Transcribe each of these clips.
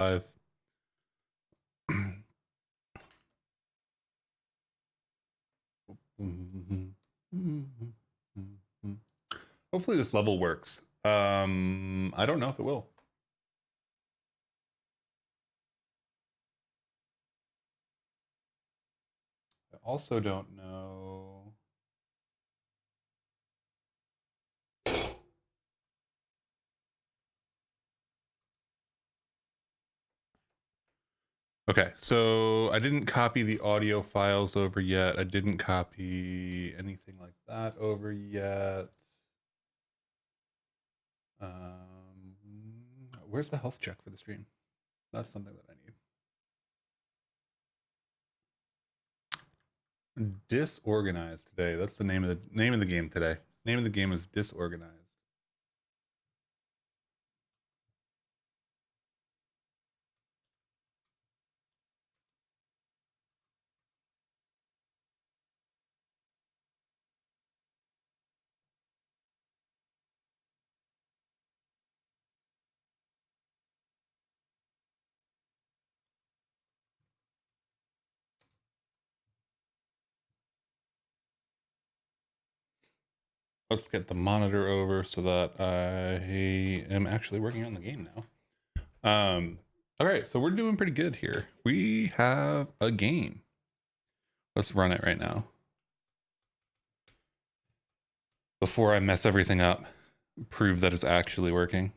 live. Hopefully this level works. I don't know if it will. I also don't know. Okay, so I didn't copy the audio files over yet. I didn't copy anything like that over yet. Where's the health check for the stream? That's something that I need. Disorganized today. That's the name of the game today. Name of the game is Disorganized. Let's get the monitor over so that I am actually working on the game now. All right, so we're doing pretty good here. We have a game. Let's run it right now. Before I mess everything up, prove that it's actually working.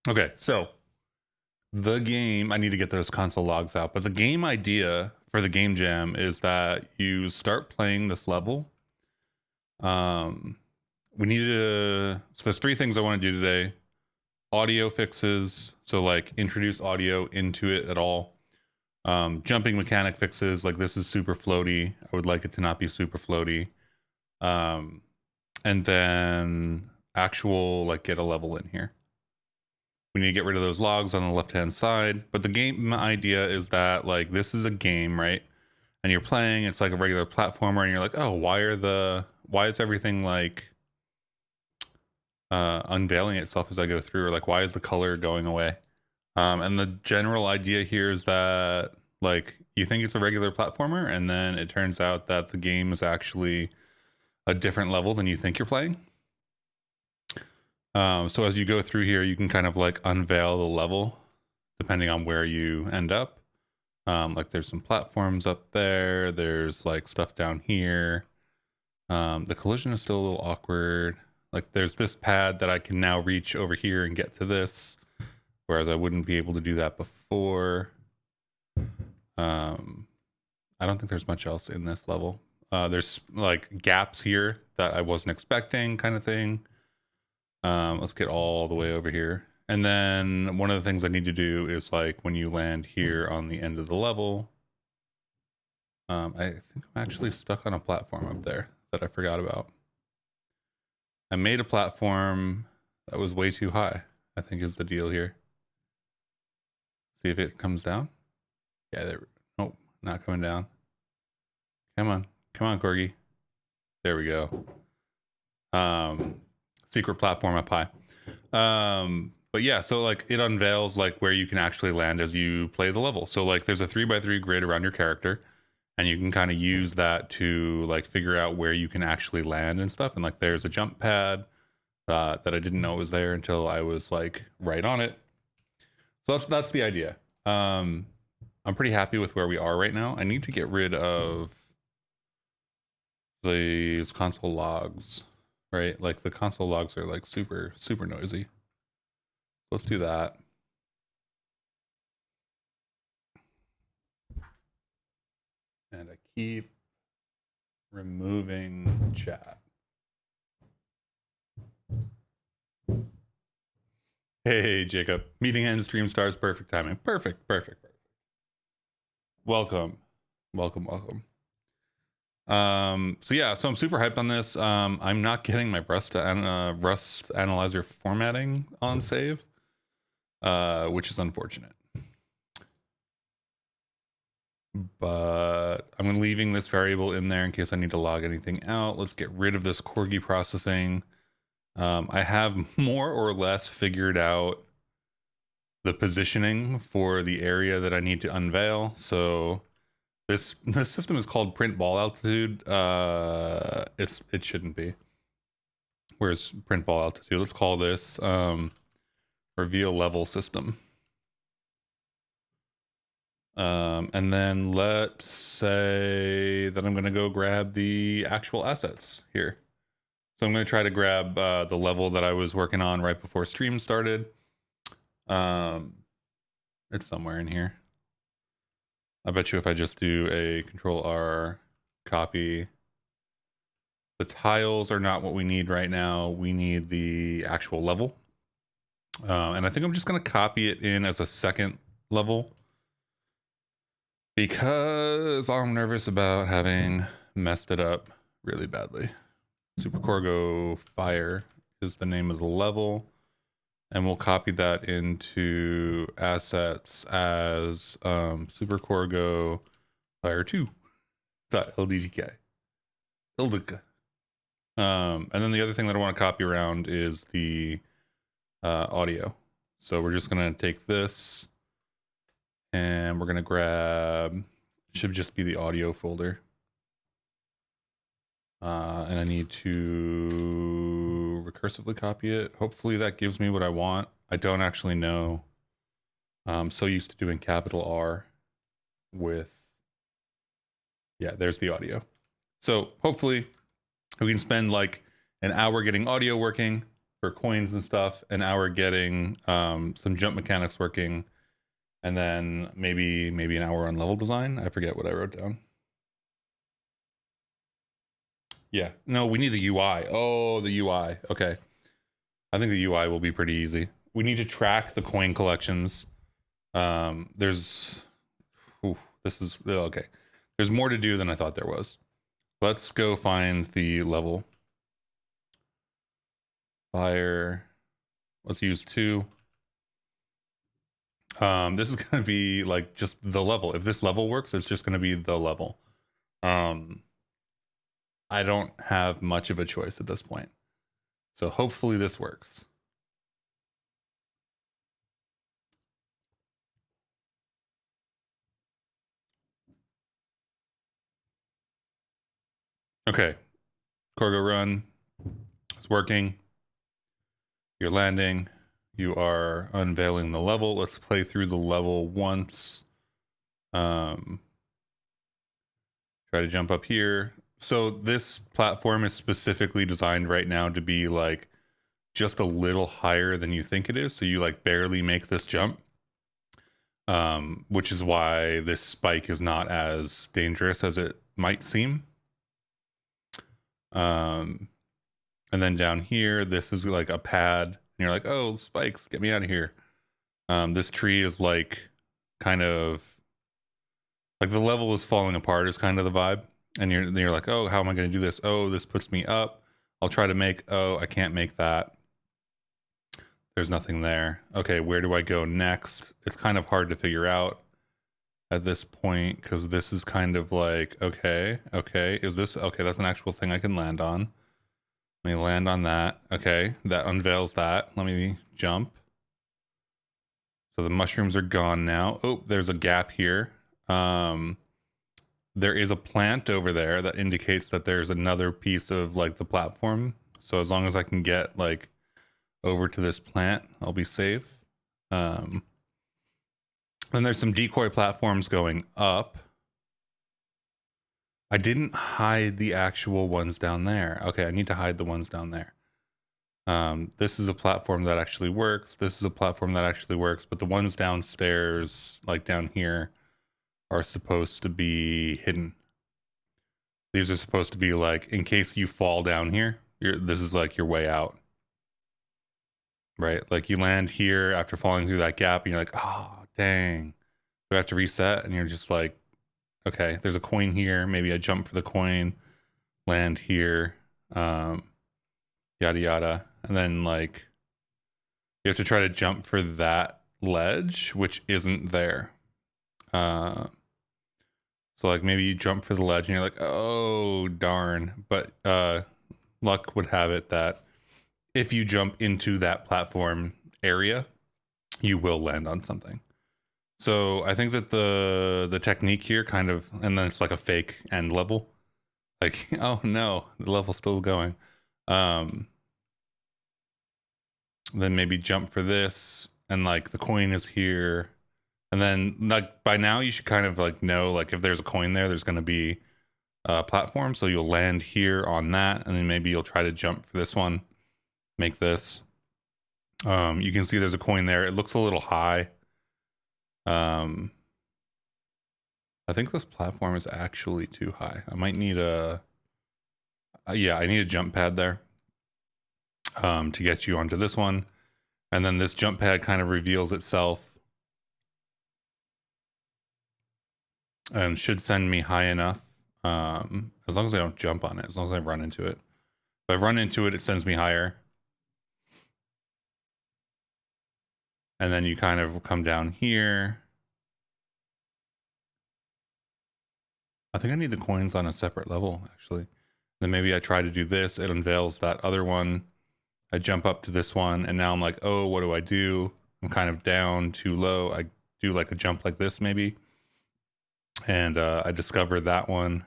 Okay, so the game, I need to get those console logs out, but the game idea for the game jam is that you start playing this level. We need to, so there's 3 things I want to do today. Audio fixes, so like introduce audio into it at all. Jumping mechanic fixes, like this is super floaty. I would like it to not be super floaty. And then actual, like, get a level in here. We need to get rid of those logs on the left-hand side. But the game idea is that, like, this is a game, right? And you're playing, it's like a regular platformer, and you're like, oh, why is everything, like, unveiling itself as I go through? Or, like, why is the color going away? And the general idea here is that, like, you think it's a regular platformer, and then it turns out that the game is actually a different level than you think you're playing. So as you go through here, you can kind of like unveil the level depending on where you end up. Like there's some platforms up there. There's like stuff down here. The collision is still a little awkward. Like there's this pad that I can now reach over here and get to this, whereas I wouldn't be able to do that before. I don't think there's much else in this level. There's like gaps here that I wasn't expecting, kind of thing. Let's get all the way over here. And then one of the things I need to do is like when you land here on the end of the level, I think I'm actually stuck on a platform up there that I forgot about. I made a platform that was way too high, I think is the deal here. See if it comes down. Yeah, there. Nope, not coming down. Come on, Corgi. There we go. Secret platform up high. But yeah, so like it unveils like where you can actually land as you play the level. So like there's a 3x3 grid around your character, and you can kind of use that to like figure out where you can actually land and stuff. And like there's a jump pad that I didn't know was there until I was like right on it. So that's the idea. I'm pretty happy with where we are right now. I need to get rid of these console logs, right? Like the console logs are like super noisy. Let's do that. And I keep removing chat. Hey, Jacob. Meeting ends, stream starts, perfect timing. Perfect. Welcome. So yeah, so I'm super hyped on this. I'm not getting my Rust analyzer formatting on save, which is unfortunate. But I'm leaving this variable in there in case I need to log anything out. Let's get rid of this Corgi processing. I have more or less figured out the positioning for the area that I need to unveil. So this system is called print ball altitude. It shouldn't be. Where's print ball altitude? Let's call this reveal level system. And then let's say that I'm going to go grab the actual assets here. So I'm going to try to grab the level that I was working on right before stream started. It's somewhere in here. I bet you if I just do a Control R copy, the tiles are not what we need right now. We need the actual level. And I think I'm just going to copy it in as a second level because I'm nervous about having messed it up really badly. Supercorgo Fire is the name of the level. And we'll copy that into assets as Supercorgo Fire 2.ldgk. And then the other thing that I want to copy around is the audio. So we're just going to take this and we're going to grab, should just be the audio folder. And I need to recursively copy it. Hopefully that gives me what I want. I don't actually know. I'm so used to doing capital R with, yeah, there's the audio. So hopefully we can spend like an hour getting audio working for coins and stuff, an hour getting some jump mechanics working, and then maybe an hour on level design. I forget what I wrote down. Yeah, no, we need the UI. Oh, the UI. Okay. I think the UI will be pretty easy. We need to track the coin collections. This is, okay. There's more to do than I thought there was. Let's go find the level. Fire. Let's use 2. This is going to be like just the level. If this level works, it's just going to be the level. I don't have much of a choice at this point. So hopefully this works. Okay. Cargo run is working. You're landing. You are unveiling the level. Let's play through the level once. Try to jump up here. So this platform is specifically designed right now to be like just a little higher than you think it is. So you like barely make this jump, which is why this spike is not as dangerous as it might seem. And then down here, this is like a pad. And you're like, oh, spikes, get me out of here. This tree is like kind of like the level is falling apart is kind of the vibe. And you're like, oh, how am I going to do this? Oh, this puts me up. I'll try to make, oh, I can't make that. There's nothing there. Okay, where do I go next? It's kind of hard to figure out at this point because this is kind of like, okay, is this, okay, that's an actual thing I can land on. Let me land on that. Okay, that unveils that. Let me jump. So the mushrooms are gone now. Oh, there's a gap here. There is a plant over there that indicates that there's another piece of like the platform. So as long as I can get like over to this plant, I'll be safe. Then there's some decoy platforms going up. I didn't hide the actual ones down there. Okay, I need to hide the ones down there. This is a platform that actually works. This is a platform that actually works, but the ones downstairs, like down here, are supposed to be hidden. These are supposed to be like, in case you fall down here, this is like your way out. Right? Like you land here after falling through that gap and you're like, oh, dang. Do I have to reset? And you're just like, okay, there's a coin here. Maybe I jump for the coin, land here, yada, yada. And then like, you have to try to jump for that ledge, which isn't there. So like maybe you jump for the ledge and you're like, oh, darn. But luck would have it that if you jump into that platform area, you will land on something. So I think that the technique here kind of, and then it's like a fake end level. Like, oh no, the level's still going. Then maybe jump for this, and like the coin is here. And then like by now you should kind of like know like if there's a coin there, there's gonna be a platform. So you'll land here on that, and then maybe you'll try to jump for this one, make this. You can see there's a coin there. It looks a little high. I think this platform is actually too high. I might need yeah, I need a jump pad there to get you onto this one. And then this jump pad kind of reveals itself and should send me high enough. As long as I don't jump on it, as long as I run into it. If I run into it, it sends me higher. And then you kind of come down here. I think I need the coins on a separate level, actually. Then maybe I try to do this. It unveils that other one. I jump up to this one, and now I'm like, oh, what do I do? I'm kind of down too low. I do like a jump like this, maybe. And I discover that one.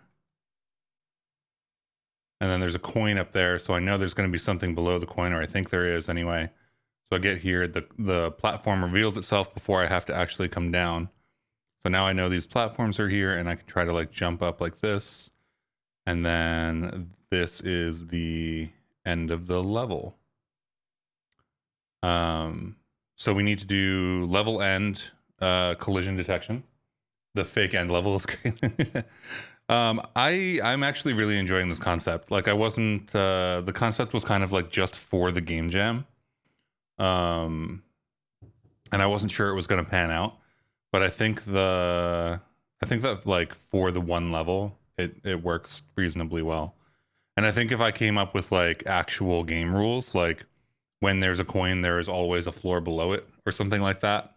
And then there's a coin up there, so I know there's going to be something below the coin, or I think there is anyway. So I get here, the platform reveals itself before I have to actually come down. So now I know these platforms are here, and I can try to like jump up like this. And then this is the end of the level. So we need to do level end collision detection. The fake end level is great. I'm actually really enjoying this concept. Like I wasn't the concept was kind of like just for the game jam. And I wasn't sure it was going to pan out, but I think that like for the one level it works reasonably well. And I think if I came up with like actual game rules, like when there's a coin there is always a floor below it or something like that,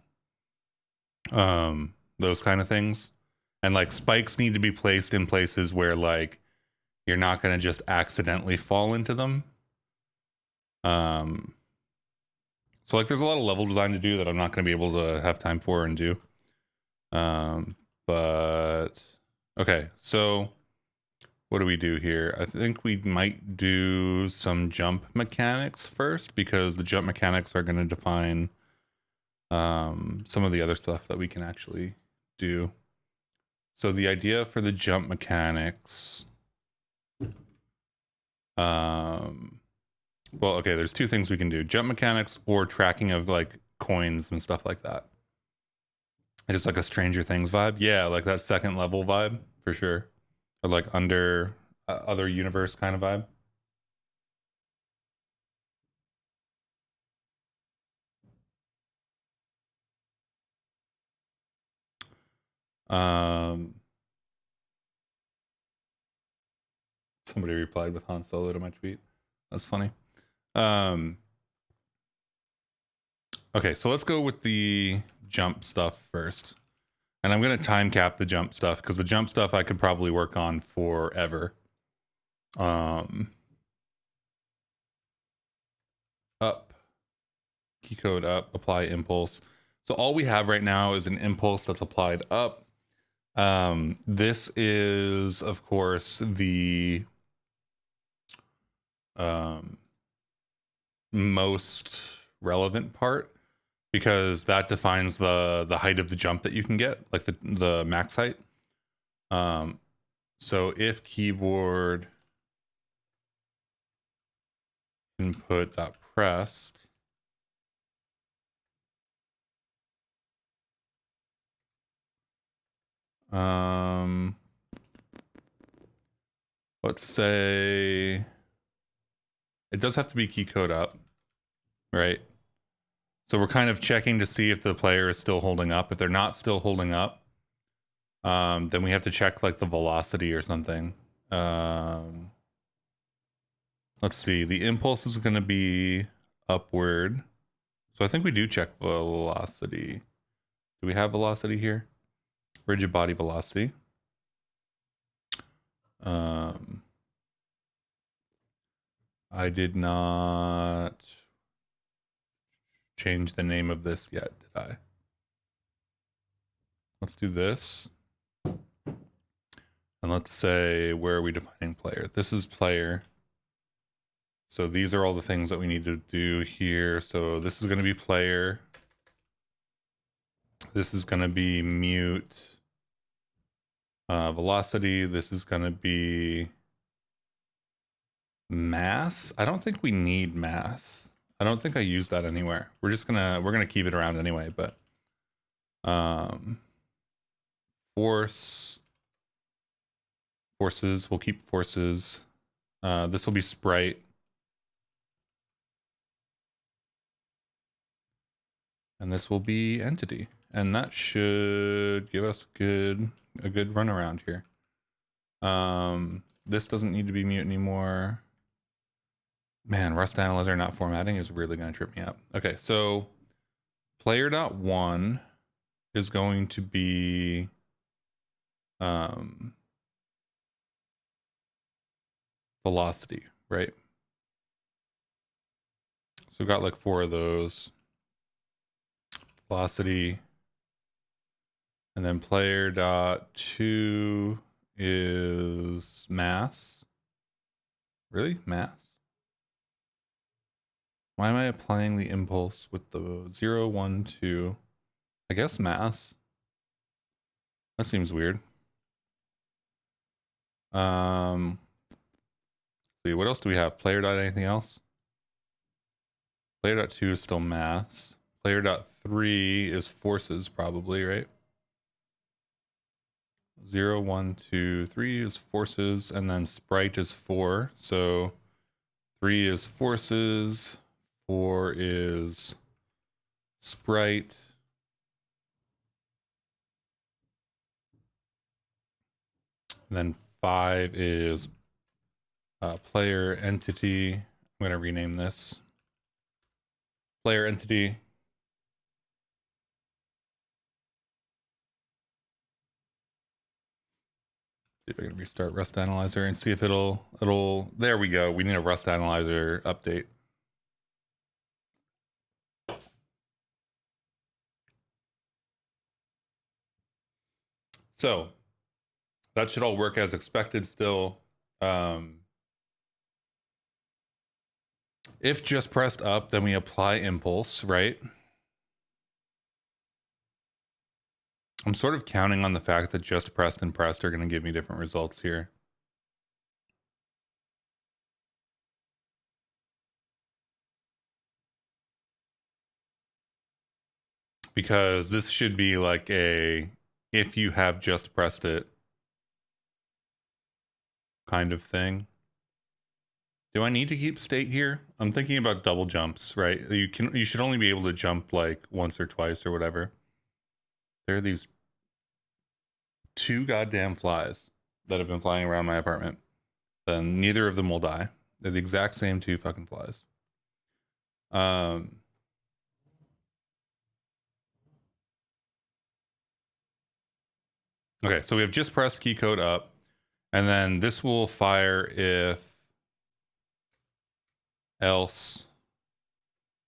those kind of things. And like spikes need to be placed in places where like you're not going to just accidentally fall into them. So like there's a lot of level design to do that I'm not going to be able to have time for and do. But okay, so what do we do here? I think we might do some jump mechanics first, because the jump mechanics are going to define some of the other stuff that we can actually do. So the idea for the jump mechanics, well, okay, there's two things we can do: jump mechanics or tracking of like coins and stuff like that. It's like a Stranger Things vibe. Yeah, like that second level vibe for sure. Or like under other universe kind of vibe. Somebody replied with Han Solo to my tweet. That's funny. Okay, so let's go with the jump stuff first. And I'm going to time cap the jump stuff, because the jump stuff I could probably work on forever. Up. Key code up. Apply impulse. So all we have right now is an impulse that's applied up. This is, of course, the most relevant part, because that defines the height of the jump that you can get, like the max height. So if keyboard input dot pressed, let's say it does have to be key code up, right? So we're kind of checking to see if the player is still holding up. If they're not still holding up, then we have to check like the velocity or something. Let's see. The impulse is going to be upward. So I think we do check velocity. Do we have velocity here? Rigid body velocity. I did not. change the name of this yet, did I? Let's do this. And let's say, where are we defining player? This is player. So these are all the things that we need to do here. So this is going to be player. This is going to be mute velocity. This is going to be mass. I don't think we need mass. I don't think I use that anywhere. We're gonna keep it around anyway, but forces, we'll keep forces. This will be sprite. And this will be entity. And that should give us a good run around here. This doesn't need to be mute anymore. Man, Rust Analyzer not formatting is really going to trip me up. Okay, so player.1 is going to be velocity, right? So we've got like 4 of those. Velocity. And then player.2 is mass. Really? Mass? Why am I applying the impulse with the 0, 1, 2? I guess mass. That seems weird. See, what else do we have? Player dot anything else? Player.2 is still mass. Player.3 is forces, probably, right? 0, 1, 2, 3 is forces, and then sprite is 4. So 3 is forces, 4 is sprite. And then 5 is player entity. I'm going to rename this player entity. See if I can restart Rust Analyzer and see if it'll, there we go. We need a Rust Analyzer update. So that should all work as expected still. If just pressed up, then we apply impulse, right? I'm sort of counting on the fact that just pressed and pressed are going to give me different results here. Because this should be like a, if you have just pressed it kind of thing. Do I need to keep state here? I'm thinking about double jumps, right? You should only be able to jump like once or twice or whatever. There are these 2 goddamn flies that have been flying around my apartment. Then neither of them will die. They're the exact same 2 fucking flies. Okay, so we have just pressed key code up, and then this will fire if else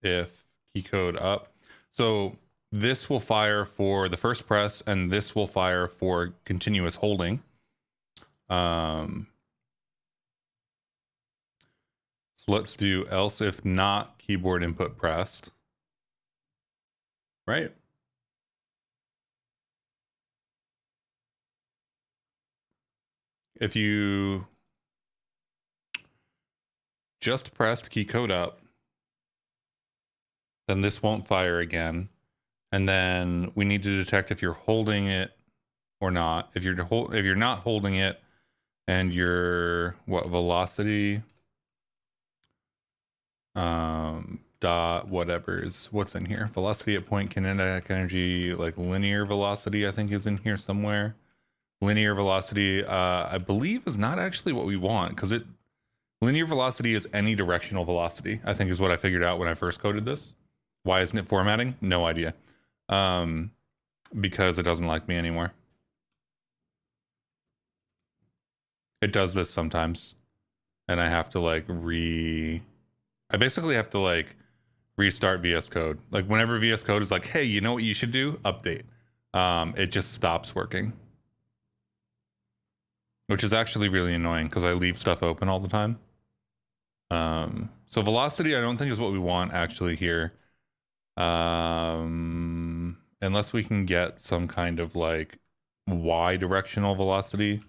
if key code up. So this will fire for the first press, and this will fire for continuous holding. So let's do else if not keyboard input pressed, right? If you just pressed key code up, then this won't fire again. And then we need to detect if you're holding it or not. If you're not holding it, and your velocity dot whatever is what's in here. Velocity at point kinetic energy, like linear velocity, I think is in here somewhere. Linear velocity, I believe, is not actually what we want, because linear velocity is any directional velocity, I think is what I figured out when I first coded this. Why isn't it formatting? No idea. Because it doesn't like me anymore. It does this sometimes. And I have to like I basically have to like restart VS Code. Like whenever VS Code is like, hey, you know what you should do? Update. It just stops working. Which is actually really annoying because I leave stuff open all the time. So velocity, I don't think is what we want actually here. Unless we can get some kind of like Y directional velocity.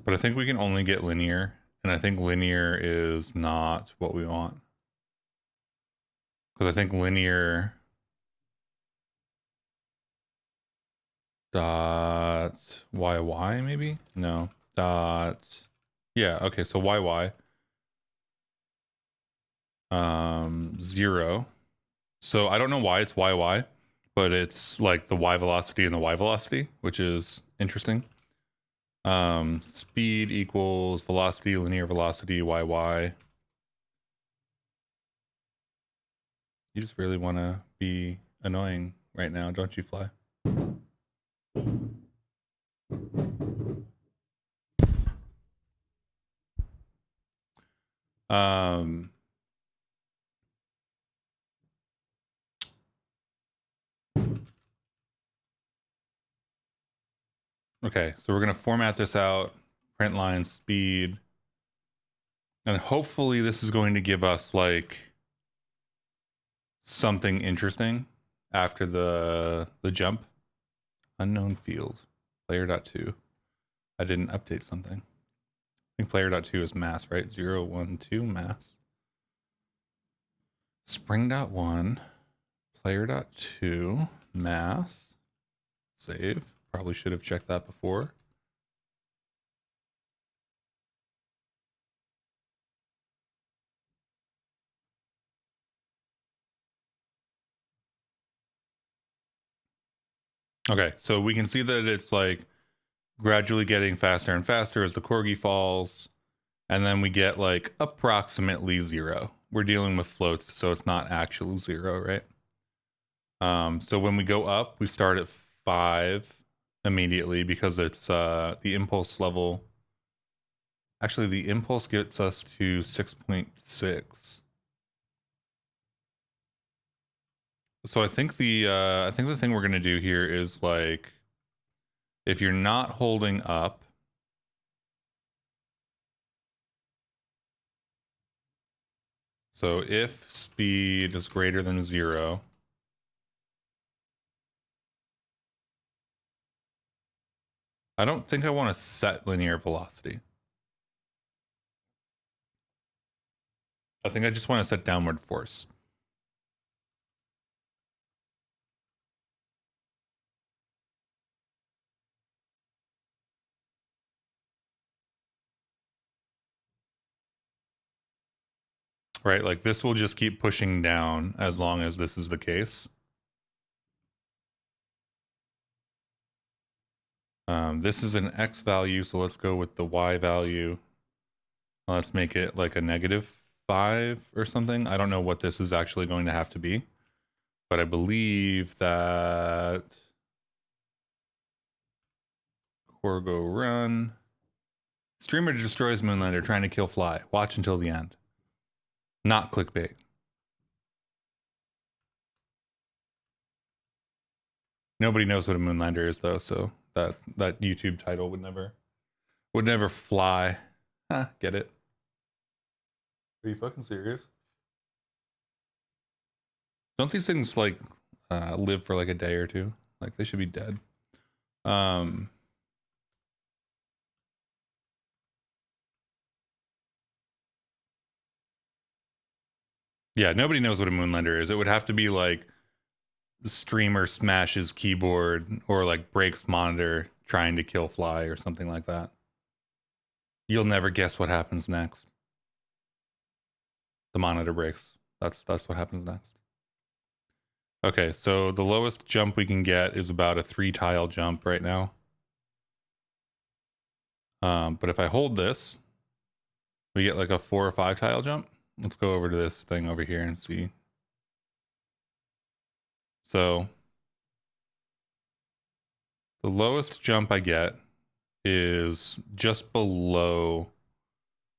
But I think we can only get linear, and I think linear is not what we want. Because I think linear dot YY maybe? No. Dot, yeah, okay, so YY. 0. So I don't know why it's YY, but it's like the Y velocity and the Y velocity, which is interesting. Speed equals velocity, linear velocity, YY. You just really want to be annoying right now, don't you, Fly? Okay, so we're going to format this out, print line speed, and hopefully this is going to give us like something interesting after the jump. Unknown field, player.2. I didn't update something. I think player.2 is mass, right? 0, 1, 2, mass. Spring.1, player.2, mass, save. Probably should have checked that before. Okay, so we can see that it's like gradually getting faster and faster as the corgi falls, and then we get like approximately 0. We're dealing with floats, so it's not actually 0, right? So when we go up, we start at 5 immediately because it's the impulse level. Actually, the impulse gets us to 6.6. So I think the thing we're gonna do here is like, if you're not holding up, so if speed is greater than 0, I don't think I want to set linear velocity. I think I just want to set downward force. Right, like this will just keep pushing down as long as this is the case. This is an X value, so let's go with the Y value. Let's make it like a -5 or something. I don't know what this is actually going to have to be, but I believe that Corgo run. Streamer destroys Moonlander trying to kill Fly. Watch until the end. Not clickbait. Nobody knows what a Moonlander is though, so that YouTube title would never fly. Huh, get it? Are you fucking serious? Don't these things like live for like a day or two? Like they should be dead. Yeah, nobody knows what a Moonlander is. It would have to be like the streamer smashes keyboard or like breaks monitor trying to kill Fly or something like that. You'll never guess what happens next. The monitor breaks. That's what happens next. Okay, so the lowest jump we can get is about a 3 tile jump right now. But if I hold this, we get like a 4 or 5 tile jump. Let's go over to this thing over here and see. So the lowest jump I get is just below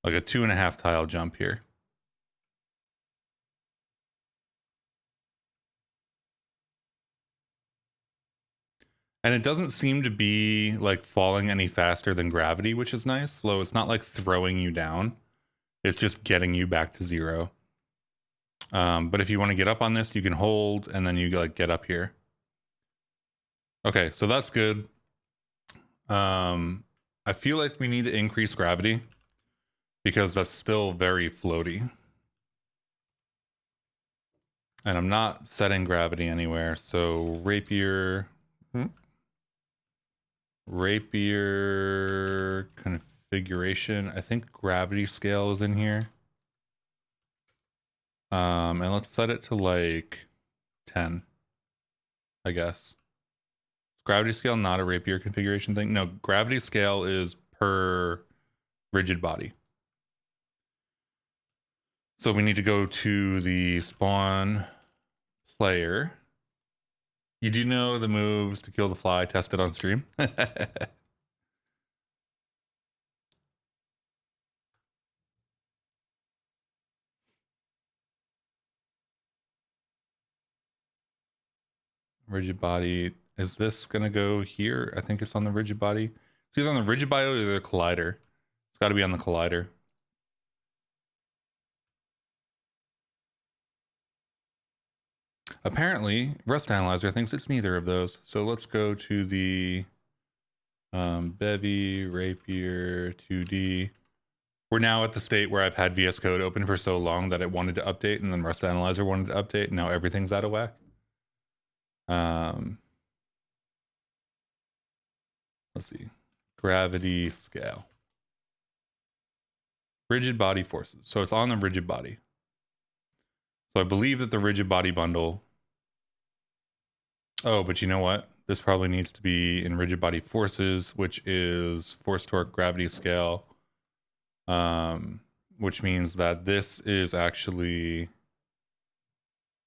like a 2.5 tile jump here. And it doesn't seem to be like falling any faster than gravity, which is nice. So it's not like throwing you down. It's just getting you back to 0. But if you want to get up on this, you can hold and then you like get up here. Okay, so that's good. I feel like we need to increase gravity because that's still very floaty. And I'm not setting gravity anywhere. So rapier configuration. I think gravity scale is in here. And let's set it to like 10, I guess. Gravity scale, not a rapier configuration thing. No, gravity scale is per rigid body. So we need to go to the spawn player. You do know the moves to kill the fly tested on stream? Rigid body. Is this gonna go here? I think it's on the rigid body. It's either on the rigid body or the collider. It's got to be on the collider. Apparently, Rust Analyzer thinks it's neither of those. So let's go to the Bevy, Rapier, 2D. We're now at the state where I've had VS Code open for so long that it wanted to update, and then Rust Analyzer wanted to update, and now everything's out of whack. Let's see. Gravity scale. Rigid body forces. So it's on the rigid body. So I believe that the rigid body bundle. Oh, but you know what? This probably needs to be in rigid body forces, which is force torque gravity scale. Which means that this is actually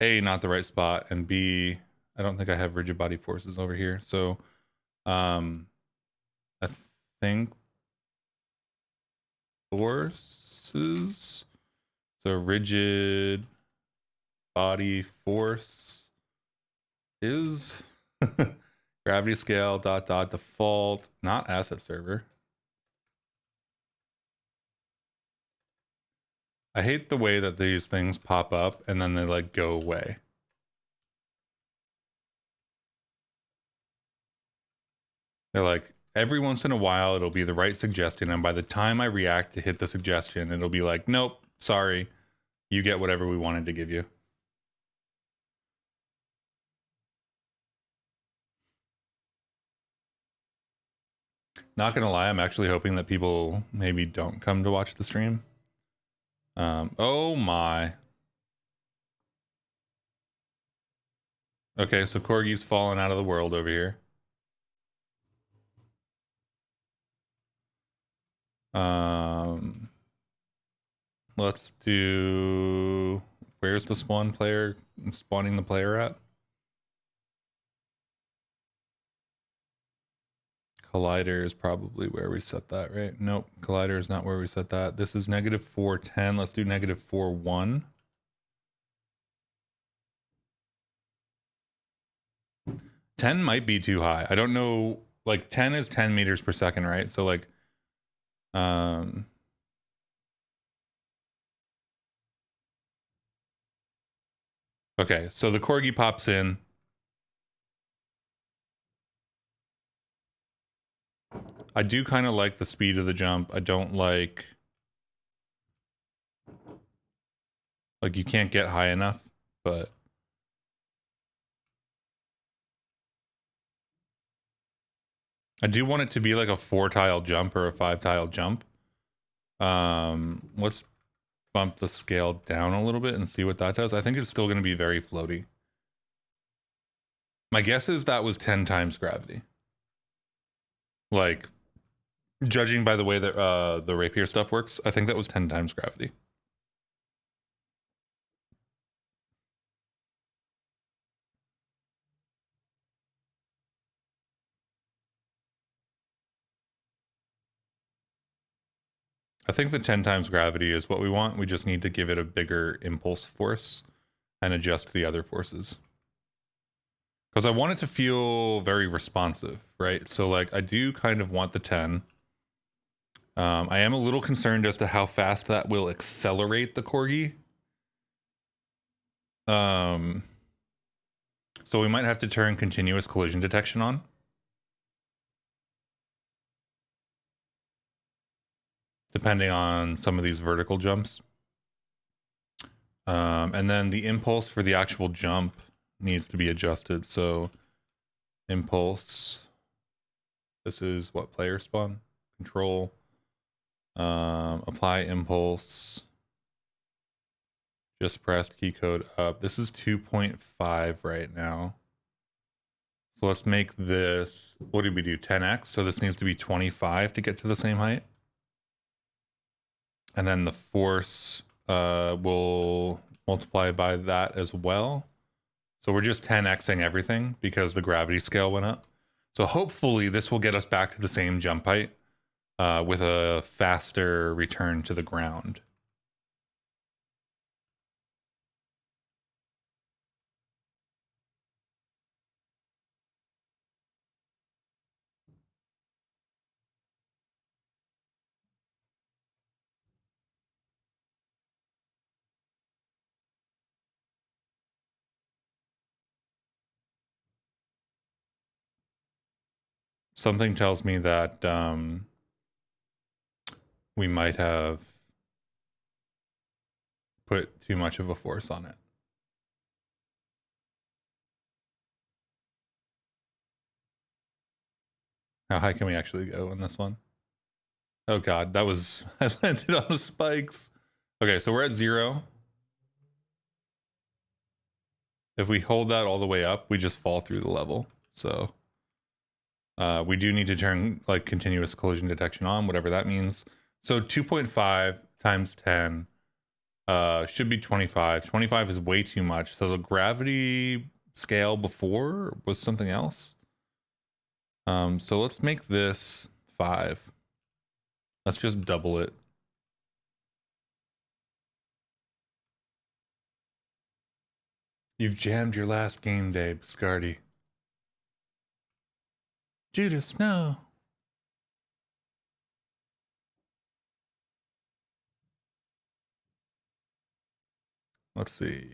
A, not the right spot, and B, I don't think I have rigid body forces over here. So I think forces. So rigid body force is gravity scale default, not asset server. I hate the way that these things pop up and then they like go away. They're like, every once in a while it'll be the right suggestion, and by the time I react to hit the suggestion, it'll be like, nope, sorry, you get whatever we wanted to give you. Not gonna lie, I'm actually hoping that people maybe don't come to watch the stream. Oh my. Okay, so Corgi's fallen out of the world over here. Let's do, where's the spawn player spawning the player at? Collider is probably where we set that, right? Nope, collider is not where we set that. This is negative 410. Let's do negative 41. Ten might be too high. I don't know. Like 10 is 10 meters per second, right? So like, okay, so the Corgi pops in. I do kind of like the speed of the jump. I don't like you can't get high enough, but I do want it to be like a 4-tile jump or a 5-tile jump. Let's bump the scale down a little bit and see what that does. I think it's still going to be very floaty. My guess is that was 10 times gravity. Like, judging by the way that the rapier stuff works, I think that was 10 times gravity. I think the 10 times gravity is what we want. We just need to give it a bigger impulse force and adjust the other forces. Because I want it to feel very responsive, right? So like I do kind of want the 10. I am a little concerned as to how fast that will accelerate the Corgi. So we might have to turn continuous collision detection on. Depending on some of these vertical jumps. And then the impulse for the actual jump needs to be adjusted. So impulse, this is what player spawn, control, apply impulse, just pressed key code up. This is 2.5 right now. So let's make this, what did we do, 10x? So this needs to be 25 to get to the same height. And then the force will multiply by that as well. So we're just 10xing everything because the gravity scale went up. So hopefully this will get us back to the same jump height with a faster return to the ground. Something tells me that we might have put too much of a force on it. How high can we actually go in this one? Oh God, that was, I landed on the spikes. Okay, so we're at 0. If we hold that all the way up, we just fall through the level. So we do need to turn like continuous collision detection on, whatever that means. So 2.5 times 10 should be 25. 25 is way too much. So the gravity scale before was something else. So let's make this 5. Let's just double it. You've jammed your last game day, Biscardi. Judas, no. Let's see.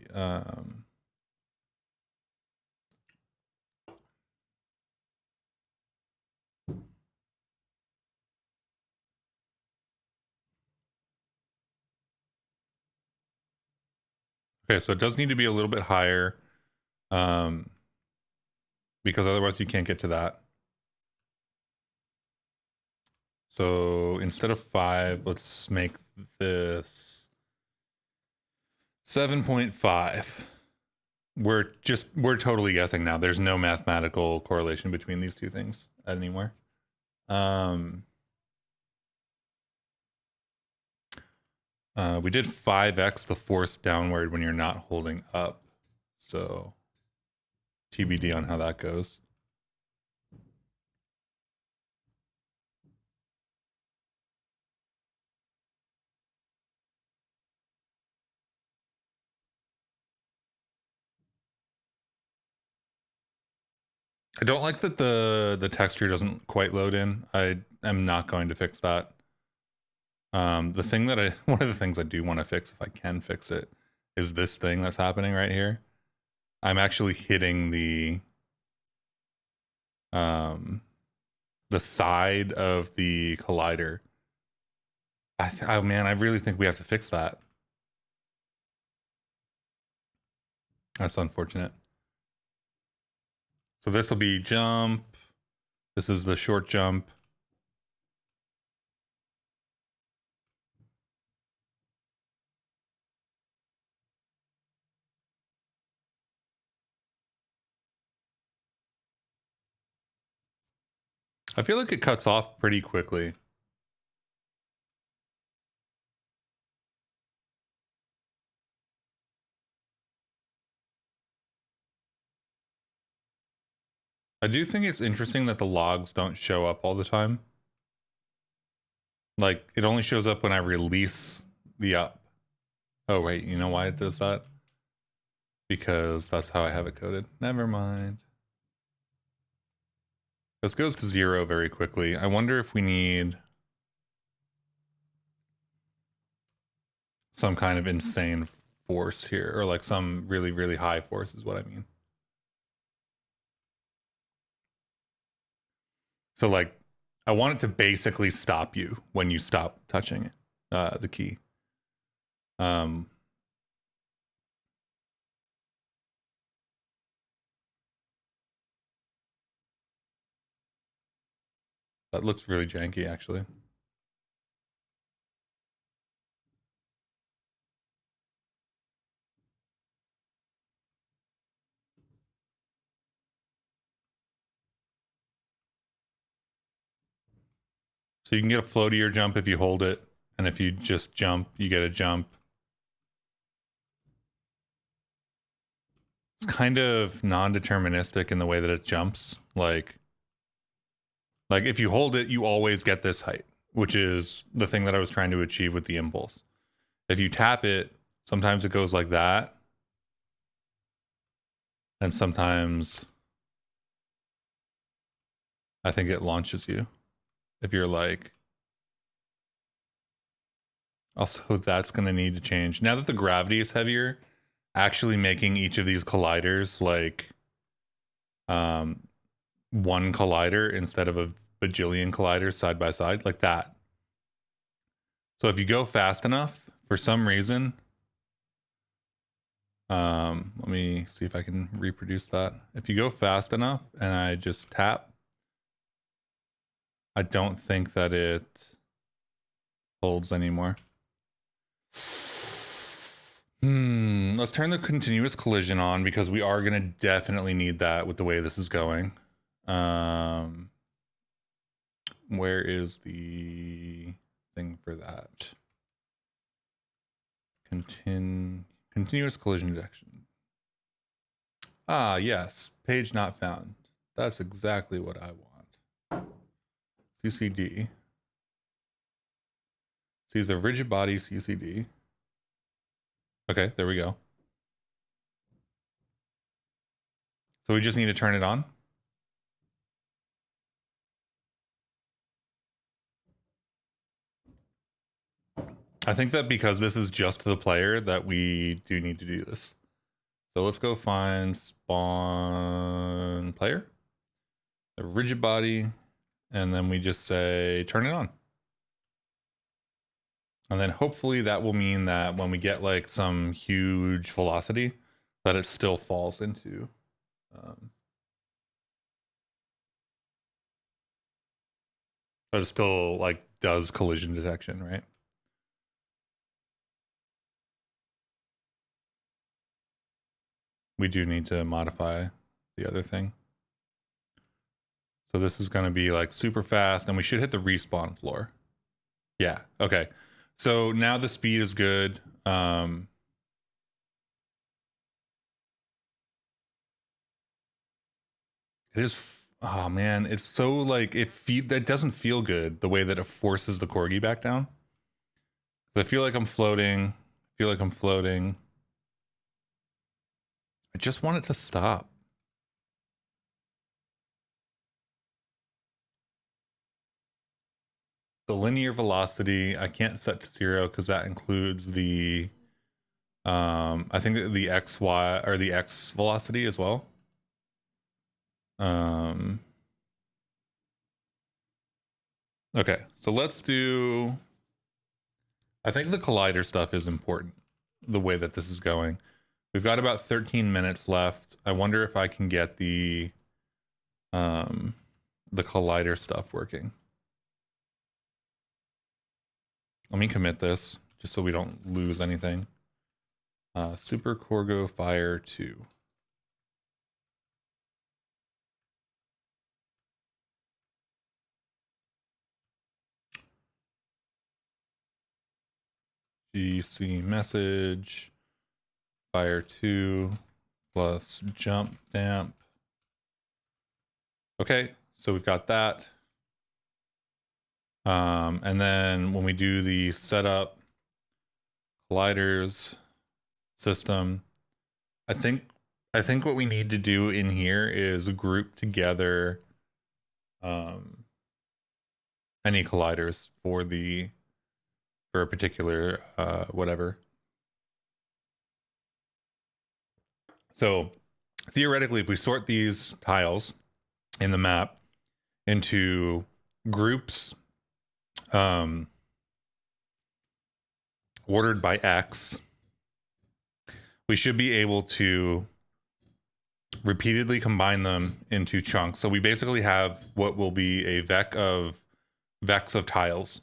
Okay, so it does need to be a little bit higher, because otherwise you can't get to that. So instead of 5, let's make this 7.5. We're totally guessing now. There's no mathematical correlation between these two things anywhere. We did 5x the force downward when you're not holding up. So TBD on how that goes. I don't like that the texture doesn't quite load in. I am not going to fix that. The thing that one of the things I do want to fix, if I can fix it, is this thing that's happening right here. I'm actually hitting the side of the collider. Oh man, I really think we have to fix that. That's unfortunate. So this will be jump. This is the short jump. I feel like it cuts off pretty quickly. I do think it's interesting that the logs don't show up all the time. Like, it only shows up when I release the up. Oh, wait, you know why it does that? Because that's how I have it coded. Never mind. This goes to 0 very quickly. I wonder if we need some kind of insane force here, or like some really, really high force is what I mean. So like, I want it to basically stop you when you stop touching it, the key. That looks really janky, actually. So you can get a floatier jump if you hold it, and if you just jump, you get a jump. It's kind of non-deterministic in the way that it jumps. Like if you hold it, you always get this height, which is the thing that I was trying to achieve with the impulse. If you tap it, sometimes it goes like that. And sometimes I think it launches you. If you're like, also that's going to need to change. Now that the gravity is heavier, actually making each of these colliders like one collider instead of a bajillion colliders side by side, like that. So if you go fast enough, for some reason, let me see if I can reproduce that. If you go fast enough and I just tap, I don't think that it holds anymore. Let's turn the continuous collision on because we are going to definitely need that with the way this is going. Where is the thing for that? Continuous collision detection. Ah, yes. Page not found. That's exactly what I want. CCD. See the rigid body CCD. Okay, there we go. So we just need to turn it on. I think that because this is just the player that we do need to do this. So let's go find spawn player, the rigid body, and then we just say turn it on. And then hopefully that will mean that when we get like some huge velocity, that it still falls into. But it still like does collision detection, right? We do need to modify the other thing. So this is going to be like super fast, and we should hit the respawn floor. Yeah, okay. So now the speed is good. It is, oh man, it's so like, that doesn't feel good the way that it forces the corgi back down. I feel like I'm floating. I just want it to stop. The linear velocity, I can't set to 0 because that includes the, I think the XY or the X velocity as well. Okay, so let's do, I think the collider stuff is important, the way that this is going. We've got about 13 minutes left. I wonder if I can get the collider stuff working. Let me commit this just so we don't lose anything. Super Corgo Fire 2. GC message Fire 2 plus jump damp. Okay, so we've got that. And then when we do the setup colliders system, I think what we need to do in here is group together any colliders for a particular whatever. So theoretically, if we sort these tiles in the map into groups ordered by X, we should be able to repeatedly combine them into chunks. So we basically have what will be a vecs of tiles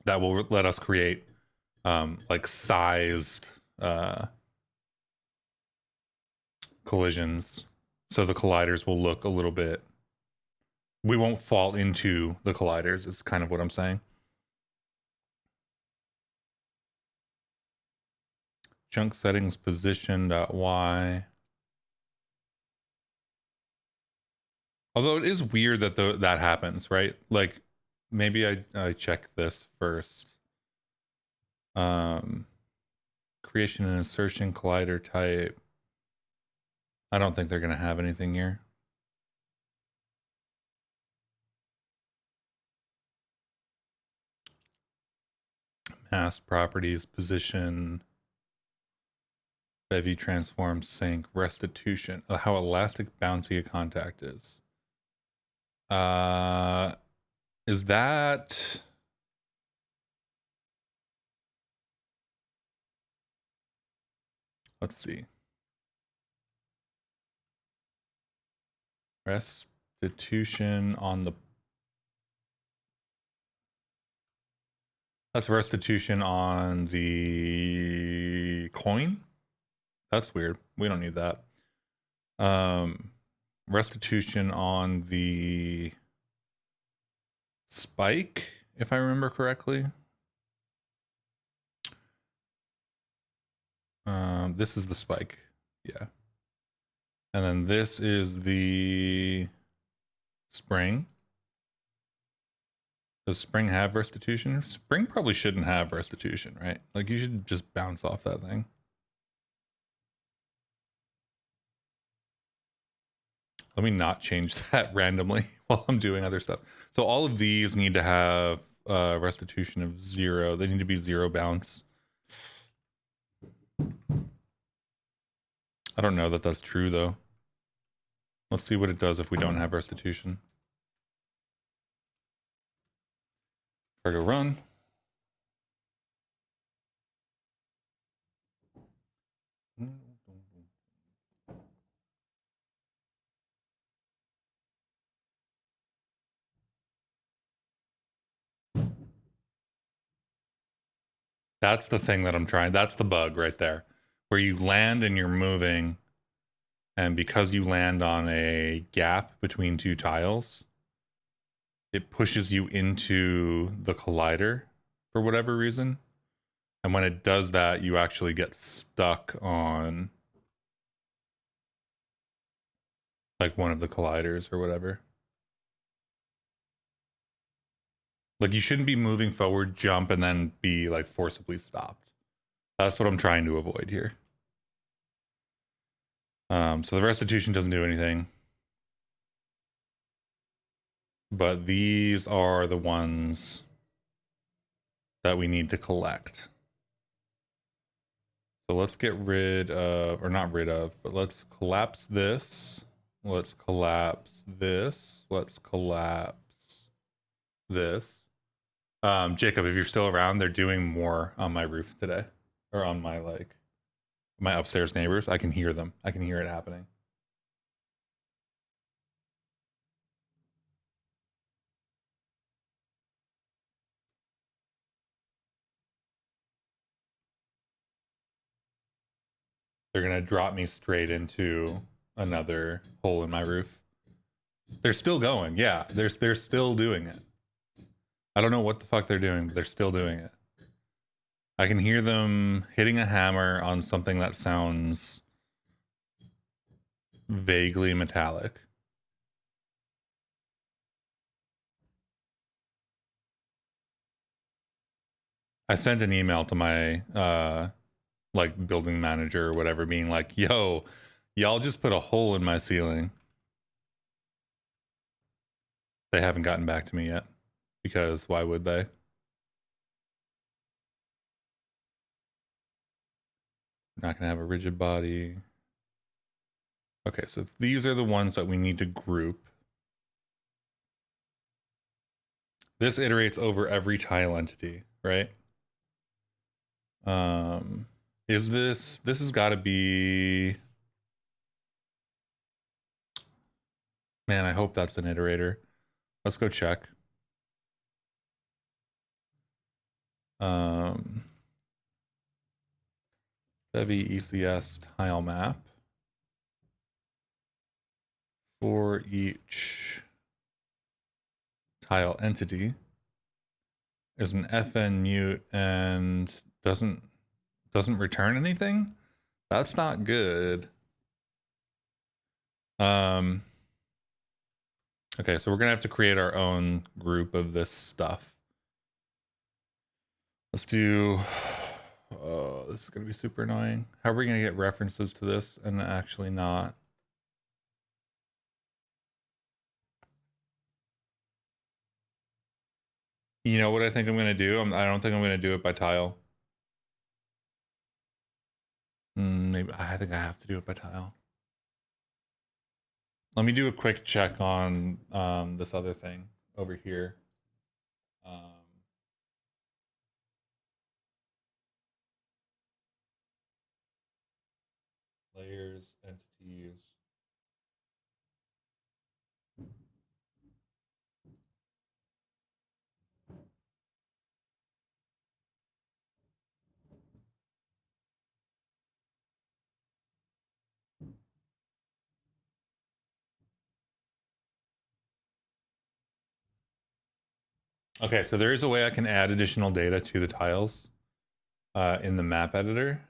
that will let us create like sized collisions. So the colliders will look a little bit, we won't fall into the colliders is kind of what I'm saying. Chunk settings position.y. Although it is weird that that happens, right? Like maybe I check this first. Creation and insertion collider type. I don't think they're going to have anything here. Mass properties, position, bevy transform, sync, restitution. How elastic bouncy a contact is. Is that... Let's see. Restitution on the... That's restitution on the coin? That's weird. We don't need that. Restitution on the spike, if I remember correctly. This is the spike. Yeah. And then this is the spring. Does spring have restitution? Spring probably shouldn't have restitution, right? Like you should just bounce off that thing. Let me not change that randomly while I'm doing other stuff. So all of these need to have restitution of 0. They need to be 0 bounce. I don't know that that's true though. Let's see what it does if we don't have restitution. Try to run. That's the thing that I'm trying. That's the bug right there, where you land and you're moving, and because you land on a gap between two tiles, it pushes you into the collider for whatever reason. And when it does that, you actually get stuck on like one of the colliders or whatever. Like you shouldn't be moving forward, jump, and then be like forcibly stopped. That's what I'm trying to avoid here. So the restitution doesn't do anything. But these are the ones that we need to collect. So let's get rid of, or not rid of, but let's collapse this. Let's collapse this. Let's collapse this. Jacob, if you're still around, they're doing more on my roof today, or on my my upstairs neighbors. I can hear them. I can hear it happening. They're gonna drop me straight into another hole in my roof. They're still going. Yeah, they're still doing it. I don't know what the fuck they're doing, but they're still doing it. I can hear them hitting a hammer on something that sounds vaguely metallic. I sent an email to my like building manager or whatever, being like, yo, y'all just put a hole in my ceiling. They haven't gotten back to me yet, because why would they? Not gonna have a rigid body. Okay, so these are the ones that we need to group. This iterates over every tile entity, right? Is this has got to be, man, I hope that's an iterator. Let's go check. Bevy ECS tile map for each tile entity is an FN mute and doesn't return anything. That's not good. Okay, so we're gonna have to create our own group of this stuff. Let's do, oh, this is gonna be super annoying. How are we gonna get references to this and actually not? You know what I think I'm gonna do? I don't think I'm gonna do it by tile. Maybe I think I have to do it by tile. Let me do a quick check on this other thing over here. Layers, entities. Okay, so there is a way I can add additional data to the tiles in the map editor.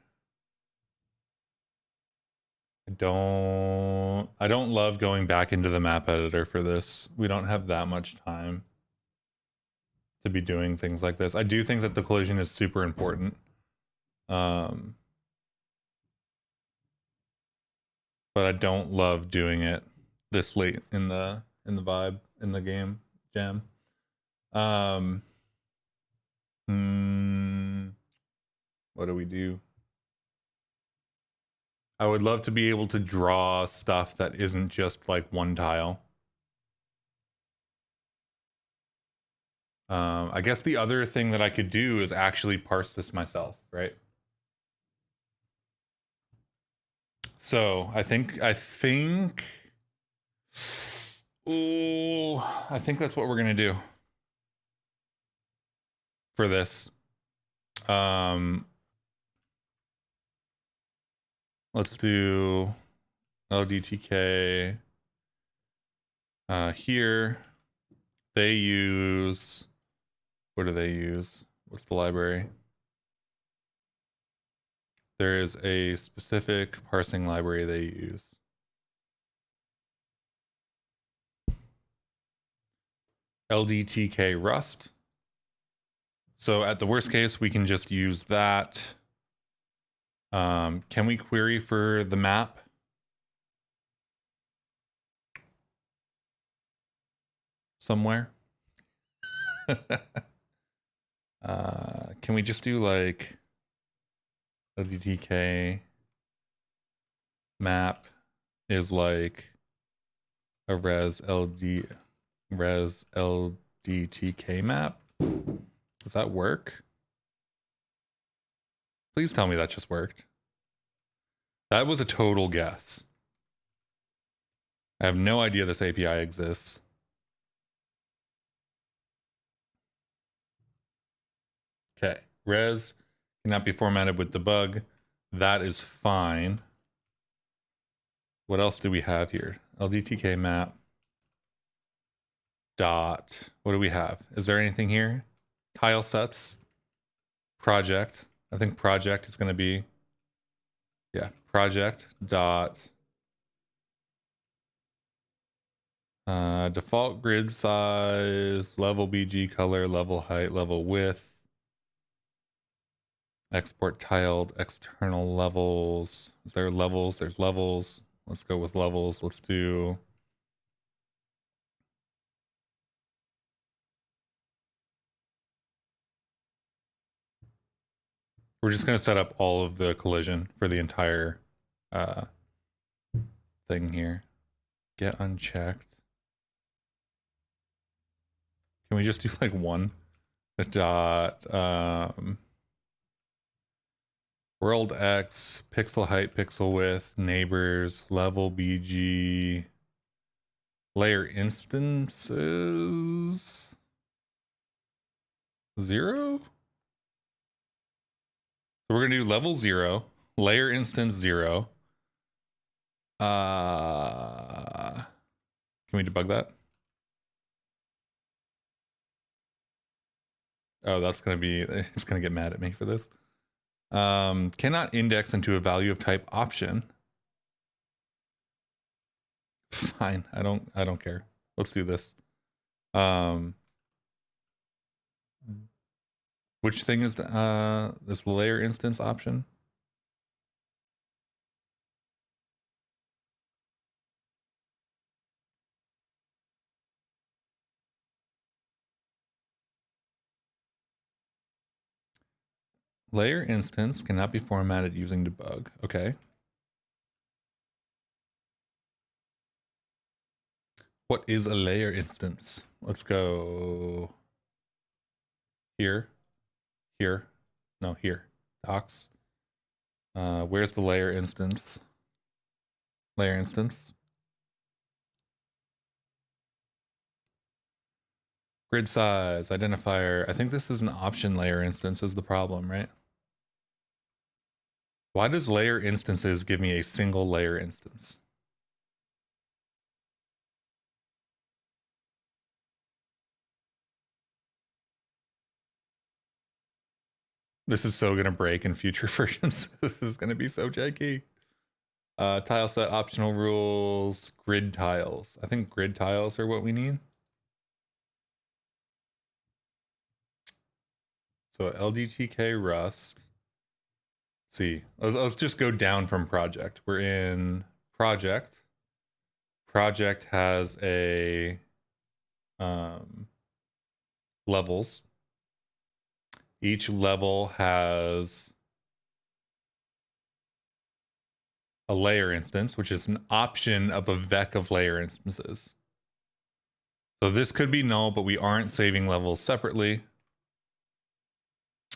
I don't love going back into the map editor for this. We don't have that much time to be doing things like this. I do think that the collision is super important. But I don't love doing it this late in the vibe in the game jam. What do we do? I would love to be able to draw stuff that isn't just like one tile. I guess the other thing that I could do is actually parse this myself, right? So I think, oh, I think that's what we're gonna do for this. Let's do LDTK. Here, they use, what do they use? What's the library? There is a specific parsing library they use. LDTK Rust. So at the worst case, we can just use that. Can we query for the map? Somewhere? Can we just do like LDTK map is like a res LDTK map? Does that work? Please tell me that just worked. That was a total guess. I have no idea this API exists. Okay, res cannot be formatted with debug. That is fine. What else do we have here? LDTK map. Dot. What do we have? Is there anything here? Tile sets. Project. I think project is going to be, yeah, project dot default grid size, level BG color, level height, level width. Export tiled external levels. Is there levels? There's levels. Let's go with levels. Let's do we're just going to set up all of the collision for the entire thing here. Get unchecked. Can we just do like one? A dot world X, pixel height, pixel width, neighbors, level BG, layer instances 0. So we're gonna do level 0, layer instance 0. Can we debug that? Oh, that's gonna be, it's gonna get mad at me for this. Cannot index into a value of type option. Fine, I don't care. Let's do this. Which thing is this layer instance option? Layer instance cannot be formatted using debug. Okay. What is a layer instance? Let's go here, here, no, here, docs. Where's the layer instance? Layer instance. Grid size, identifier. I think this is an option layer instance is the problem, right? Why does layer instances give me a single layer instance? This is so gonna break in future versions. This is gonna be so janky. Tile set optional rules, grid tiles. I think grid tiles are what we need. So LDTK Rust. Let's see, let's just go down from project. We're in project. Project has a levels. Each level has a layer instance, which is an option of a vec of layer instances. So this could be null, but we aren't saving levels separately.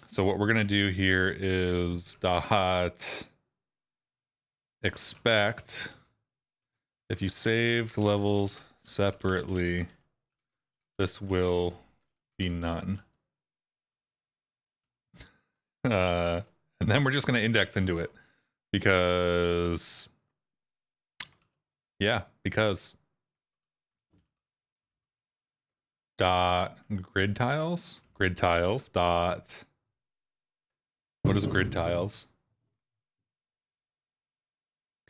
So what we're going to do here is dot expect if you save the levels separately, this will be none. And then we're just going to index into it because, yeah, because dot grid tiles dot, what is grid tiles?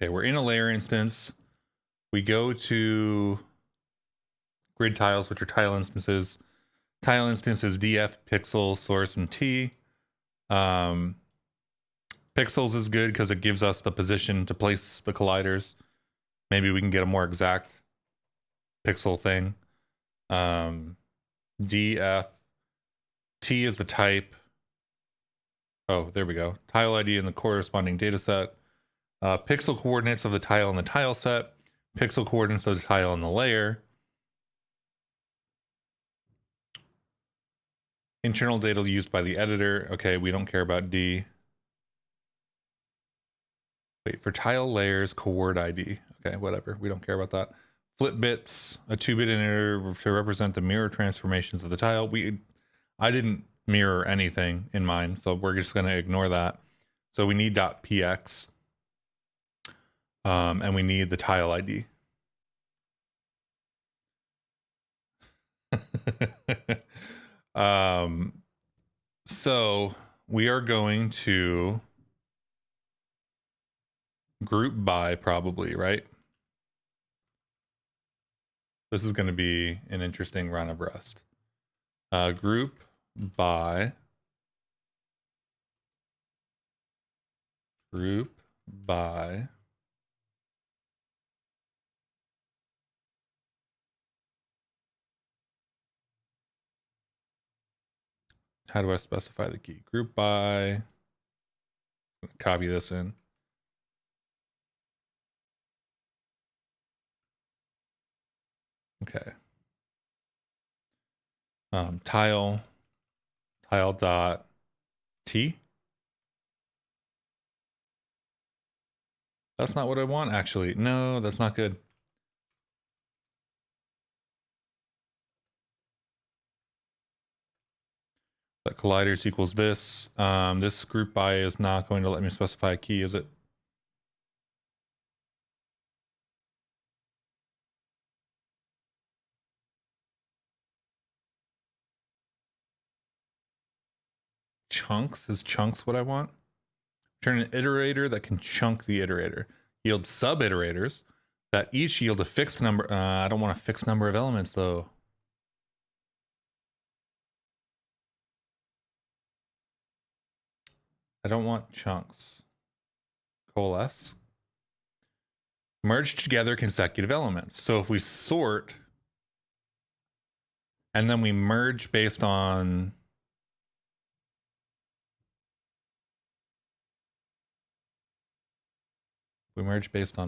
Okay, we're in a layer instance. We go to grid tiles, which are tile instances. Tile instances df, pixel, source, and t. Pixels is good because it gives us the position to place the colliders. Maybe we can get a more exact pixel thing. df, t is the type. Oh, there we go. Tile ID in the corresponding data set. Pixel coordinates of the tile in the tile set. Pixel coordinates of the tile in the layer. Internal data used by the editor. Okay, we don't care about D. Wait, for tile layers, coord ID. Okay, whatever. We don't care about that. Flip bits, a 2-bit integer to represent the mirror transformations of the tile. I didn't mirror anything in mine, so we're just going to ignore that. So we need .px, and we need the tile ID. So we are going to group by probably, right? This is going to be an interesting run of Rust. Group by group by how do I specify the key? Group by, copy this in. Okay. Tile dot t. That's not what I want, actually. No, that's not good. But colliders equals this. This group by is not going to let me specify a key, is it? Chunks, is chunks what I want? Turn an iterator that can chunk the iterator. Yield sub iterators that each yield a fixed number. I don't want a fixed number of elements though. I don't want chunks. Coalesce. Merge together consecutive elements. So if we sort and then we merge based on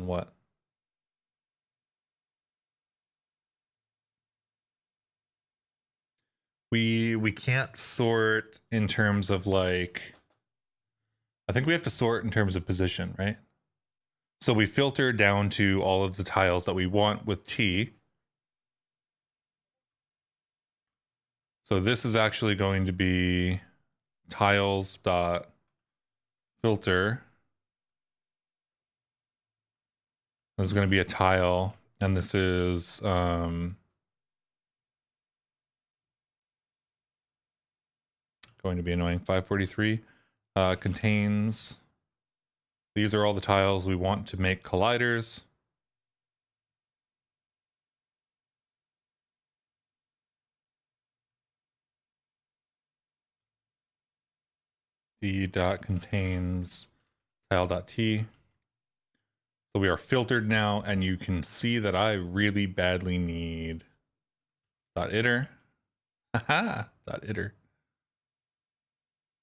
what? We can't sort in terms of like, I think we have to sort in terms of position, right? So we filter down to all of the tiles that we want with T. So this is actually going to be tiles dot filter. This is going to be a tile, and this is going to be annoying. 543 contains. These are all the tiles we want to make colliders. The dot contains tile.t. So we are filtered now, and you can see that I really badly need dot iter. Haha, dot iter.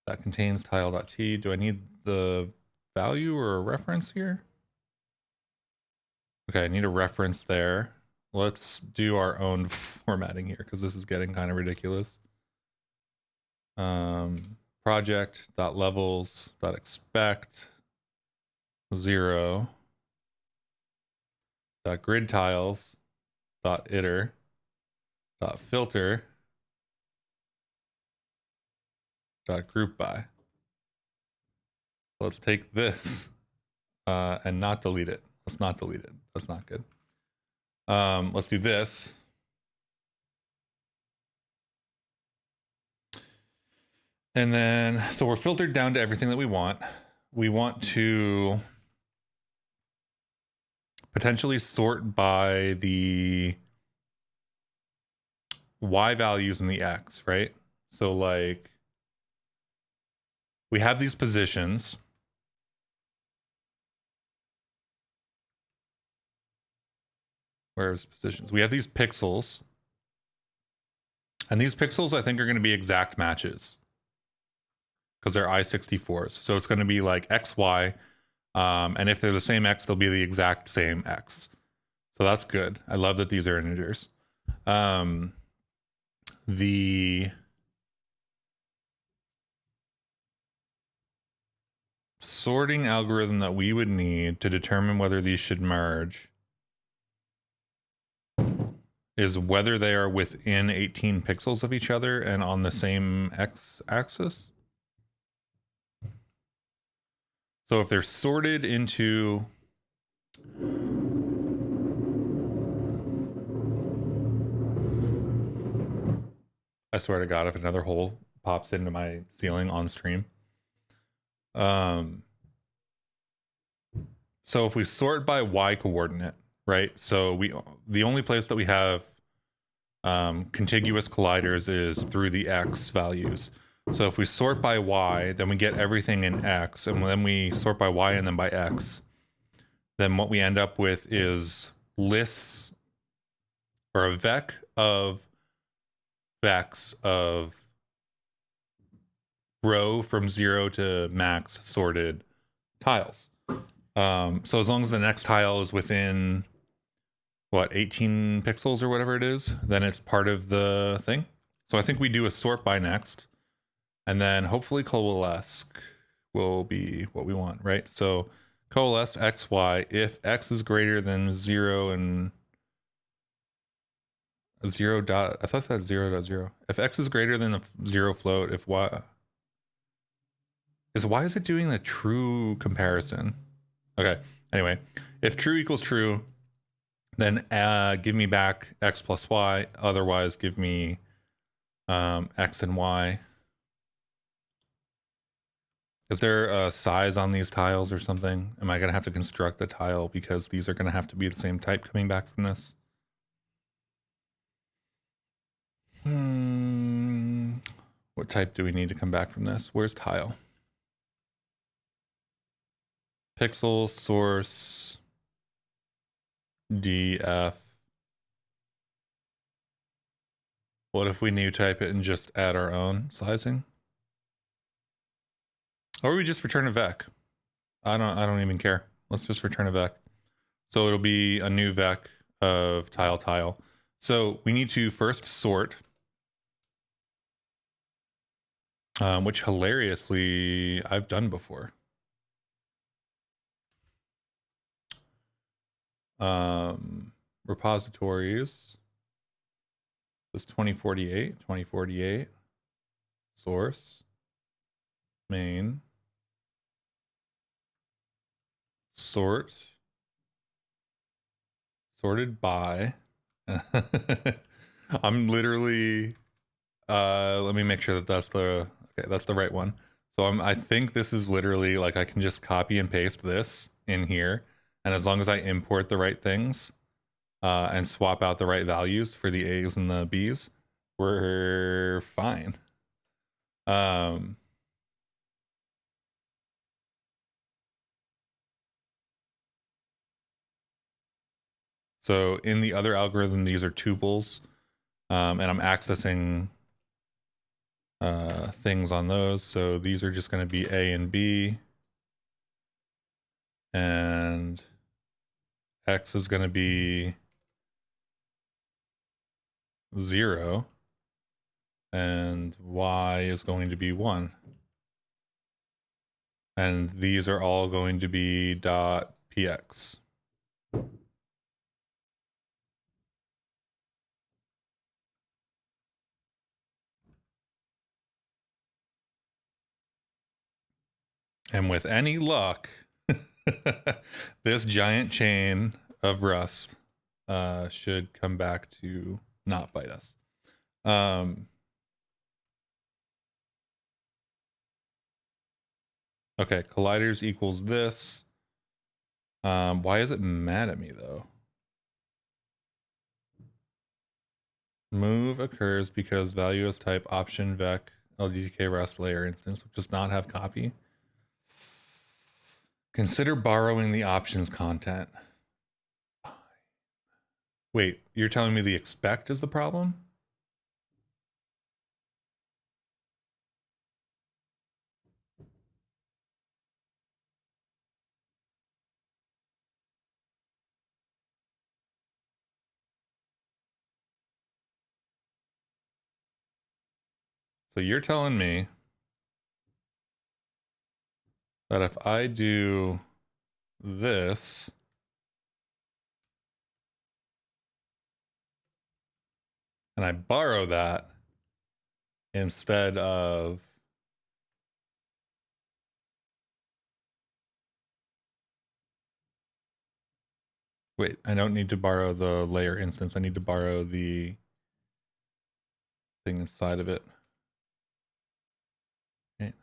That contains tile.t. Do I need the value or a reference here? Okay, I need a reference there. Let's do our own formatting here because this is getting kind of ridiculous. Project.levels.expect 0 grid tiles iter filter group by. Let's take this and not delete it. Let's not delete it. That's not good. Let's do this. And then, so we're filtered down to everything that we want. We want to potentially sort by the Y values and the X, right? So like, we have these positions. Where's positions? We have these pixels. And these pixels, I think, are going to be exact matches. Because they're I64s. So it's going to be like X, Y. And if they're the same X, they'll be the exact same X. So that's good. I love that these are integers. The sorting algorithm that we would need to determine whether these should merge is whether they are within 18 pixels of each other and on the same x-axis. So if they're sorted into I swear to God, if another hole pops into my ceiling on stream. So if we sort by Y coordinate, right? So the only place that we have contiguous colliders is through the X values. So if we sort by Y, then we get everything in X, and then we sort by Y and then by X. Then what we end up with is lists or a vec of vecs of row from 0 to max sorted tiles. So as long as the next tile is within what 18 pixels or whatever it is, then it's part of the thing. So I think we do a sort by next, and then hopefully coalesce will be what we want, right? So coalesce xy if x is greater than 0 and 0 dot, I thought that's 0.0. If x is greater than the 0 float, if y is it doing the true comparison? Okay, anyway, if true equals true, then give me back x plus y, otherwise give me x and y. Is there a size on these tiles or something? Am I going to have to construct the tile because these are going to have to be the same type coming back from this? What type do we need to come back from this? Where's tile? Pixel, source, df. What if we new type it and just add our own sizing? Or we just return a vec. I don't even care. Let's just return a vec. So it'll be a new vec of tile. So we need to first sort, which hilariously I've done before. Repositories. This 2048, source, main, sorted by. I'm literally let me make sure that that's the right one. So I think this is literally like I can just copy and paste this in here, and as long as I import the right things and swap out the right values for the A's and the B's, we're fine. So in the other algorithm, these are tuples, and I'm accessing things on those. So these are just going to be A and B, and X is going to be 0, and Y is going to be 1. And these are all going to be .px. And with any luck, this giant chain of Rust should come back to not bite us. Okay, colliders equals this. Why is it mad at me though? Move occurs because value as type option vec LGTK Rust layer instance, which does not have copy. Consider borrowing the options content. Wait, you're telling me the expect is the problem? So you're telling me that if I do this, and I borrow that instead of wait, I don't need to borrow the layer instance. I need to borrow the thing inside of it. Okay.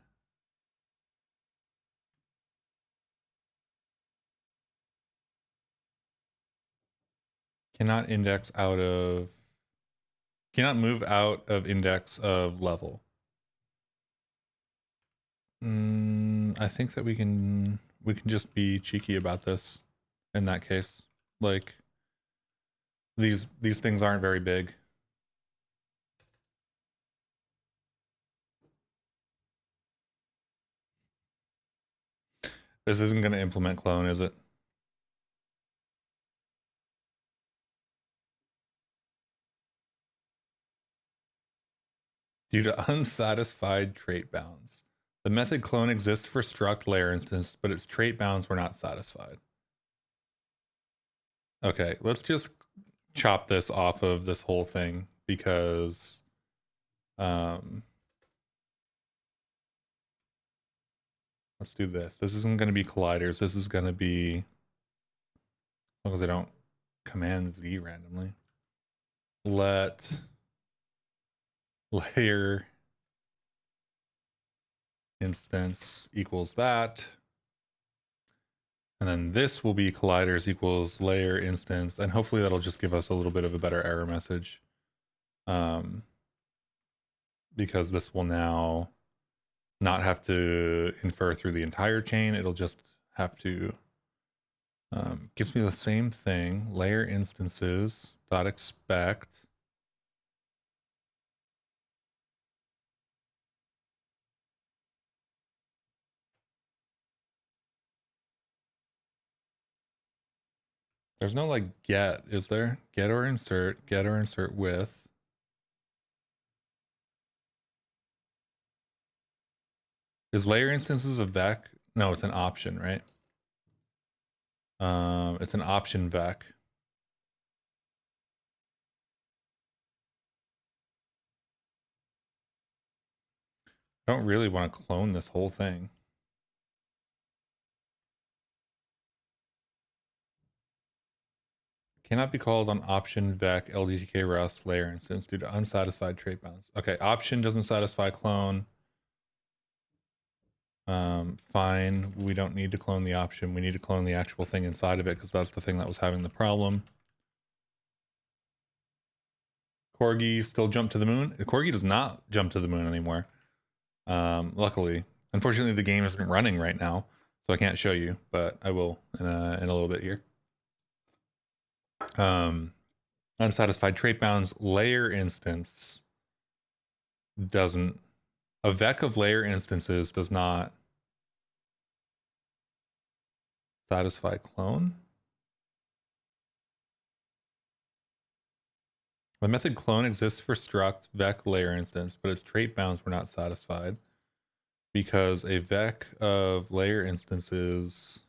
Cannot move out of index of level. I think that we can just be cheeky about this in that case. Like these things aren't very big. This isn't going to implement clone, is it? Due to unsatisfied trait bounds. The method clone exists for struct layer instance, but its trait bounds were not satisfied. Okay, let's just chop this off of this whole thing because let's do this. This isn't going to be colliders. This is going to be, as long as I don't command Z randomly. Let layer instance equals that. And then this will be colliders equals layer instance. And hopefully that'll just give us a little bit of a better error message. Because this will now not have to infer through the entire chain. It'll just have to, gives me the same thing, layer instances dot expect. There's no like get, is there? Get or insert with. Is layer instances a vec? No, it's an option, right? It's an option vec. I don't really want to clone this whole thing. Cannot be called on option vec LDTK Rust layer instance due to unsatisfied trait bounds. Okay, option doesn't satisfy clone. Fine, we don't need to clone the option. We need to clone the actual thing inside of it because that's the thing that was having the problem. Corgi still jump to the moon. Corgi does not jump to the moon anymore. Luckily. Unfortunately, the game isn't running right now, so I can't show you, but I will in a little bit here. Unsatisfied trait bounds layer instance doesn't, a vec of layer instances does not satisfy clone. The method clone exists for struct vec layer instance, but its trait bounds were not satisfied because a vec of layer instances,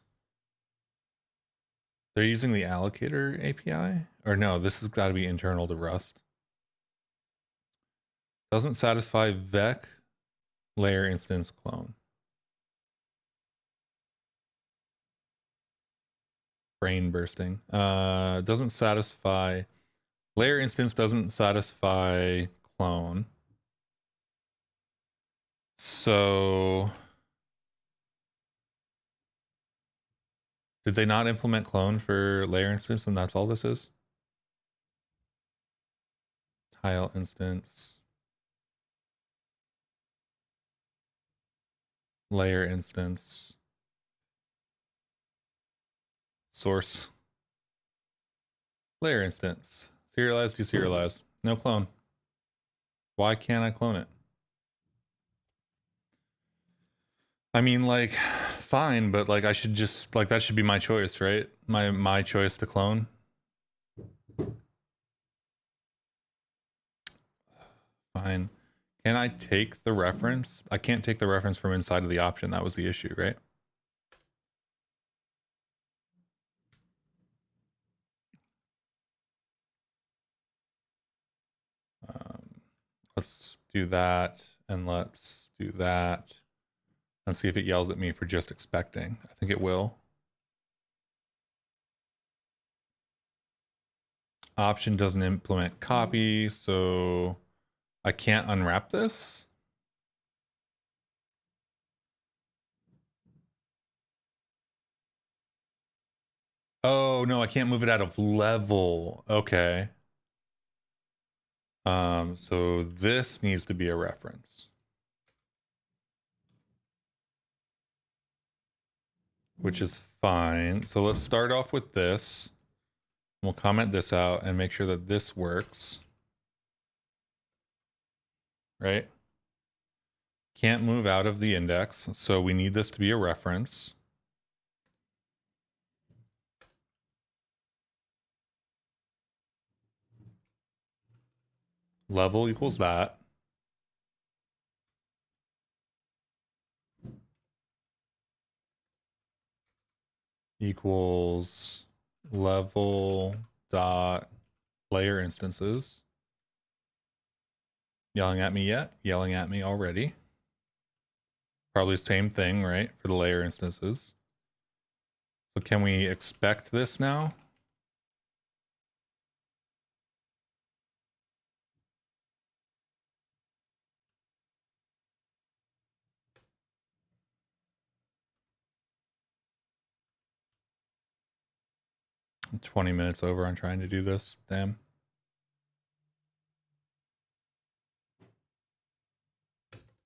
they're using the allocator API, or no, this has got to be internal to Rust. Doesn't satisfy vec layer instance clone. Brain bursting. Doesn't satisfy layer instance, doesn't satisfy clone. So did they not implement clone for layer instance and that's all this is? Tile instance. Layer instance. Source. Layer instance. Serialize, deserialize. No clone. Why can't I clone it? I mean, like, fine, but like I should just, like, that should be my choice, right? My choice to clone. Fine. Can I take the reference? I can't take the reference from inside of the option. That was the issue, right? Let's do that, and let's do that, and see if it yells at me for just expecting. I think it will. Option doesn't implement copy, so I can't unwrap this. Oh no, I can't move it out of level. Okay. So this needs to be a reference. which is fine. So let's start off with this. We'll comment this out and make sure that this works. Right? Can't move out of the index, so we need this to be a reference. Level equals that. Equals level dot layer instances. Yelling at me yet? Yelling at me already. Probably the same thing, right? For the layer instances. So can we expect this now? I'm 20 minutes over on trying to do this. Damn.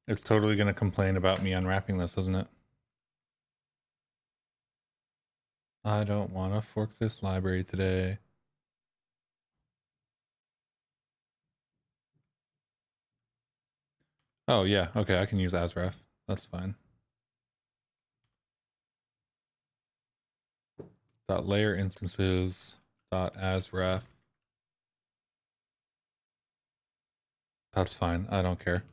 It's totally going to complain about me unwrapping this, isn't it? I don't want to fork this library today. Oh, yeah. Okay, I can use asref. That's fine. Dot layer instances dot asref. That's fine. I don't care.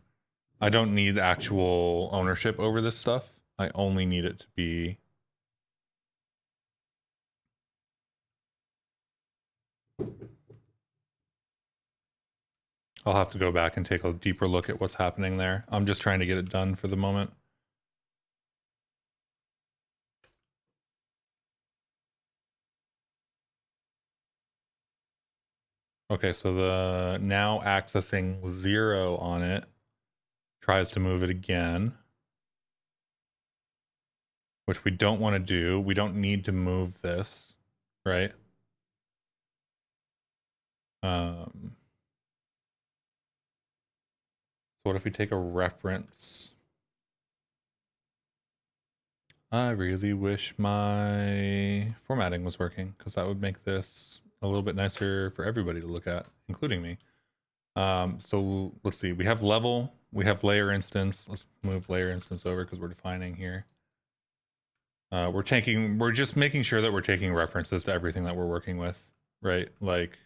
I don't need actual ownership over this stuff. I only need it to be I'll have to go back and take a deeper look at what's happening there. I'm just trying to get it done for the moment. Okay, so the now accessing 0 on it tries to move it again, which we don't want to do. We don't need to move this, right? So what if we take a reference? I really wish my formatting was working, because that would make this a little bit nicer for everybody to look at, including me. So let's see, we have level, we have layer instance. Let's move layer instance over because we're defining here. We're just making sure that we're taking references to everything that we're working with, right? Like,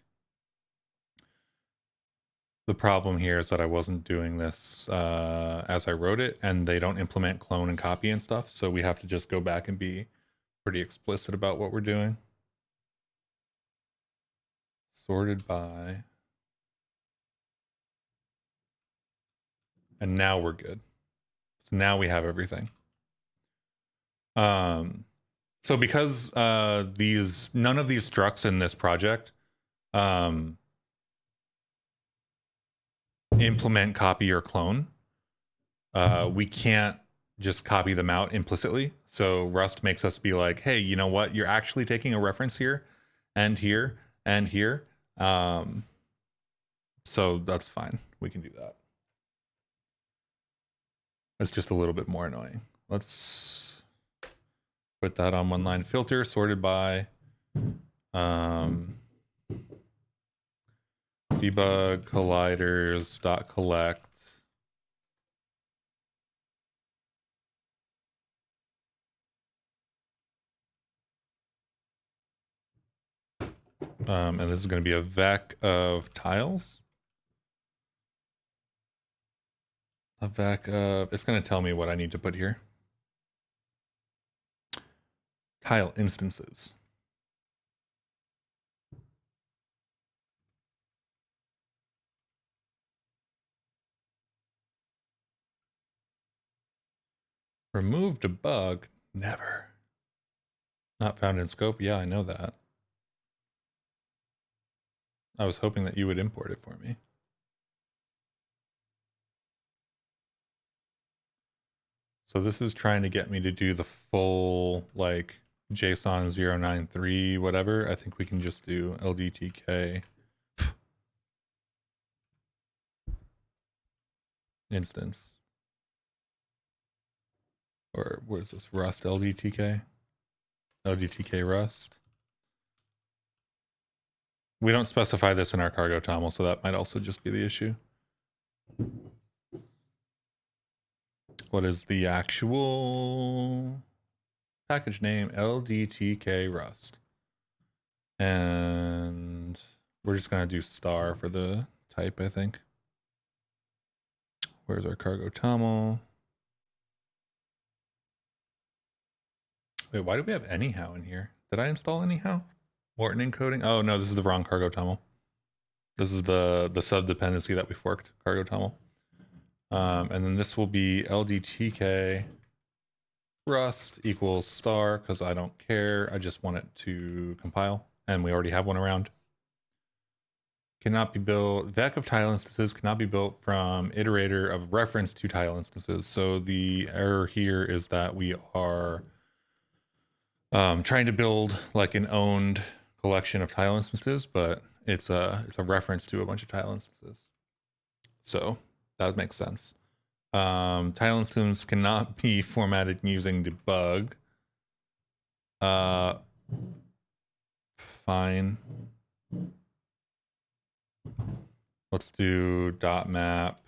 the problem here is that I wasn't doing this as I wrote it, and they don't implement clone and copy and stuff, so we have to just go back and be pretty explicit about what we're doing. Sorted by. And now we're good. So now we have everything. So because none of these structs in this project implement copy or clone, we can't just copy them out implicitly. So Rust makes us be like, hey, you know what? You're actually taking a reference here and here and here. So that's fine. We can do that. It's just a little bit more annoying. Let's put that on one line filter, sorted by debug colliders dot collect. And this is going to be a vec of tiles. A vec of, it's going to tell me what I need to put here. Tile instances. Remove debug, never. Not found in scope, yeah, I know that. I was hoping that you would import it for me. So this is trying to get me to do the full, like, JSON 093, whatever. I think we can just do LDTK instance. Or what is this, Rust LDTK? LDTK Rust. We don't specify this in our cargo toml, so that might also just be the issue. What is the actual package name? LDTK Rust. And we're just going to do star for the type, I think. Where's our cargo toml? Wait, why do we have anyhow in here? Did I install anyhow? Morton encoding? Oh no, this is the wrong cargo toml. This is the sub dependency that we forked, cargo toml. And then this will be LDTK Rust equals star, because I don't care. I just want it to compile, and we already have one around. Cannot be built. VEC of tile instances cannot be built from iterator of reference to tile instances. So the error here is that we are trying to build like an owned collection of tile instances, but it's a reference to a bunch of tile instances. So that makes sense. Tile instance cannot be formatted using debug. Fine. Let's do .map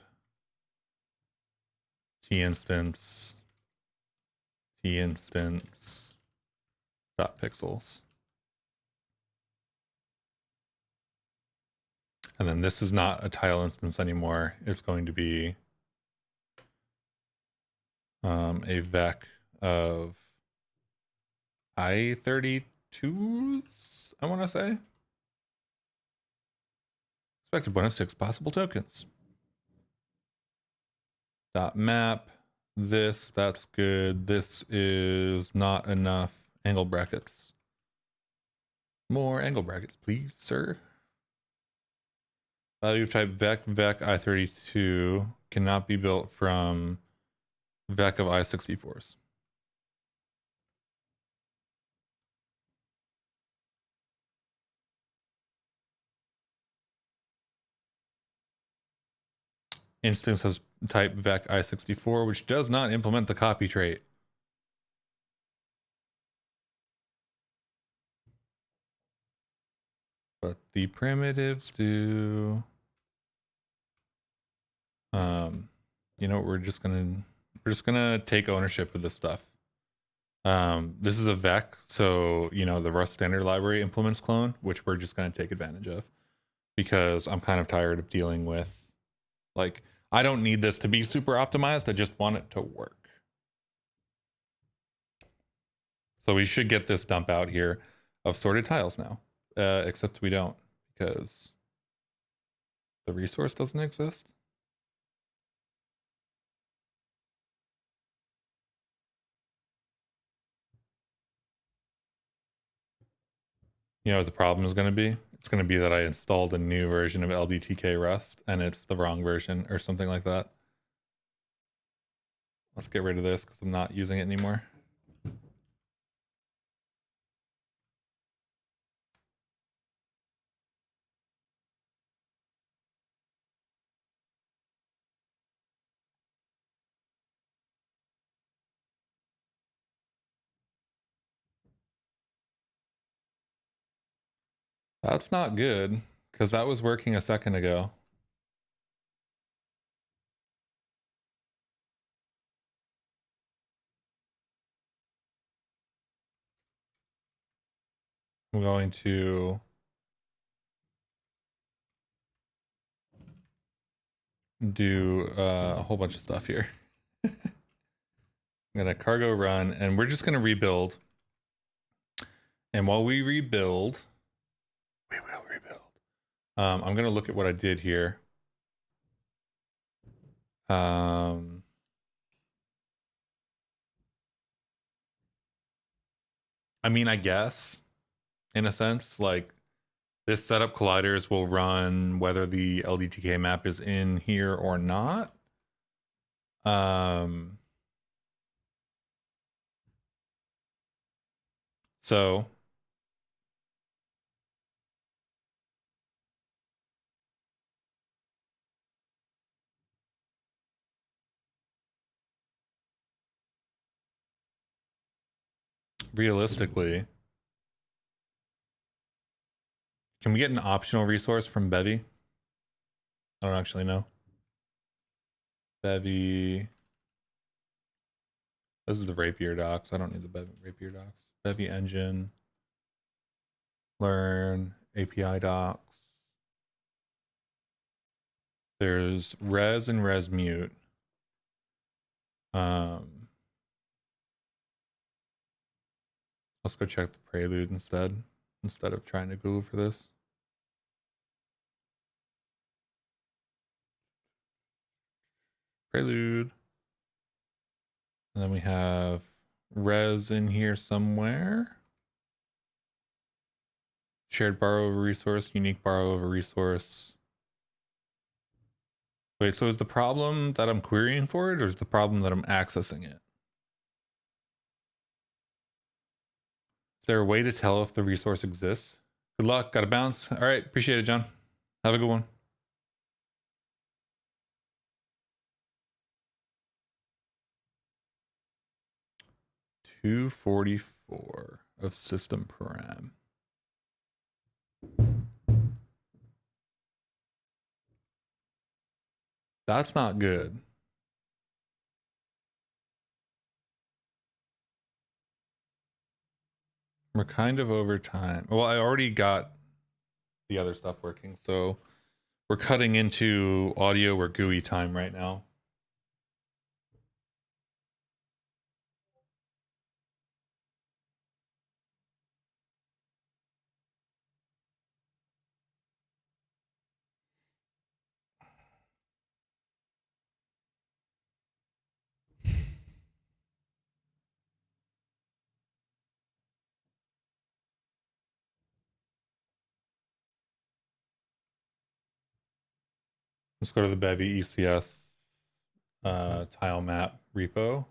t instance .pixels. And then this is not a tile instance anymore. It's going to be a vec of I32s, I want to say. Expected one of 6 possible tokens. .map this, that's good. This is not enough angle brackets. More angle brackets, please, sir. Value type vec I32 cannot be built from vec of I64s. Instance has type vec I64, which does not implement the copy trait. But the primitives do. You know, we're just gonna take ownership of this stuff. This is a vec, so you know the Rust standard library implements clone, which we're just gonna take advantage of because I'm kind of tired of dealing with, like, I don't need this to be super optimized. I just want it to work. So we should get this dump out here of sorted tiles now, except we don't because the resource doesn't exist. You know what the problem is going to be? It's going to be that I installed a new version of LDTK Rust and it's the wrong version or something like that. Let's get rid of this because I'm not using it anymore. That's not good because that was working a second ago. I'm going to do a whole bunch of stuff here. I'm gonna cargo run and we're just gonna rebuild. And while we rebuild, we will rebuild. I'm gonna look at what I did here. I mean, I guess in a sense, like this setup colliders will run whether the LDTK map is in here or not. So realistically, can we get an optional resource from Bevy? I don't actually know. Bevy. This is the Rapier docs. I don't need the Rapier docs. Bevy engine. Learn API docs. There's res and res mute. Let's go check the prelude instead of trying to Google for this. Prelude. And then we have res in here somewhere. Shared borrow of a resource, unique borrow of a resource. Wait, so is the problem that I'm querying for it, or is the problem that I'm accessing it? Is there a way to tell if the resource exists? Good luck, gotta bounce. All right, appreciate it, John. Have a good one. $244 of system param. That's not good. We're kind of over time. Well, I already got the other stuff working, so we're cutting into audio or GUI time right now. Let's go to the Bevy ECS tile map repo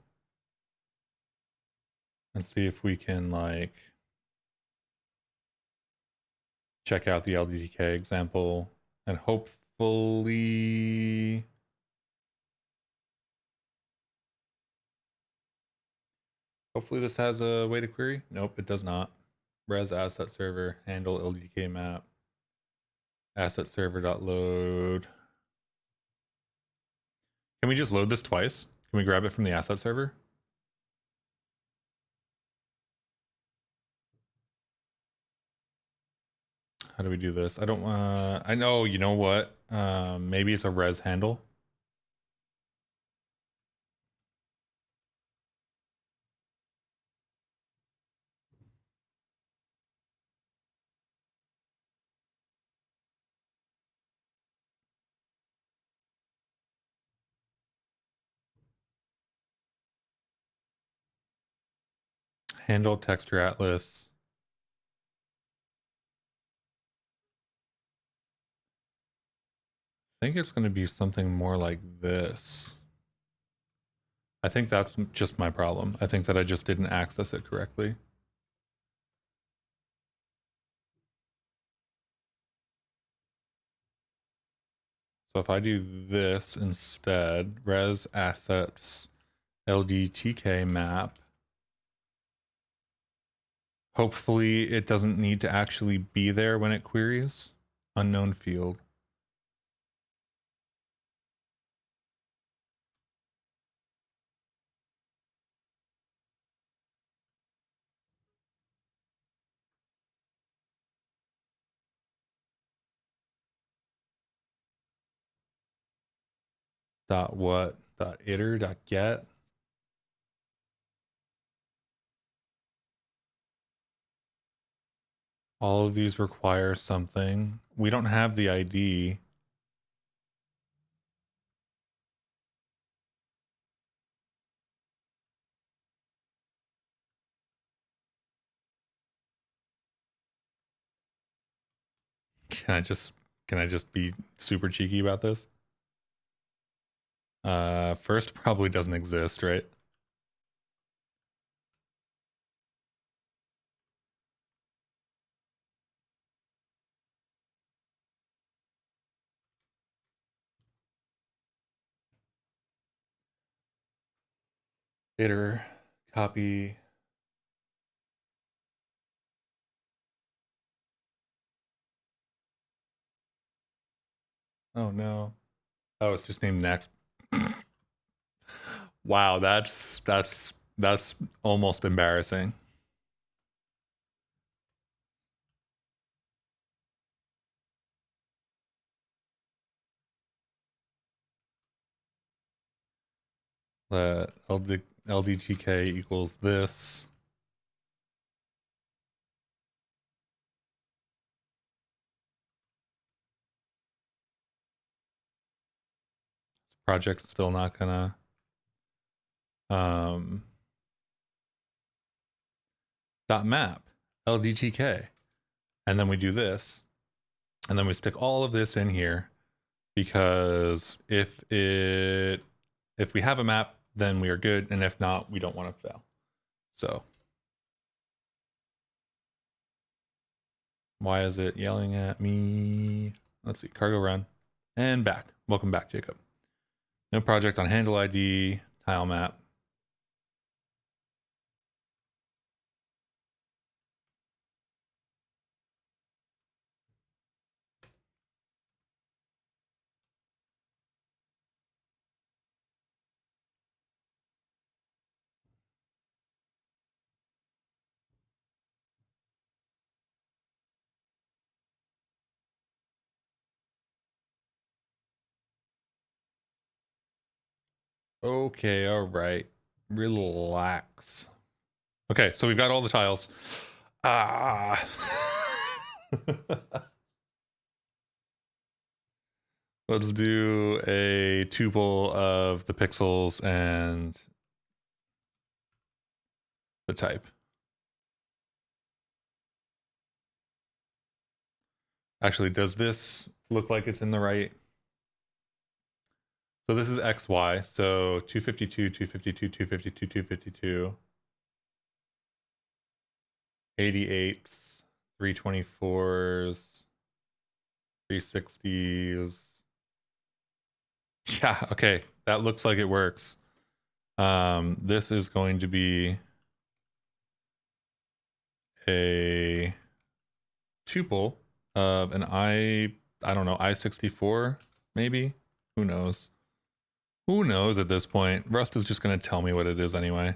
and see if we can like check out the LDTK example and hopefully this has a way to query. Nope, it does not. Res asset server handle LDTK map asset server.load. Can we just load this twice? Can we grab it from the asset server? How do we do this? I don't I know, you know what? Maybe it's a res handle. Handle texture atlas. I think it's going to be something more like this. I think that's just my problem. I think that I just didn't access it correctly. So if I do this instead, res assets LDTK map, hopefully it doesn't need to actually be there when it queries. Unknown field. Dot what? Dot iter. Dot get. All of these require something. We don't have the ID. Can I just be super cheeky about this? First probably doesn't exist, right? Iter, copy, Oh no. Oh, it's just named next. Wow, that's almost embarrassing. Let LDTK equals this. This project's still not gonna dot map LDTK. And then we do this. And then we stick all of this in here because if we have a map, then we are good. And if not, we don't want to fail. So why is it yelling at me? Let's see, cargo run and back. Welcome back, Jacob. No project on handle ID, tile map. Okay, all right. Relax. Okay, so we've got all the tiles. Ah. Let's do a tuple of the pixels and the type. Actually, does this look like it's in the right? So this is XY. So 252, 252, 252, 252. 88s, 324s, 360s. Yeah, okay. That looks like it works. This is going to be a tuple of an I don't know, I64 maybe. Who knows? Who knows at this point? Rust is just going to tell me what it is anyway.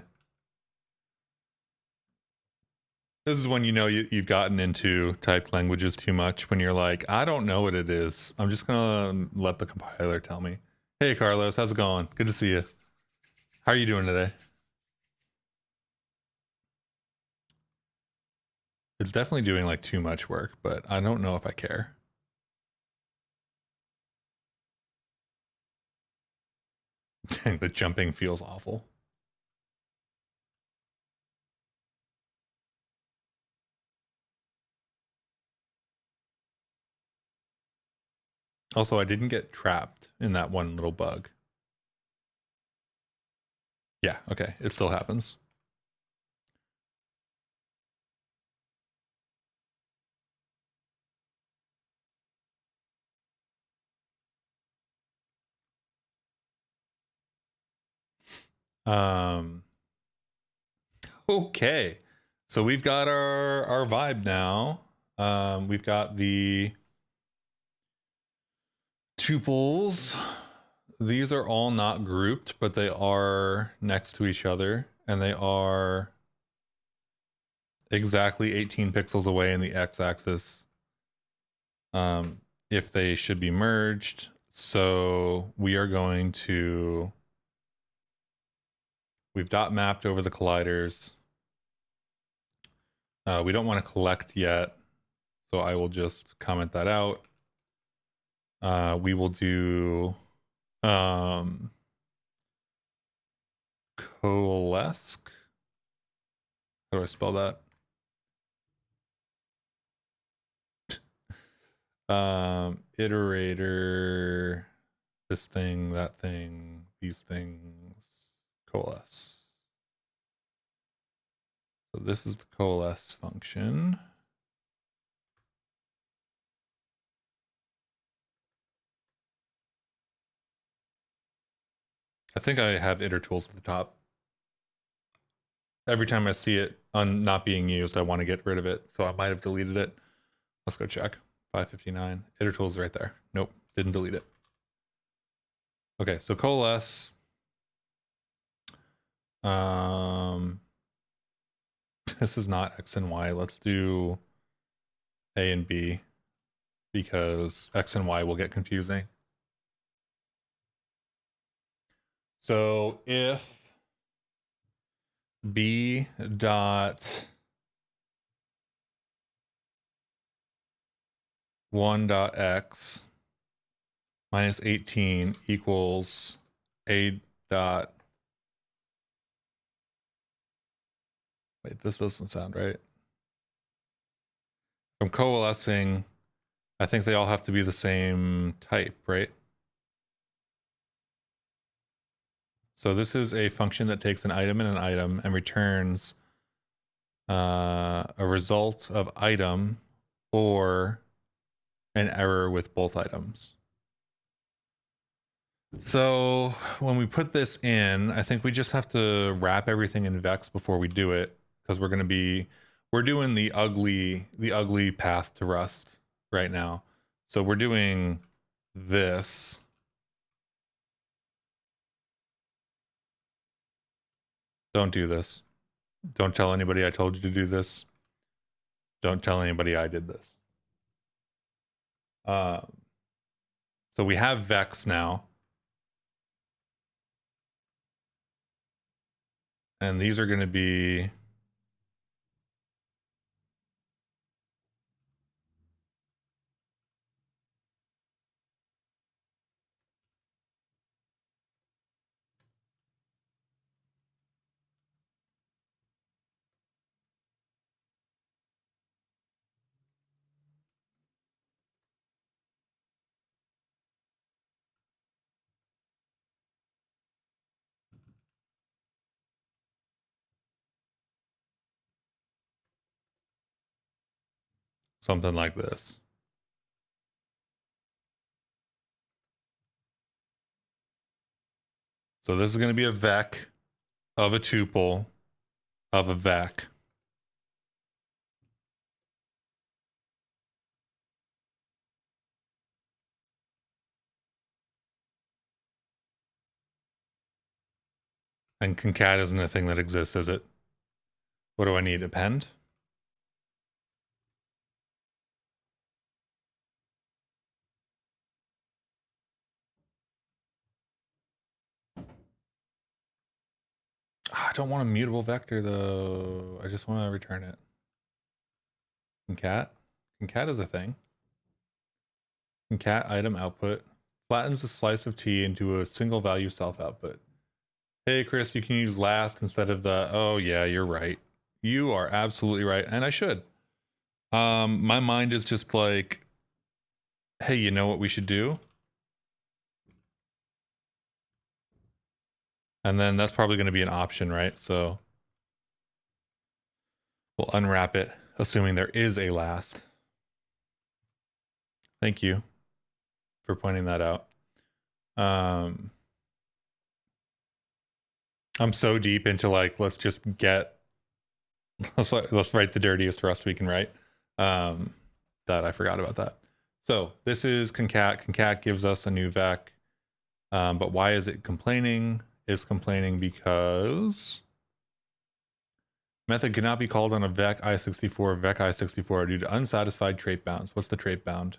This is when you know you've gotten into typed languages too much, when you're like, I don't know what it is. I'm just going to let the compiler tell me. Hey, Carlos, how's it going? Good to see you. How are you doing today? It's definitely doing like too much work, but I don't know if I care. The jumping feels awful. Also, I didn't get trapped in that one little bug. Yeah, okay. It still happens. Okay. So we've got our vibe now. We've got the tuples. These are all not grouped, but they are next to each other, and they are exactly 18 pixels away in the x-axis if they should be merged. So we are going to, we've dot mapped over the colliders. We don't want to collect yet, so I will just comment that out. We will do coalesce. How do I spell that? Iterator, this thing, that thing, these things, coalesce. So this is the coalesce function. I think I have itertools at the top. Every time I see it not being used, I want to get rid of it. So I might have deleted it. Let's go check. 559. Itertools right there. Nope. didn't delete it. Okay, so coalesce. This is not X and Y. Let's do A and B because X and Y will get confusing. So if B dot 1 dot X minus 18 equals A dot. Wait, this doesn't sound right. I'm coalescing. I think they all have to be the same type, right? So this is a function that takes an item and an item and returns a result of item or an error with both items. So when we put this in, I think we just have to wrap everything in Vex before we do it, because we're doing the ugly path to Rust right now. So we're doing this. Don't do this. Don't tell anybody I told you to do this. Don't tell anybody I did this. So we have Vex now. And these are going to be something like this. So this is going to be a vec of a tuple of a vec. And concat isn't a thing that exists, is it? What do I need? Append? I don't want a mutable vector though. I just want to return it. Concat? Concat is a thing. Concat item output flattens a slice of T into a single value self output. Hey Chris, you can use last instead of the, oh yeah, you're right. You are absolutely right. And I should. My mind is just like, hey, you know what we should do? And then that's probably going to be an option, right? So we'll unwrap it, assuming there is a last. Thank you for pointing that out. I'm so deep into like, let's just get, let's write the dirtiest Rust we can write. That I forgot about that. So this is concat. Concat gives us a new vec. But why is it complaining? It's complaining because method cannot be called on a vec i64 vec i64 due to unsatisfied trait bounds. What's the trait bound?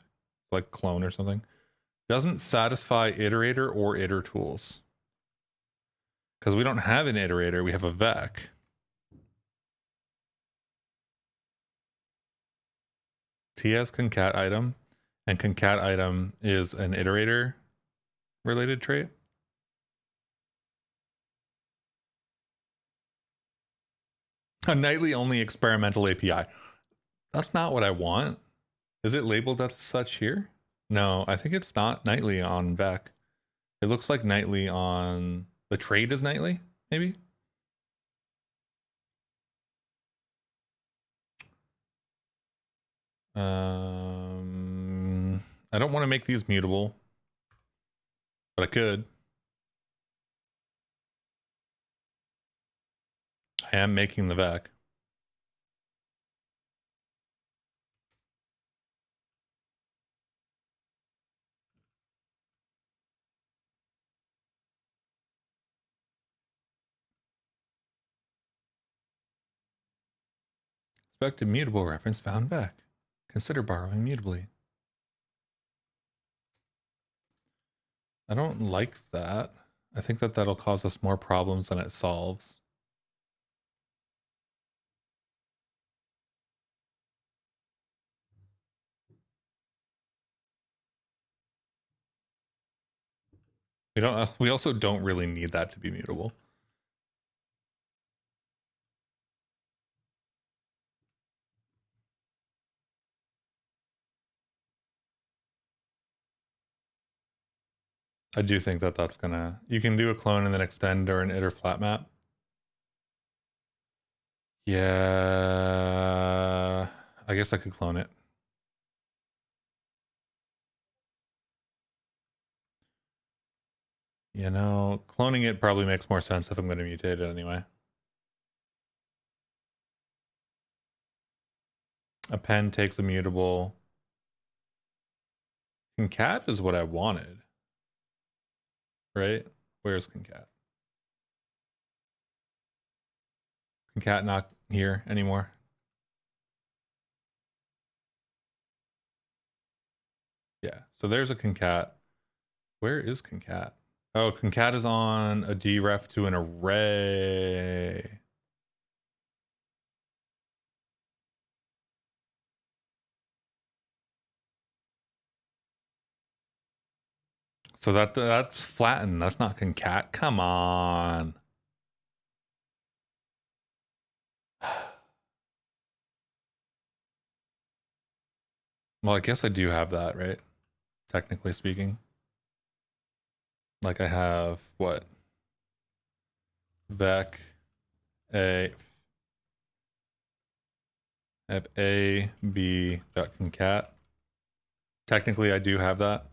Like clone or something? Doesn't satisfy iterator or iter tools. Because we don't have an iterator, we have a vec. T has concat item, and concat item is an iterator related trait. A nightly only experimental API. That's not what I want. Is it labeled as such here? No, I think it's not nightly on vec. It looks like nightly on the trait is nightly, maybe. I don't want to make these mutable, but I could. I am making the vec. Expected mutable reference found back. Consider borrowing mutably. I don't like that. I think that that'll cause us more problems than it solves. We also don't really need that to be mutable. I do think that that's gonna, you can do a clone and then extend or an iter flat map. Yeah, I guess I could clone it. You know, cloning it probably makes more sense if I'm going to mutate it anyway. Append takes a mutable. Concat is what I wanted. Right? Where's concat? Concat not here anymore. Yeah, so there's a concat. Where is concat? Oh, concat is on a deref to an array. So that's flattened. That's not concat. Come on. Well, I guess I do have that, right? Technically speaking. Like I have what? Vec a. I have a b dot concat. Technically, I do have that.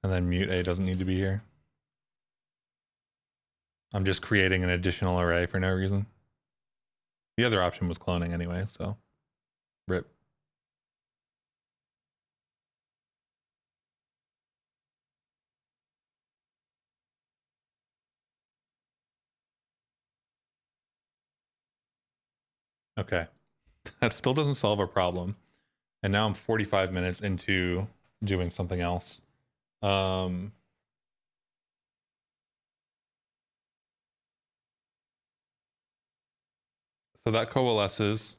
And then mute a doesn't need to be here. I'm just creating an additional array for no reason. The other option was cloning anyway, so rip. Okay. That still doesn't solve our problem. And now I'm 45 minutes into doing something else. So that coalesces.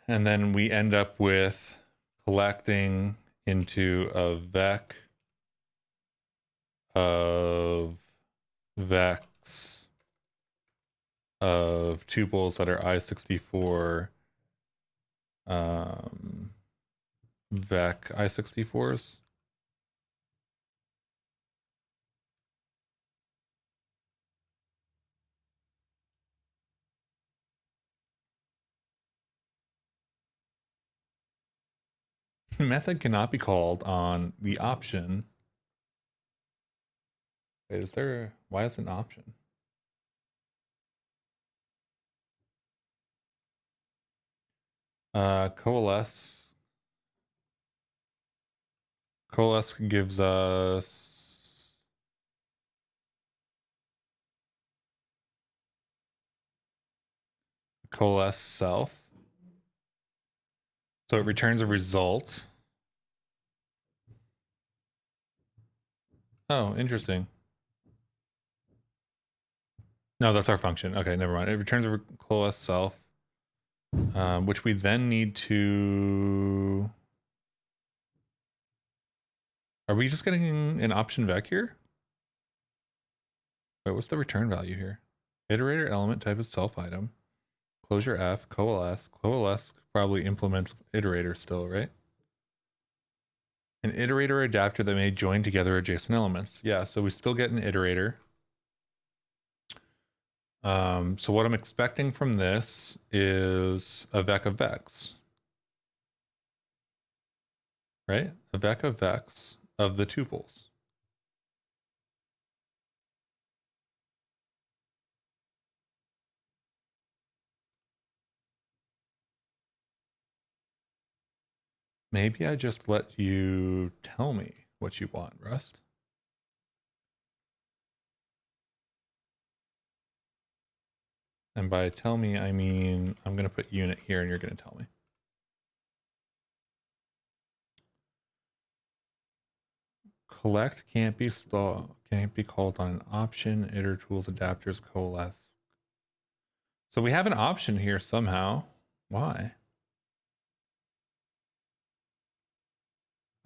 And then we end up with collecting into a vec of vecs of tuples that are I64 vec I64s. Method cannot be called on the option. Wait, why is it an option? Coalesce gives us coalesce self. So it returns a result. Oh, interesting. No, that's our function. Okay, never mind. It returns a coalesce self, which we then need to. Are we just getting an option vec here? Wait, what's the return value here? Iterator element type is self item. Closure F, coalesce. Coalesce probably implements iterator still, right? An iterator adapter that may join together adjacent elements. Yeah, so we still get an iterator. So what I'm expecting from this is a vec of vecs. Right? A vec of vecs of the tuples. Maybe I just let you tell me what you want, Rust. And by tell me, I mean I'm going to put unit here and you're going to tell me. Collect can't be called on an option. Iter tools adapters coalesce. So we have an option here somehow. Why?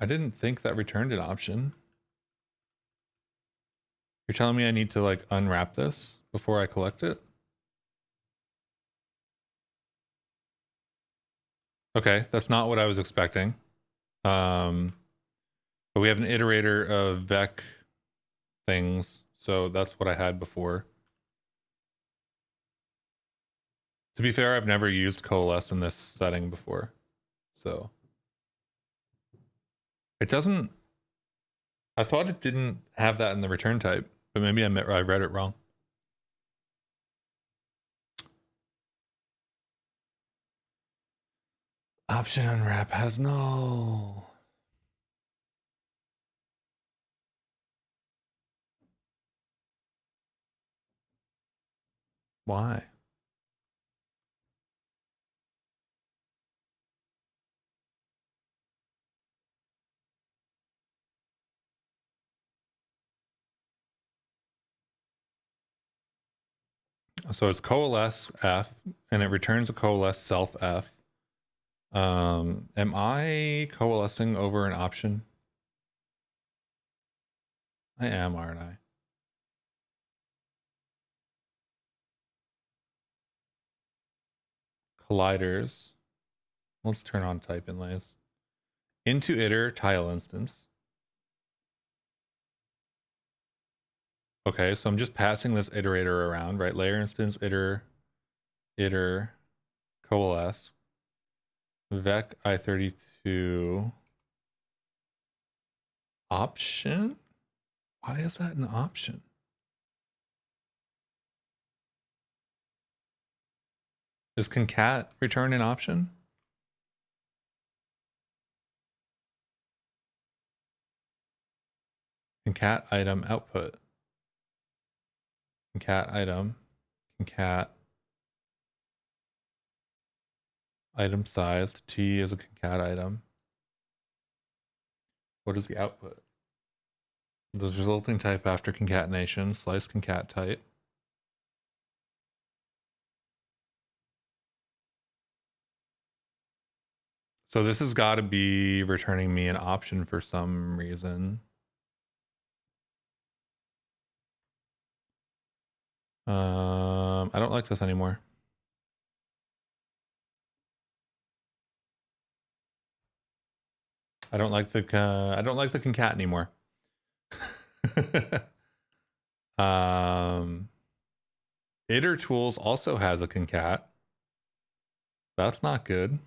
I didn't think that returned an option. You're telling me I need to like unwrap this before I collect it? Okay, that's not what I was expecting. But we have an iterator of vec things, so that's what I had before. To be fair, I've never used coalesce in this setting before, so it doesn't. I thought it didn't have that in the return type, but maybe I read it wrong. Option unwrap has no. Why? So it's coalesce F and it returns a coalesce self F. Am I coalescing over an option? I am, aren't I? Colliders. Let's turn on type inlays. Into iter tile instance. Okay, so I'm just passing this iterator around, right? Layer instance, iter, coalesce, vec i32 option. Why is that an option? Is concat return an option? Concat item output. Concat item. Concat item size. T is a concat item. What is the output? The resulting type after concatenation. Slice concat type. So this has got to be returning me an option for some reason. I don't like this anymore. I don't like the concat anymore. Iter tools also has a concat. That's not good.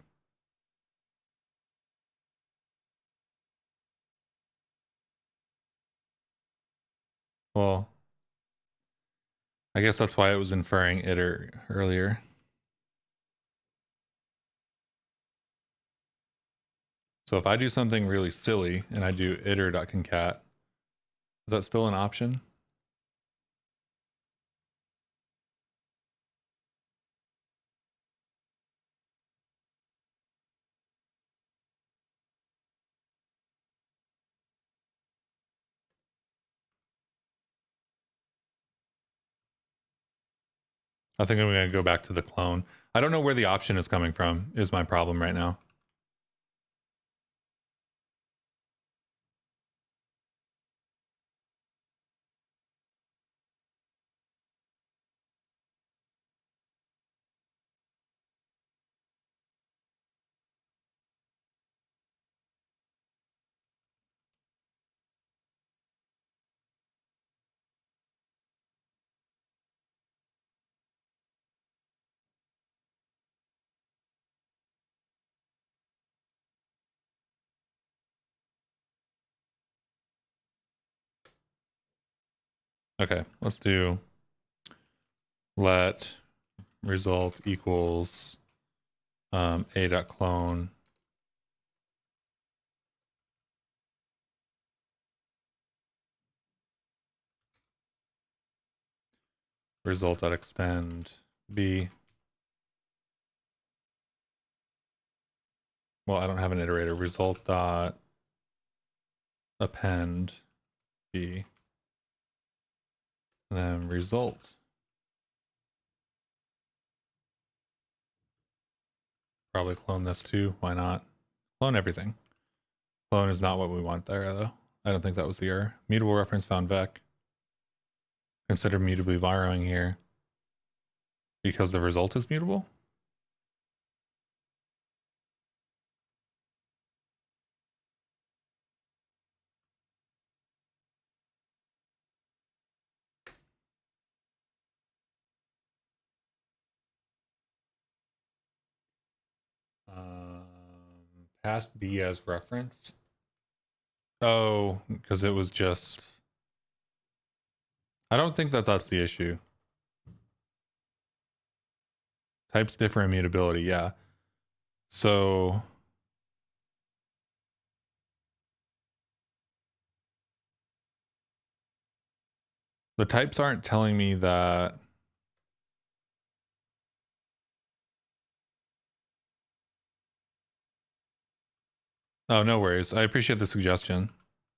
Well, I guess that's why it was inferring iter earlier. So if I do something really silly and I do iter.concat, is that still an option? I think I'm going to go back to the clone. I don't know where the option is coming from, is my problem right now. Okay, let's do let result equals a.clone result.extend B. Well, I don't have an iterator. Result dot append B. And then result. Probably clone this too. Why not? Clone everything. Clone is not what we want there, though. I don't think that was the error. Mutable reference found vec. Consider mutably borrowing here. Because the result is mutable? Past B as reference. Oh, because it was just... I don't think that that's the issue. Types differ immutability, yeah. So... the types aren't telling me that... Oh, no worries. I appreciate the suggestion.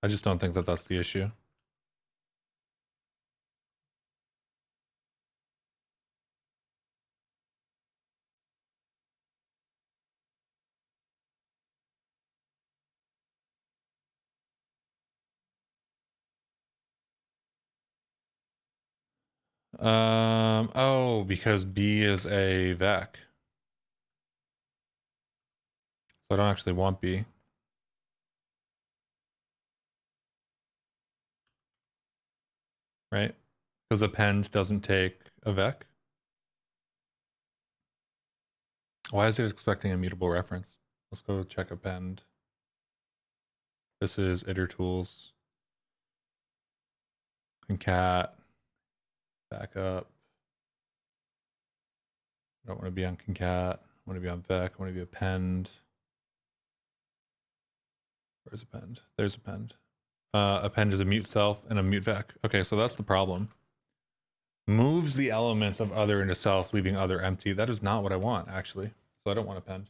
I just don't think that that's the issue. Oh, because B is a vec. So I don't actually want B. Right? Because append doesn't take a vec. Why is it expecting a mutable reference? Let's go check append. This is itertools. Concat. Backup. I don't want to be on concat. I want to be on vec. I want to be append. Where's append? There's append. Append is a mute self and a mute vec. Okay, so that's the problem. Moves the elements of other into self, leaving other empty. That is not what I want, actually. So I don't want append.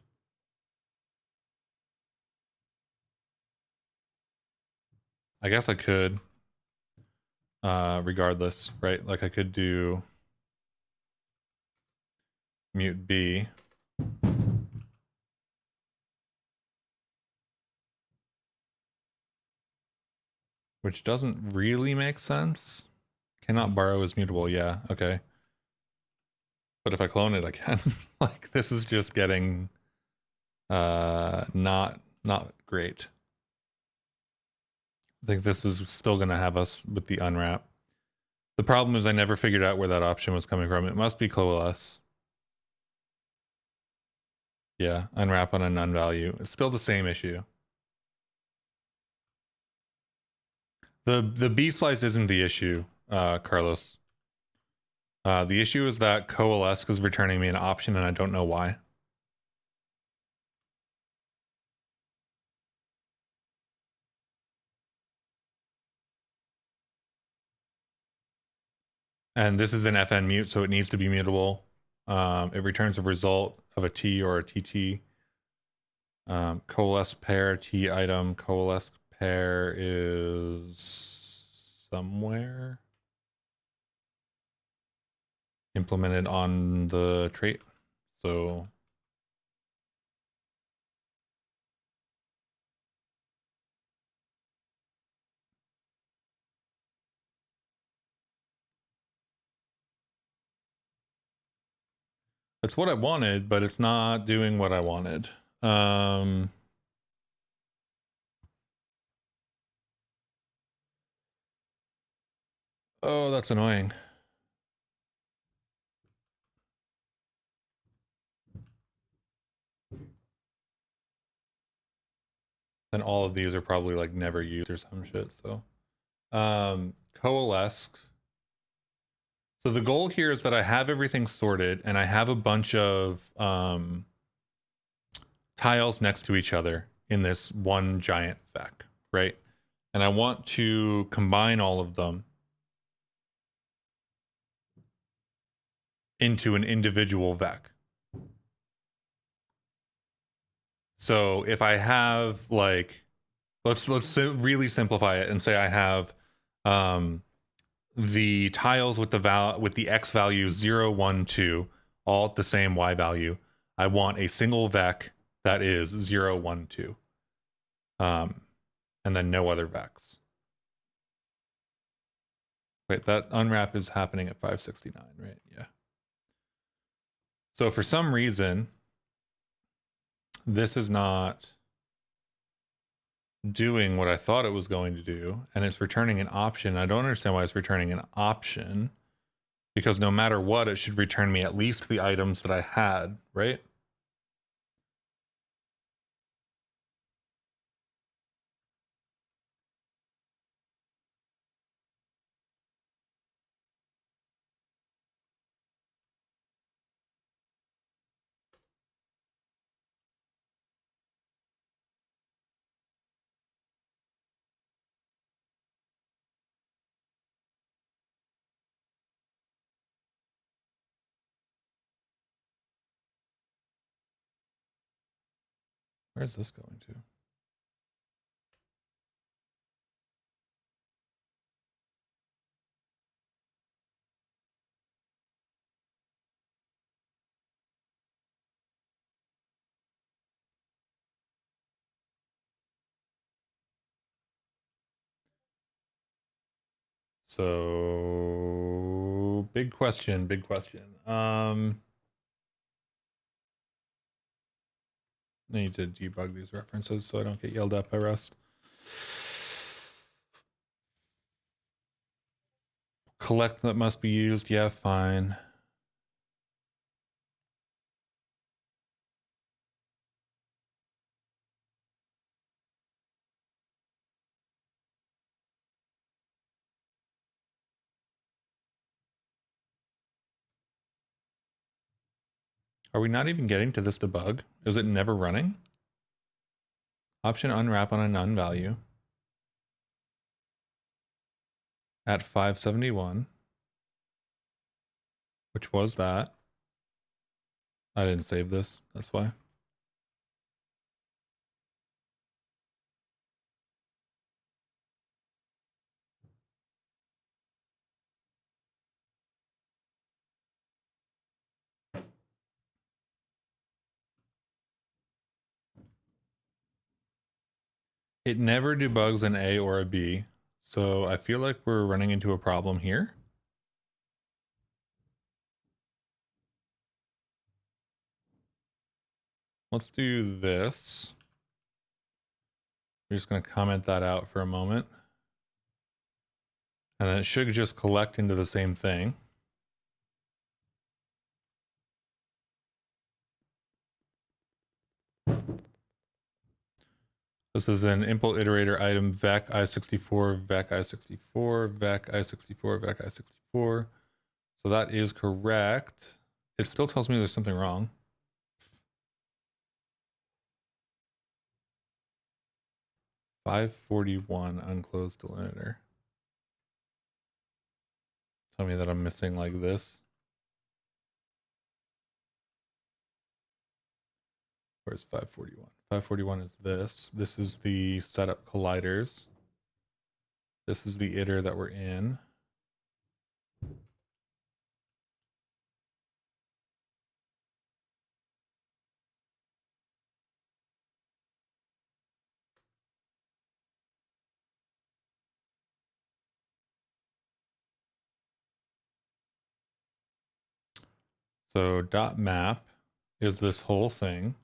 I guess I could, regardless, right? Like I could do mute B. Which doesn't really make sense. Cannot borrow is mutable. Yeah, okay. But if I clone it, I can. Like this is just getting not great. I think this is still going to have us with the unwrap. The problem is I never figured out where that option was coming from. It must be coalesce. Yeah, unwrap on a none value. It's still the same issue. The B slice isn't the issue, Carlos. The issue is that coalesce is returning me an option and I don't know why. And this is an FN mute, so it needs to be mutable. It returns a result of a T or a TT. Coalesce pair, T item, coalesce pair is somewhere implemented on the trait. So it's what I wanted, but it's not doing what I wanted. Oh, that's annoying. And all of these are probably like never used or some shit. So coalesce. So the goal here is that I have everything sorted and I have a bunch of tiles next to each other in this one giant vec, right? And I want to combine all of them into an individual vec. So if I have like, let's really simplify it and say I have the tiles with the x value 0, 1, 2, all at the same y value. I want a single vec that is 0, 1, 2. And then no other vecs. Wait, that unwrap is happening at 569, right? Yeah. So for some reason, this is not doing what I thought it was going to do, and it's returning an option. I don't understand why it's returning an option, because no matter what, it should return me at least the items that I had, right? Where's this going to? So big question. I need to debug these references so I don't get yelled at by Rust. Collect that must be used. Yeah, fine. Are we not even getting to this debug? Is it never running? Option unwrap on a none value at 571, which was that. I didn't save this, that's why. It never debugs an A or a B, so I feel like we're running into a problem here. Let's do this. We're just going to comment that out for a moment. And then it should just collect into the same thing. This is an impl iterator item vec i64, vec i64, vec i64, vec i64. So that is correct. It still tells me there's something wrong. $541 unclosed delimiter. Tell me that I'm missing like this. Where's 541? 541 is this. This is the setup colliders. This is the iter that we're in. So dot map is this whole thing.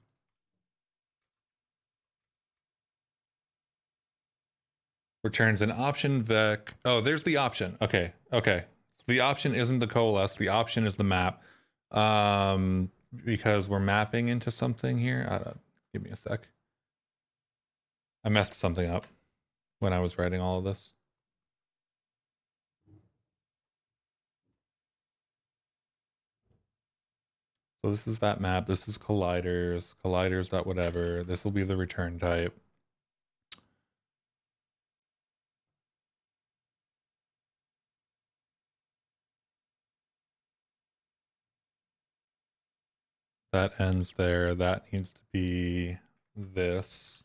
Returns an option vec. Oh, there's the option. Okay. The option isn't the coalesce. The option is the map. Because we're mapping into something here. Give me a sec. I messed something up when I was writing all of this. So this is that map. This is colliders. Colliders dot whatever. This will be the return type. That ends there. That needs to be this.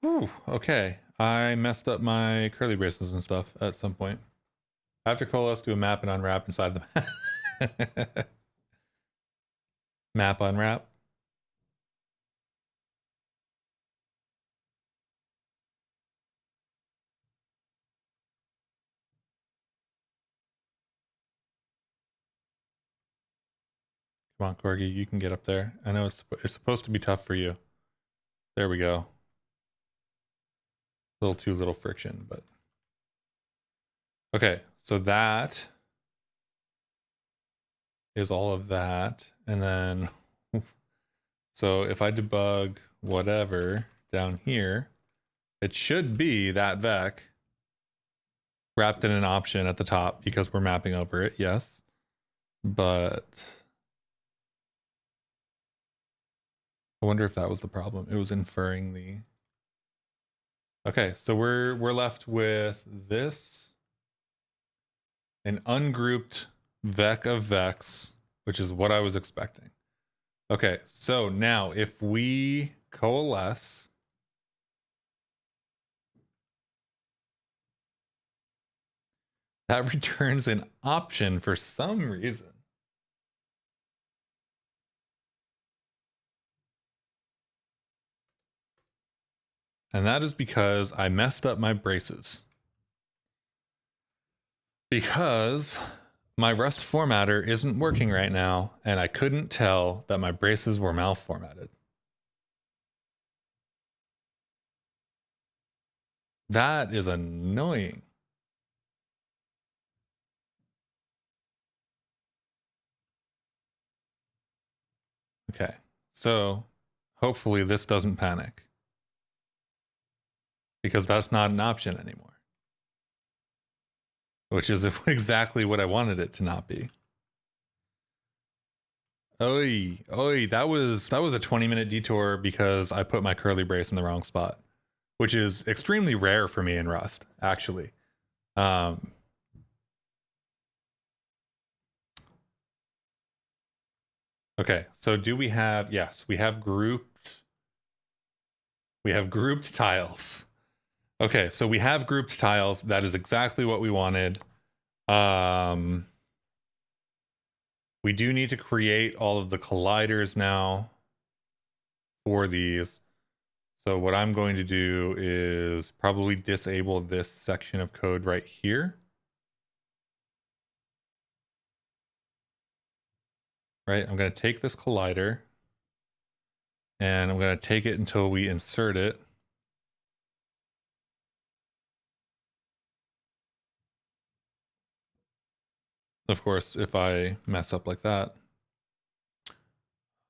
Whew, okay. I messed up my curly braces and stuff at some point. I have to coalesce, do a map and unwrap inside the map. Map unwrap. Come on, Corgi, you can get up there. I know it's supposed to be tough for you. There we go. A little too little friction, but okay. So that is all of that, and then so if I debug whatever down here, it should be that vec wrapped in an option at the top because we're mapping over it. Yes, but I wonder if that was the problem. It was inferring the. Okay, so we're left with this, an ungrouped vec of vecs, which is what I was expecting. Okay, so now if we coalesce, that returns an option for some reason. And that is because I messed up my braces. Because my Rust formatter isn't working right now, and I couldn't tell that my braces were malformatted. That is annoying. Okay, so hopefully this doesn't panic. Because that's not an option anymore. Which is exactly what I wanted it to not be. Oi, that was a 20-minute detour because I put my curly brace in the wrong spot, which is extremely rare for me in Rust, actually. Okay, so do we have, yes, we have grouped tiles. Okay, so we have grouped tiles. That is exactly what we wanted. We do need to create all of the colliders now for these. So what I'm going to do is probably disable this section of code right here. Right, I'm going to take this collider and I'm going to take it until we insert it. Of course, if I mess up like that,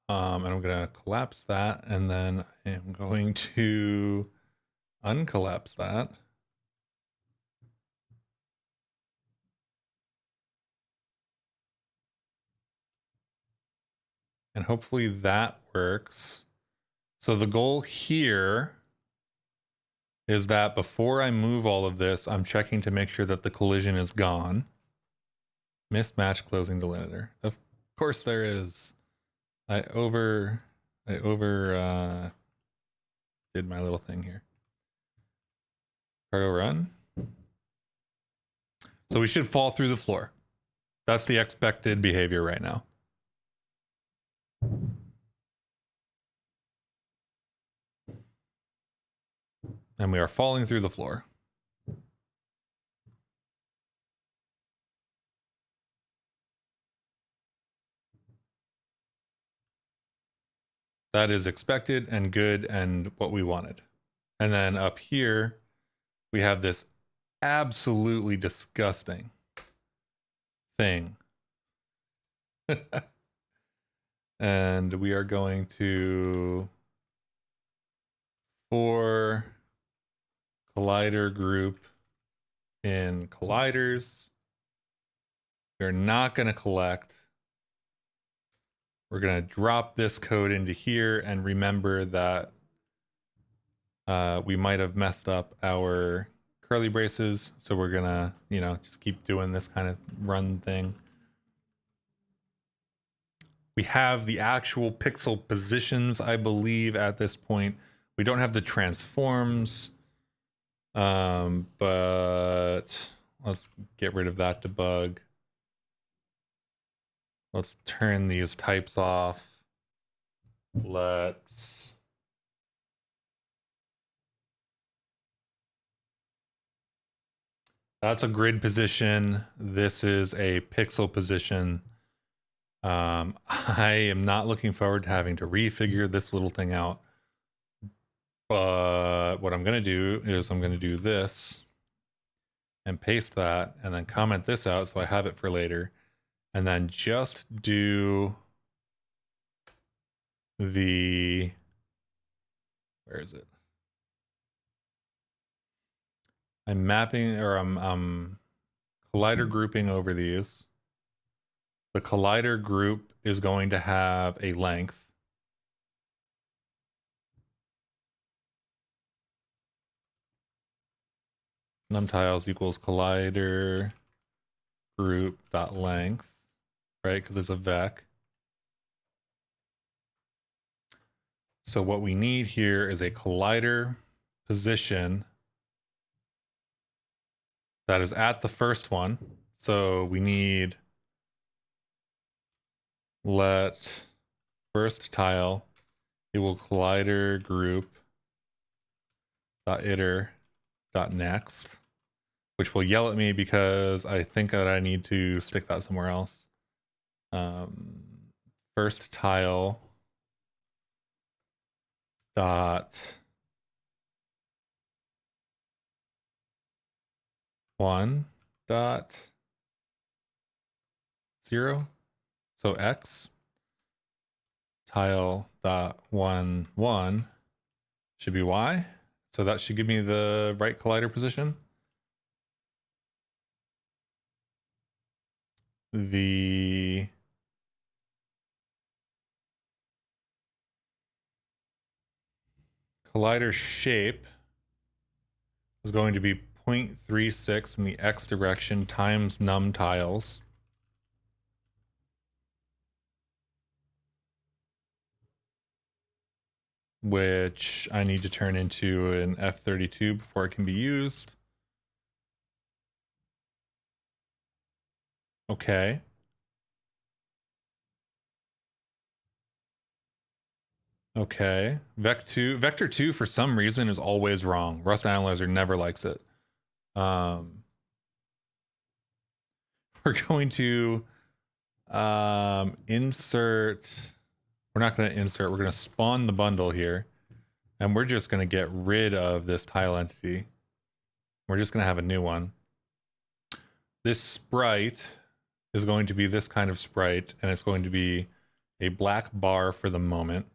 and I'm going to collapse that, and then I'm going to uncollapse that. And hopefully that works. So the goal here is that before I move all of this, I'm checking to make sure that the collision is gone. Mismatch closing delimiter. Of course there is. I over did my little thing here. Cargo run. So we should fall through the floor. That's the expected behavior right now. And we are falling through the floor. That is expected and good and what we wanted. And then up here, we have this absolutely disgusting thing. And we are going to, for collider group in colliders, we're not going to collect. We're going to drop this code into here and remember that we might have messed up our curly braces. So we're going to, just keep doing this kind of run thing. We have the actual pixel positions, I believe, at this point. We don't have the transforms. But let's get rid of that debug. Let's turn these types off. Let's that's a grid position. This is a pixel position. I am not looking forward to having to refigure this little thing out. But what I'm going to do is I'm going to do this and paste that and then comment this out so I have it for later. And then just do the, where is it? I'm mapping, or I'm collider grouping over these. The collider group is going to have a length. Numtiles equals collider group dot length, right? Because it's a vec. So what we need here is a collider position that is at the first one. So we need let first tile equal collider group dot iter dot next, which will yell at me because I think that I need to stick that somewhere else. First tile dot 1 dot 0. So X tile dot 1 1 should be Y. So that should give me the right collider position. The collider shape is going to be 0.36 in the X direction times num tiles. Which I need to turn into an F32 before it can be used. Okay. Okay. Vector 2 for some reason is always wrong. Rust Analyzer never likes it. We're going to insert. We're not going to insert. We're going to spawn the bundle here. And we're just going to get rid of this tile entity. We're just going to have a new one. This sprite is going to be this kind of sprite, and it's going to be a black bar for the moment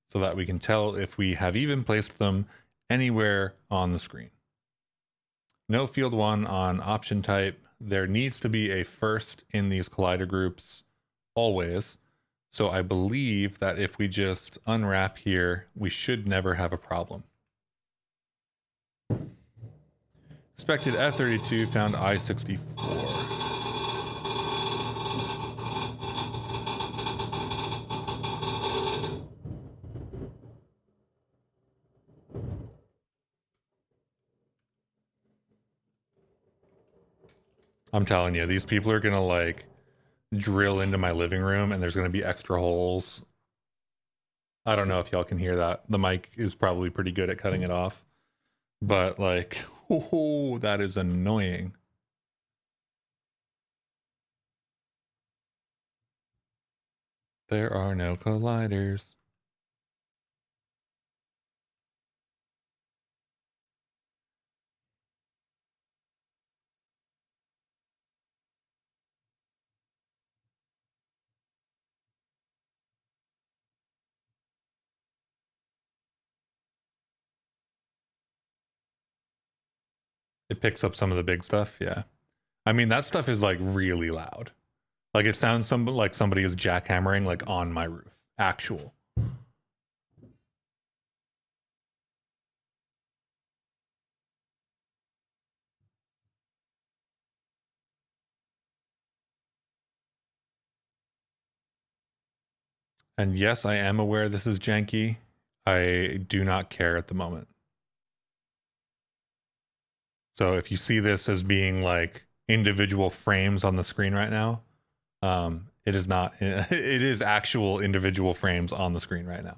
so that we can tell if we have even placed them anywhere on the screen. No field 1 on option type. There needs to be a first in these collider groups always. So I believe that if we just unwrap here, we should never have a problem. Expected F32 found I64. I'm telling you, these people are going to like drill into my living room and there's going to be extra holes. I don't know if y'all can hear that. The mic is probably pretty good at cutting it off. But like, oh, that is annoying. There are no colliders. It picks up some of the big stuff, yeah. I mean, that stuff is like really loud. Like it sounds like somebody is jackhammering like on my roof. Actual. And yes, I am aware this is janky. I do not care at the moment. So if you see this as being like individual frames on the screen right now, it is not. It is actual individual frames on the screen right now.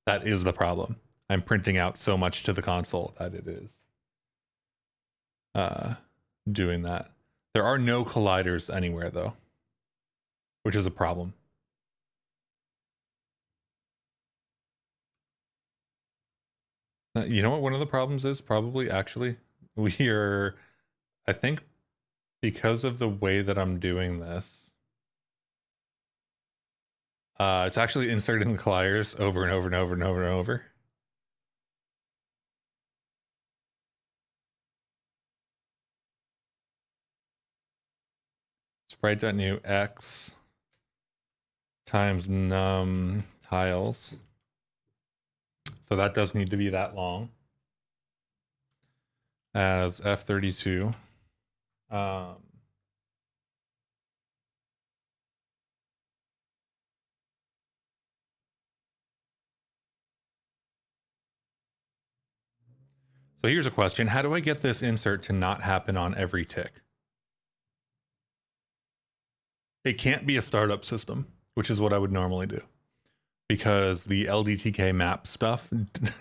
That is the problem. I'm printing out so much to the console that it is doing that. There are no colliders anywhere though, which is a problem. You know what one of the problems is? Probably actually we are, I think, because of the way that I'm doing this, it's actually inserting the colliders over and over and over and over and over. Sprite.new x times num tiles. So that does need to be that long as F32. So here's a question. How do I get this insert to not happen on every tick? It can't be a startup system, which is what I would normally do, because the LDTK map stuff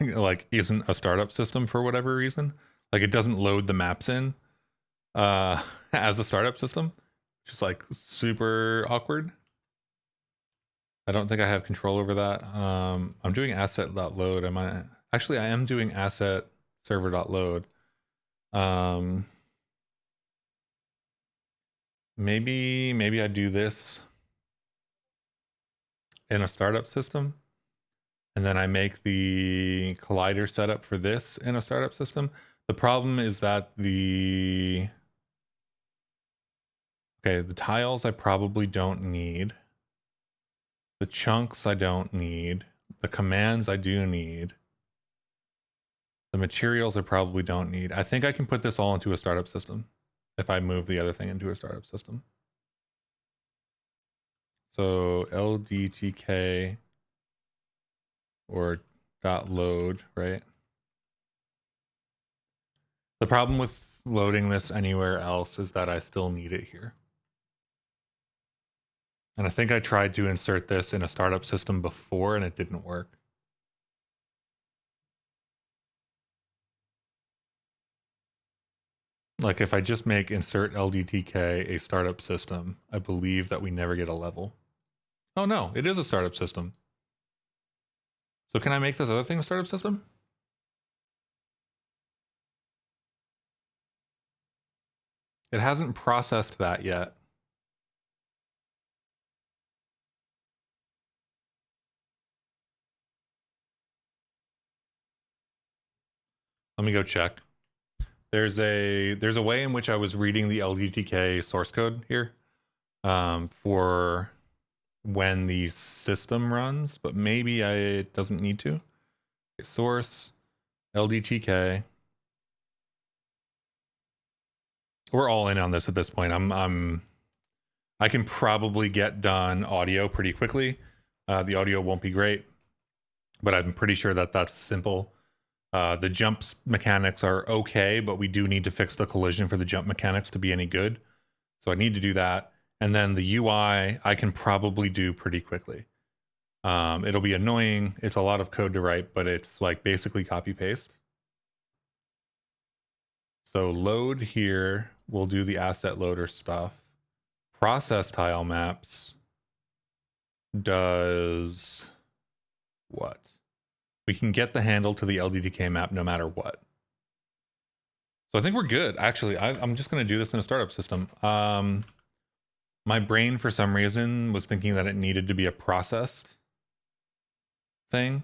like isn't a startup system for whatever reason. Like it doesn't load the maps in as a startup system, which is like super awkward. I don't think I have control over that. I'm doing asset.load. I am doing asset server.load. Maybe I do this in a startup system, and then I make the collider setup for this in a startup system. The problem is that the tiles I probably don't need. The chunks I don't need. The commands I do need. The materials I probably don't need. I think I can put this all into a startup system if I move the other thing into a startup system. So LDTK or .load, right? The problem with loading this anywhere else is that I still need it here. And I think I tried to insert this in a startup system before and it didn't work. Like if I just make insert LDTK a startup system, I believe that we never get a level. Oh no, it is a startup system. So can I make this other thing a startup system? It hasn't processed that yet. Let me go check. There's a way in which I was reading the LDTK source code here for when the system runs, but maybe it doesn't need to. Okay, source LDTK. We're all in on this at this point. I can probably get done audio pretty quickly. The audio won't be great, but I'm pretty sure that that's simple. The jump mechanics are okay, but we do need to fix the collision for the jump mechanics to be any good. So I need to do that. And then the UI, I can probably do pretty quickly. It'll be annoying. It's a lot of code to write, but it's like basically copy paste. So load here, we'll do the asset loader stuff. Process tile maps does what? We can get the handle to the LDTK map no matter what. So I think we're good. Actually, I'm just going to do this in a startup system. My brain, for some reason, was thinking that it needed to be a processed thing.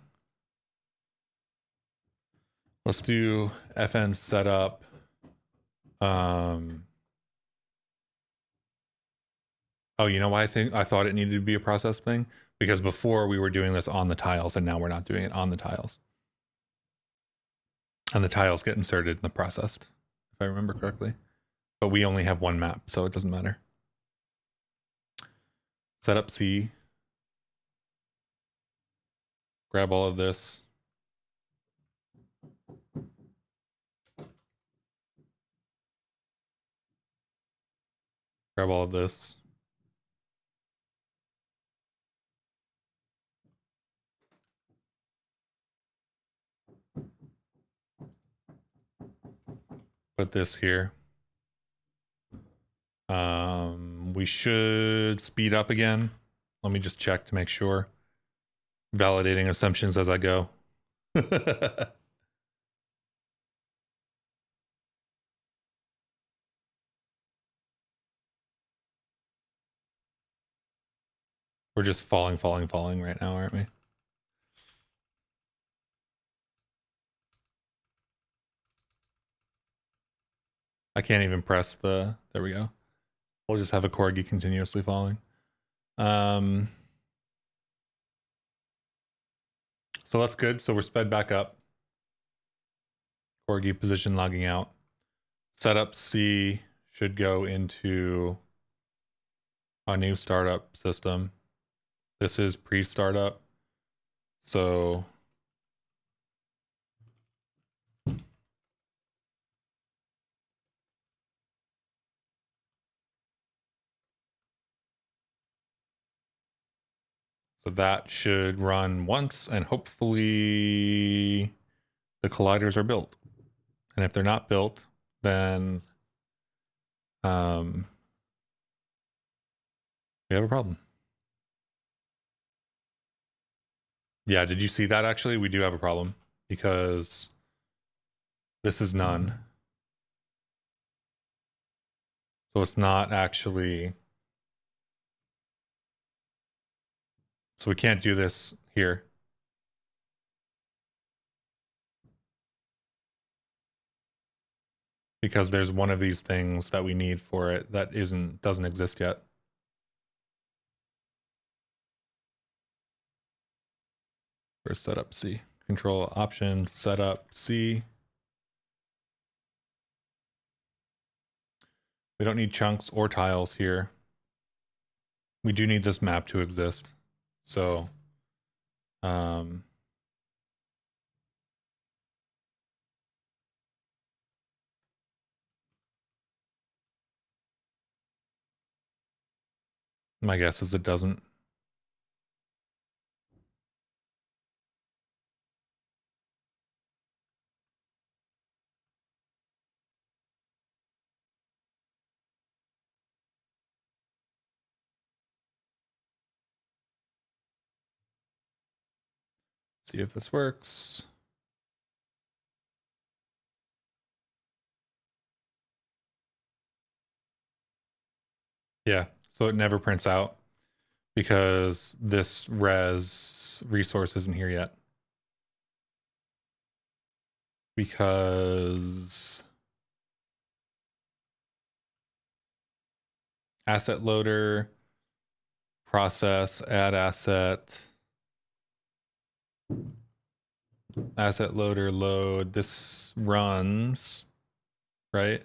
Let's do FN setup. Oh, you know why I thought it needed to be a process thing? Because before we were doing this on the tiles and now we're not doing it on the tiles. And the tiles get inserted in the processed, if I remember correctly. But we only have one map, so it doesn't matter. Setup C. grab all of this. Grab all of this. Put this here. We should speed up again. Let me just check to make sure. Validating assumptions as I go. We're just falling right now, aren't we? I can't even press the, there we go. We'll just have a corgi continuously falling. So that's good. So we're sped back up. Corgi position logging out. Setup C should go into a new startup system. This is pre-startup. So that should run once, and hopefully the colliders are built. And if they're not built, then we have a problem. Yeah, did you see that actually? We do have a problem because this is none. So it's not actually, so we can't do this here. Because there's one of these things that we need for it that doesn't exist yet. For setup C, control option setup C. We don't need chunks or tiles here. We do need this map to exist. So, my guess is it doesn't. See if this works. Yeah, so it never prints out because this res resource isn't here yet. Because asset loader, process, add asset, asset loader, load, this runs, right?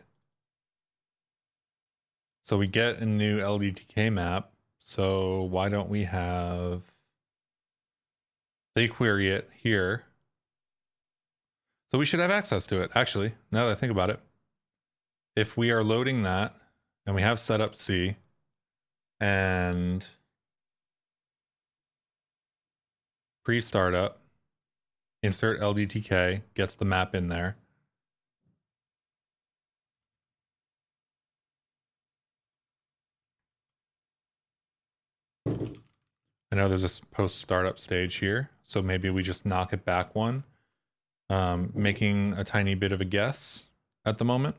So we get a new LDTK map. So why don't we have, they query it here. So we should have access to it, actually, now that I think about it. If we are loading that and we have setup C and pre-startup, insert LDTK, gets the map in there. I know there's a post-startup stage here, so maybe we just knock it back one. Making a tiny bit of a guess at the moment.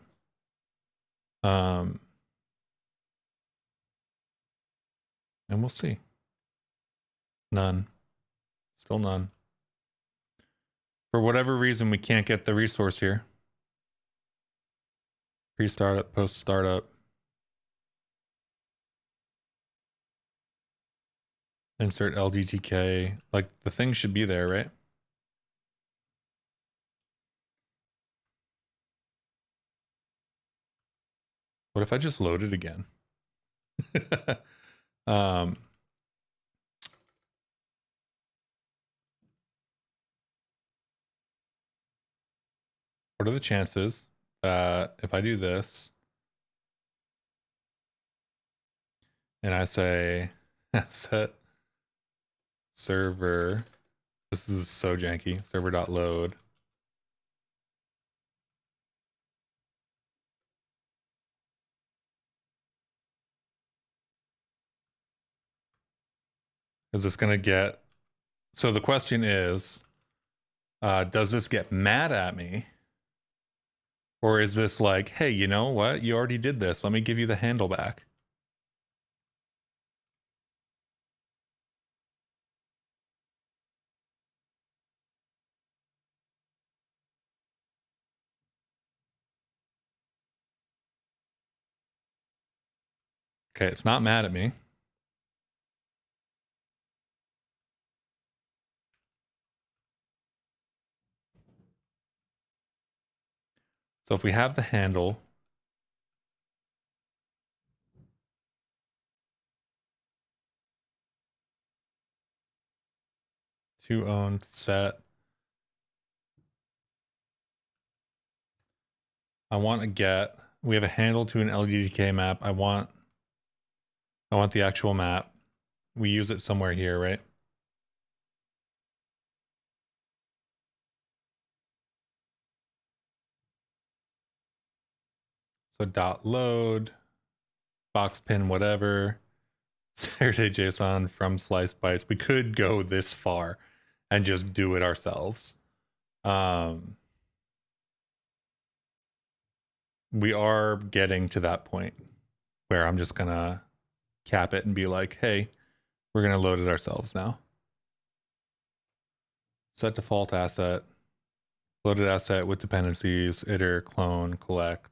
And we'll see. None. Still none. For whatever reason, we can't get the resource here. Pre-startup, post-startup. Insert LDTK. Like, the thing should be there, right? What if I just load it again? what are the chances that if I do this and I say set server, this is so janky, server.load. Is this going to get, so the question is, does this get mad at me? Or is this like, hey, you know what? You already did this. Let me give you the handle back. Okay, it's not mad at me. So if we have the handle, to owned set, I want a get. We have a handle to an LDDK map. I want the actual map. We use it somewhere here, right? So dot load, box pin, whatever, Saturday JSON from slice bytes. We could go this far and just do it ourselves. We are getting to that point where I'm just gonna cap it and be like, hey, we're gonna load it ourselves now. Set default asset, loaded asset with dependencies, iter, clone, collect.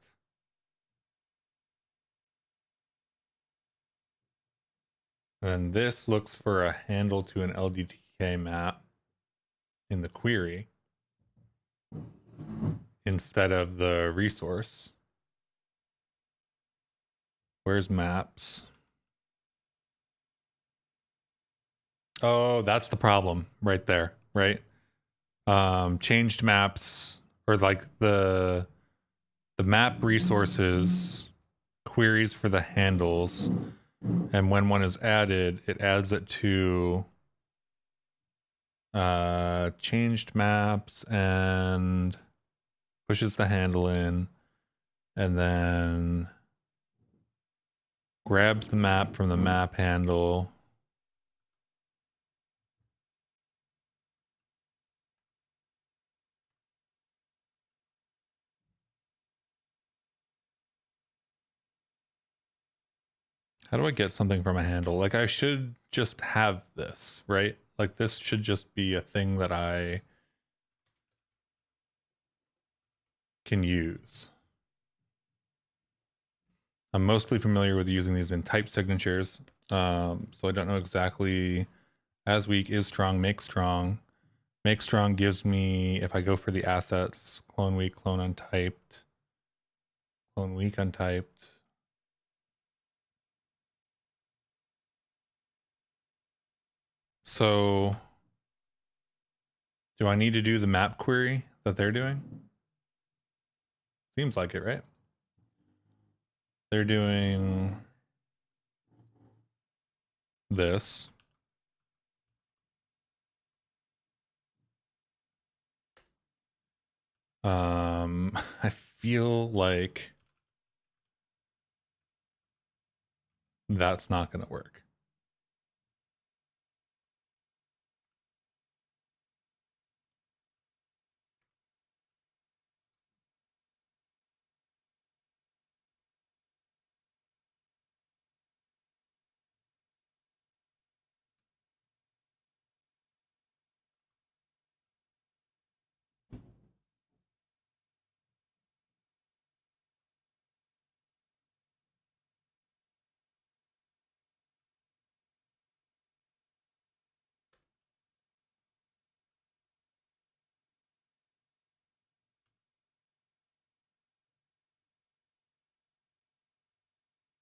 And this looks for a handle to an LDTK map in the query instead of the resource. Where's maps? Oh, that's the problem right there, right? Changed maps, or like the map resources queries for the handles, and when one is added, it adds it to changed maps and pushes the handle in, and then grabs the map from the map handle. How do I get something from a handle? Like, I should just have this, right? Like, this should just be a thing that I can use. I'm mostly familiar with using these in type signatures, so I don't know exactly. As weak, is strong, make strong. Make strong gives me, if I go for the assets, clone weak, clone untyped, clone weak, untyped. So do I need to do the map query that they're doing? Seems like it, right? They're doing this. I feel like that's not going to work.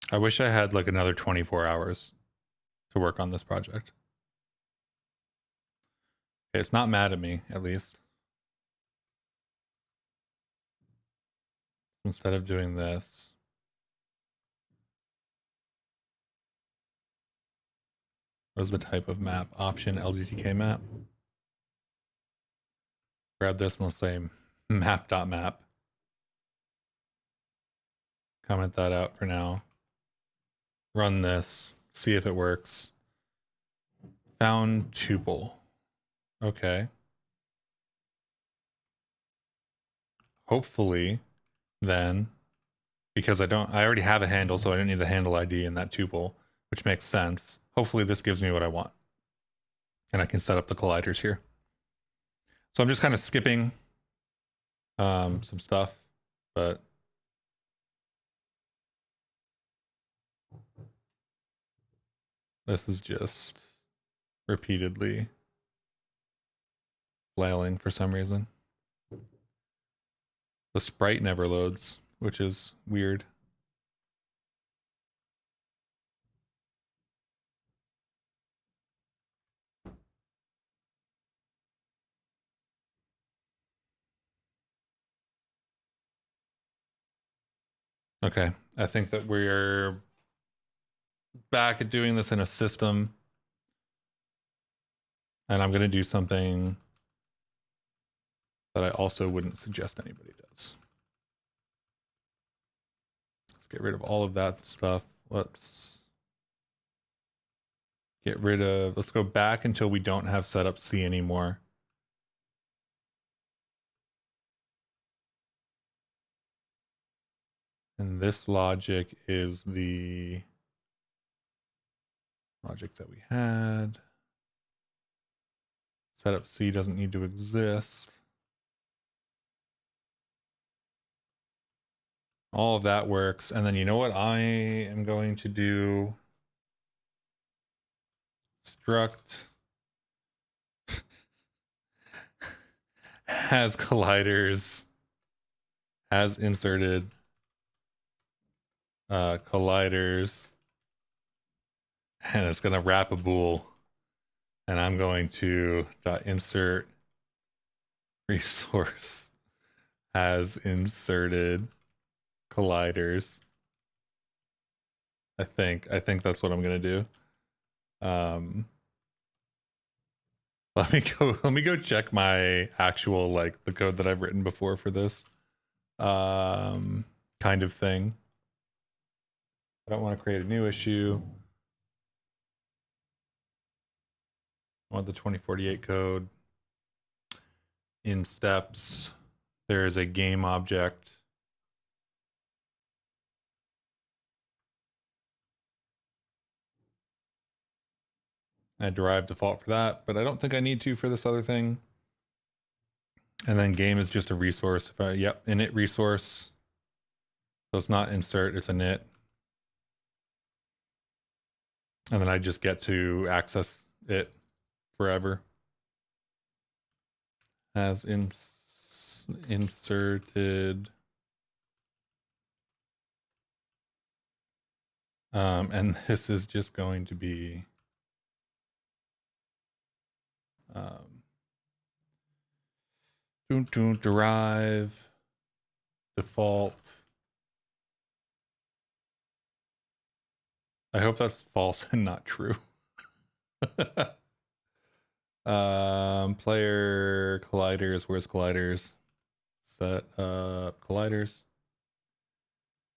I wish I had like another 24 hours to work on this project. Okay, it's not mad at me, at least. instead of doing this, what is the type of map? Option LDTK map. Grab this and let's say map.map. Comment that out for now. Run this, see if it works. Found tuple. Okay. Hopefully, then, because I already have a handle, so I don't need the handle ID in that tuple, which makes sense. Hopefully this gives me what I want. And I can set up the colliders here. So I'm just kind of skipping some stuff, but this is just repeatedly flailing for some reason. The sprite never loads, which is weird. Okay, I think that we're back at doing this in a system. And I'm going to do something that I also wouldn't suggest anybody does. Let's get rid of all of that stuff. Let's get rid of, let's go back until we don't have setup C anymore. And this logic is the logic that we had. Setup C doesn't need to exist. All of that works. And then you know what I am going to do? Struct has colliders, has inserted colliders, and it's going to wrap a bool. And I'm going to insert resource has inserted colliders. I think that's what I'm going to do. Let me go check my actual, like, the code that I've written before for this kind of thing. I don't want to create a new issue. I want the 2048 code. In steps, there is a game object. I derived default for that, but I don't think I need to for this other thing. And then game is just a resource. If I, yep, init resource. So it's not insert, it's init. And then I just get to access it forever. Has inserted. And this is just going to be derive default. I hope that's false and not true. Player colliders, where's colliders? Set up colliders.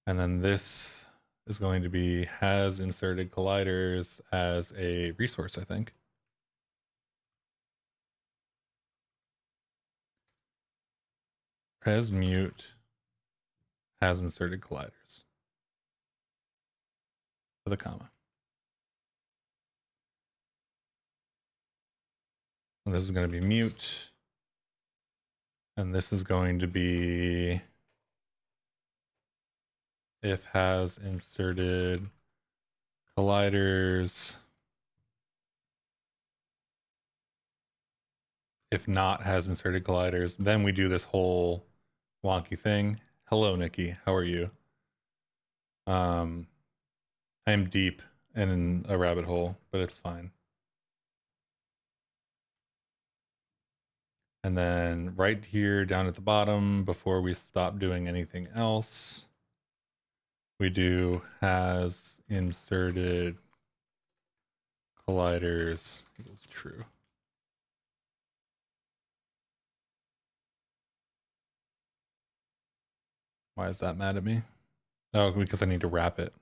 And then this is going to be has inserted colliders as a resource, I think. Res mute has inserted colliders. With a comma. And this is going to be mute. And this is going to be if has inserted colliders. If not has inserted colliders, then we do this whole wonky thing. Hello, Nikki. How are you? I am deep in a rabbit hole, but it's fine. And then right here down at the bottom, before we stop doing anything else, we do has inserted colliders equals true. Why is that mad at me? Oh, because I need to wrap it.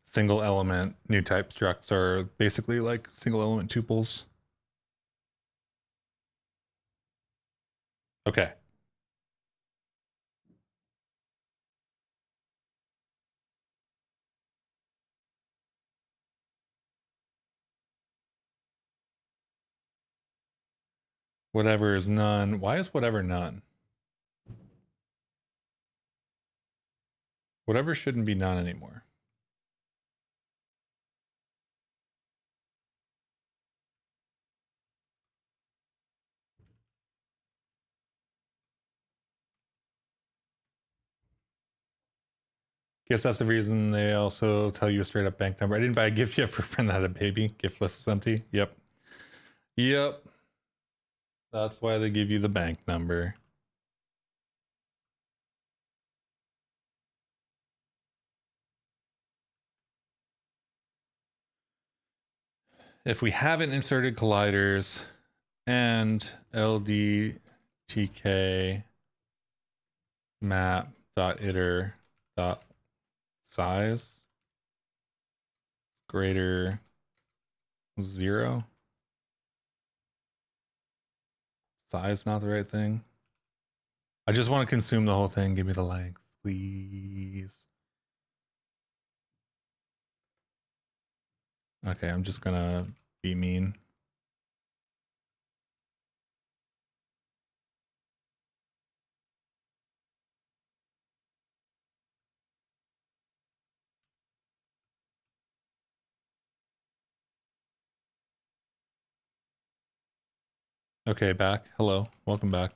Single element new type structs are basically like single element tuples. Okay. Whatever is none. Why is whatever none? Whatever shouldn't be none anymore. Guess that's the reason they also tell you a straight up bank number. I didn't buy a gift yet for a friend that had a baby. Gift list is empty. Yep. Yep. That's why they give you the bank number. If we haven't inserted colliders and LDTK map.iter.size greater 0. Size not the right thing. I just want to consume the whole thing. Give me the length, please. Okay, I'm just gonna be mean. Okay, back. Hello. Welcome back.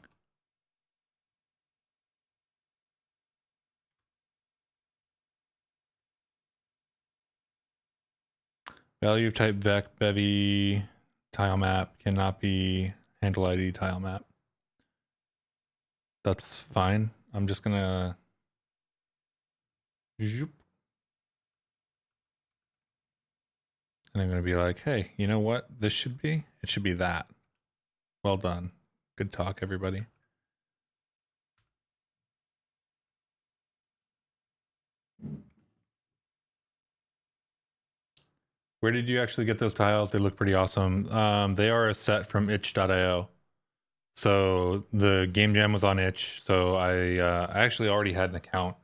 Value of type vec bevy tile map cannot be handle ID tile map. That's fine. I'm just gonna zoop. And I'm gonna be like, hey, you know what this should be? It should be that. Well done. Good talk, everybody. Where did you actually get those tiles? They look pretty awesome. They are a set from itch.io. So the game jam was on itch. So I actually already had an account.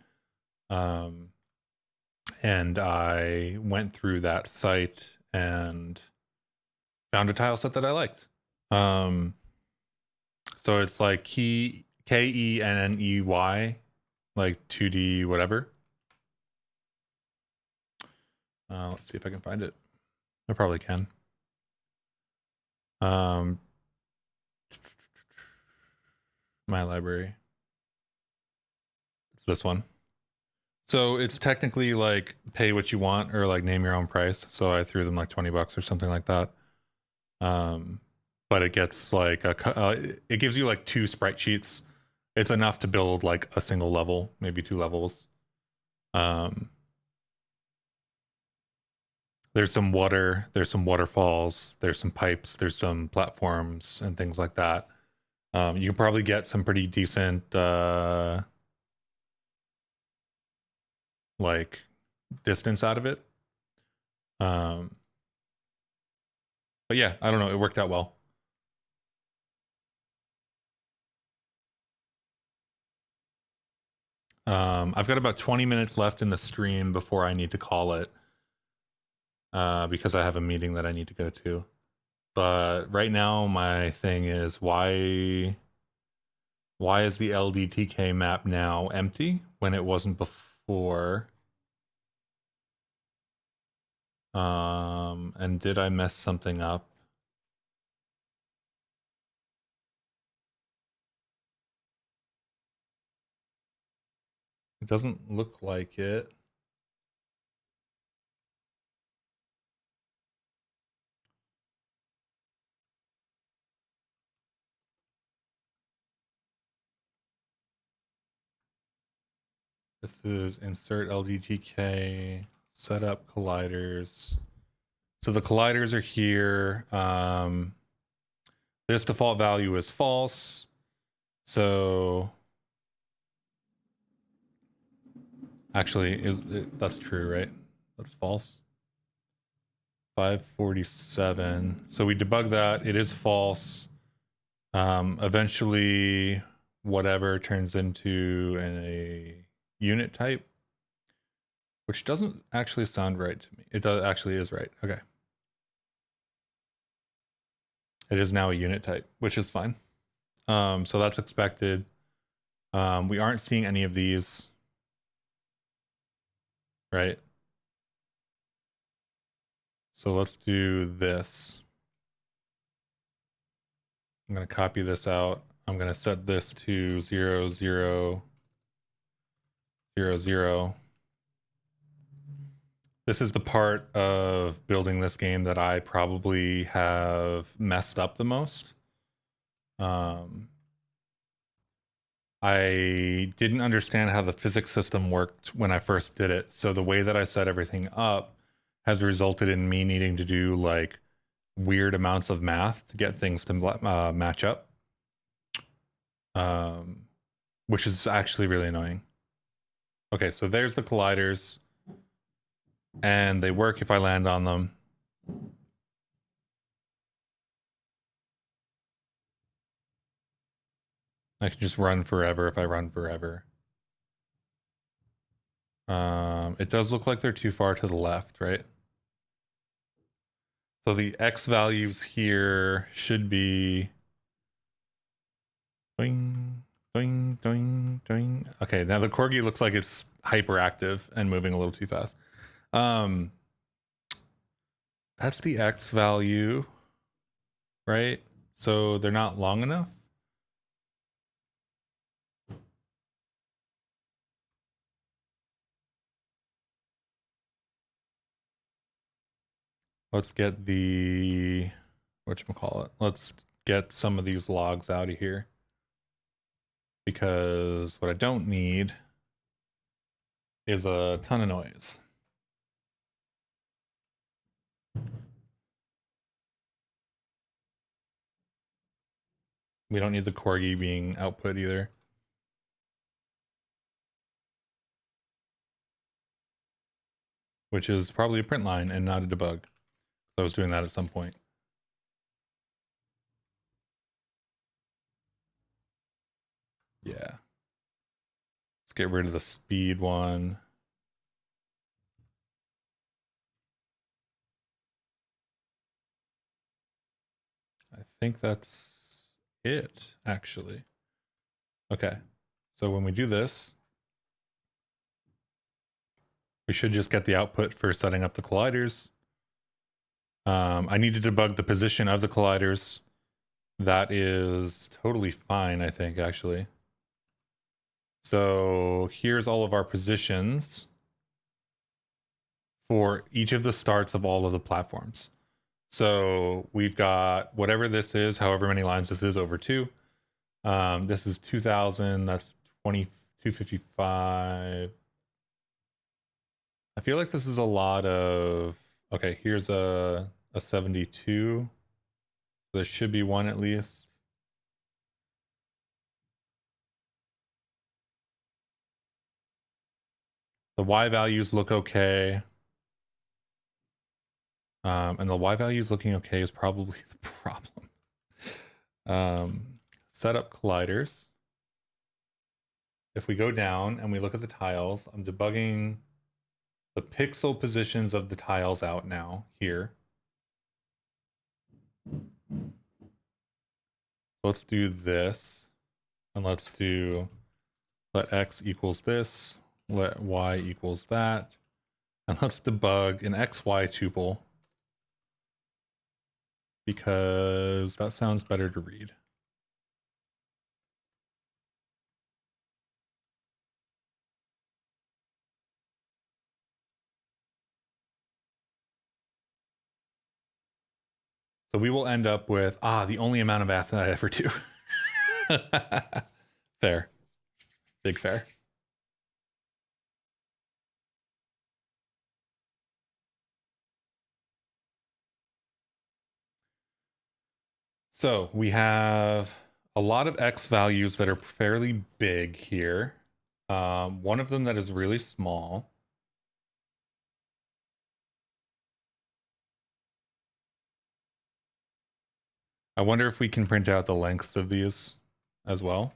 And I went through that site and found a tile set that I liked. So it's like KENNEY, like 2D whatever. Let's see if I can find it. I probably can. My library. It's this one. So it's technically like pay what you want or like name your own price. So I threw them like $20 or something like that. But it gets like it gives you like 2 sprite sheets. It's enough to build like a single level, maybe 2 levels. There's some water, there's some waterfalls, there's some pipes, there's some platforms and things like that. You can probably get some pretty decent like distance out of it. But yeah, I don't know, it worked out well. I've got about 20 minutes left in the stream before I need to call it. Because I have a meeting that I need to go to. But right now my thing is why is the LDTK map now empty when it wasn't before? And did I mess something up? It doesn't look like it. This is insert LDGK, setup colliders. So the colliders are here. This default value is false. So actually, that's true, right? That's false. 547. So we debug that. It is false. Eventually, whatever turns into a unit type, which doesn't actually sound right to me. It does actually is right. Okay. It is now a unit type, which is fine. So that's expected. We aren't seeing any of these, right? So let's do this. I'm going to copy this out. I'm going to set this to 0, 0, 0, 0. This is the part of building this game that I probably have messed up the most. I didn't understand how the physics system worked when I first did it. So the way that I set everything up has resulted in me needing to do like weird amounts of math to get things to match up, which is actually really annoying. Okay, so there's the colliders, and they work if I land on them. I can just run forever if I run forever. It does look like they're too far to the left, right? So the X values here should be doing, doing, doing, doing. Okay, now the Corgi looks like it's hyperactive and moving a little too fast. That's the X value, right? So they're not long enough. Let's get the, whatchamacallit, let's get some of these logs out of here. Because what I don't need is a ton of noise. We don't need the Corgi being output either. Which is probably a print line and not a debug. I was doing that at some point. Yeah. Let's get rid of the speed one. I think that's it, actually. Okay. So when we do this, we should just get the output for setting up the colliders. I need to debug the position of the colliders. That is totally fine, I think, actually. So here's all of our positions for each of the starts of all of the platforms. So we've got whatever this is, however many lines this is over 2. This is 2000, that's 2255. I feel like this is a lot of, okay, here's a 72. There should be one at least. The Y values look okay. And the Y values looking okay is probably the problem. Set up colliders. If we go down and we look at the tiles, I'm debugging the pixel positions of the tiles out now here. Let's do this, and let's do let X equals this, let Y equals that, and let's debug an XY tuple because that sounds better to read. So we will end up with, the only amount of math that I ever do. Fair. Big fair. So we have a lot of X values that are fairly big here. One of them that is really small. I wonder if we can print out the lengths of these as well.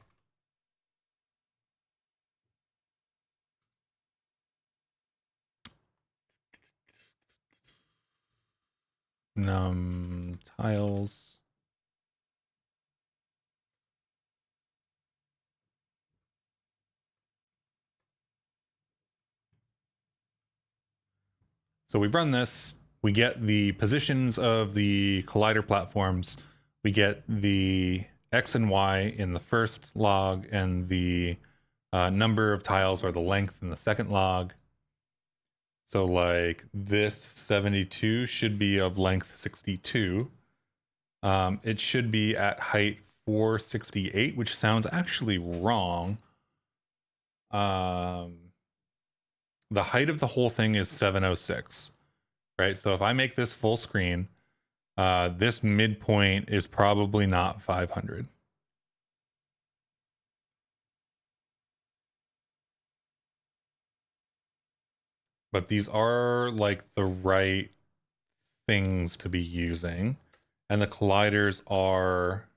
Num tiles. So we run this, we get the positions of the collider platforms, we get the X and Y in the first log, and the number of tiles or the length in the second log. So like this 72 should be of length 62. It should be at height 468, which sounds actually wrong. The height of the whole thing is 706, right? So if I make this full screen, this midpoint is probably not 500. But these are like the right things to be using. And the colliders are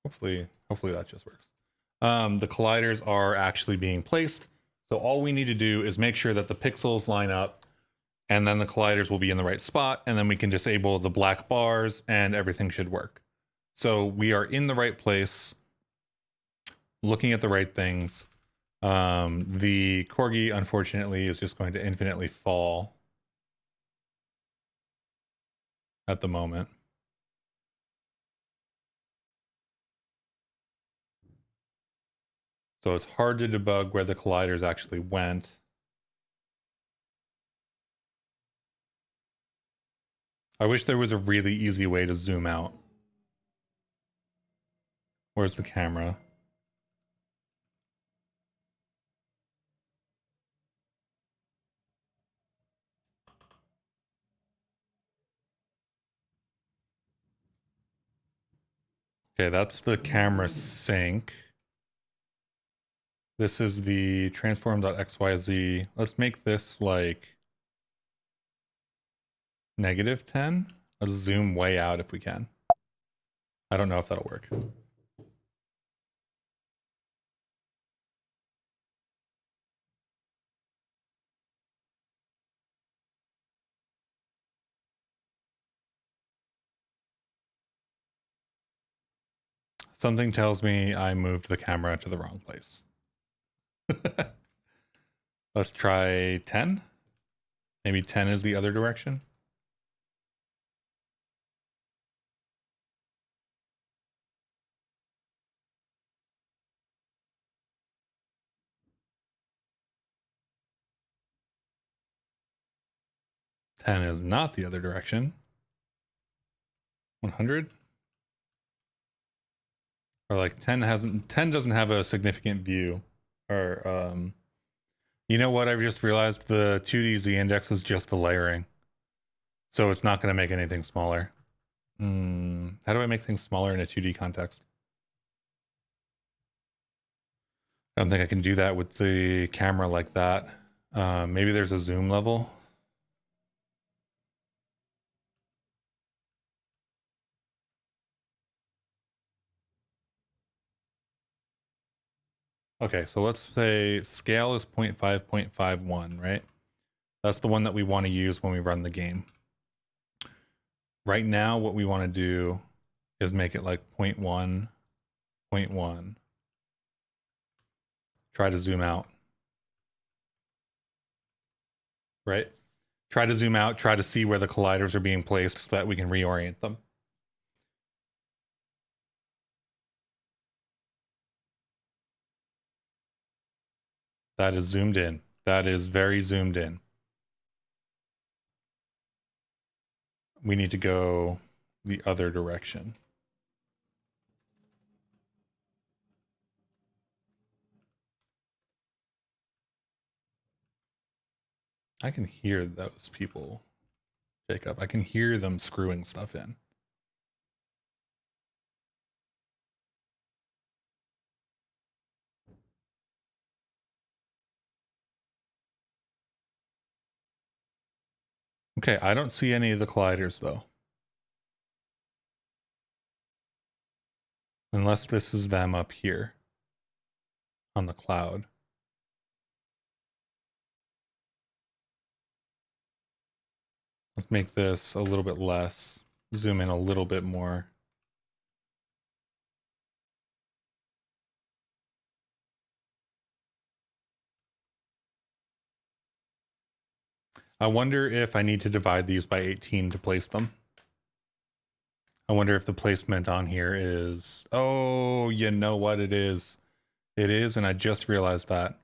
hopefully that just works. The colliders are actually being placed. So all we need to do is make sure that the pixels line up, and then the colliders will be in the right spot, and then we can disable the black bars and everything should work. So we are in the right place, looking at the right things. The Corgi, unfortunately, is just going to infinitely fall at the moment. So it's hard to debug where the colliders actually went. I wish there was a really easy way to zoom out. Where's the camera? Okay, that's the camera sync. This is the transform.xyz. Let's make this like -10. Let's zoom way out if we can. I don't know if that'll work. Something tells me I moved the camera to the wrong place. Let's try 10. Maybe 10 is the other direction. Ten is not the other direction. 100. Or like 10 doesn't have a significant view. Or you know what? I've just realized the 2D Z index is just the layering. So it's not going to make anything smaller. How do I make things smaller in a 2D context? I don't think I can do that with the camera like that. Maybe there's a zoom level. Okay, so let's say scale is 0.5, 0.51, right? That's the one that we want to use when we run the game. Right now, what we want to do is make it like 0.1, 0.1. Try to zoom out. Right? Try to zoom out, try to see where the colliders are being placed so that we can reorient them. That is zoomed in. That is very zoomed in. we need to go the other direction. I can hear those people, Jacob. I can hear them screwing stuff in. Okay, I don't see any of the colliders though. Unless this is them up here on the cloud. Let's make this a little bit less. Zoom in a little bit more. I wonder if I need to divide these by 18 to place them. I wonder if the placement on here is... Oh, you know what it is. It is, and I just realized that.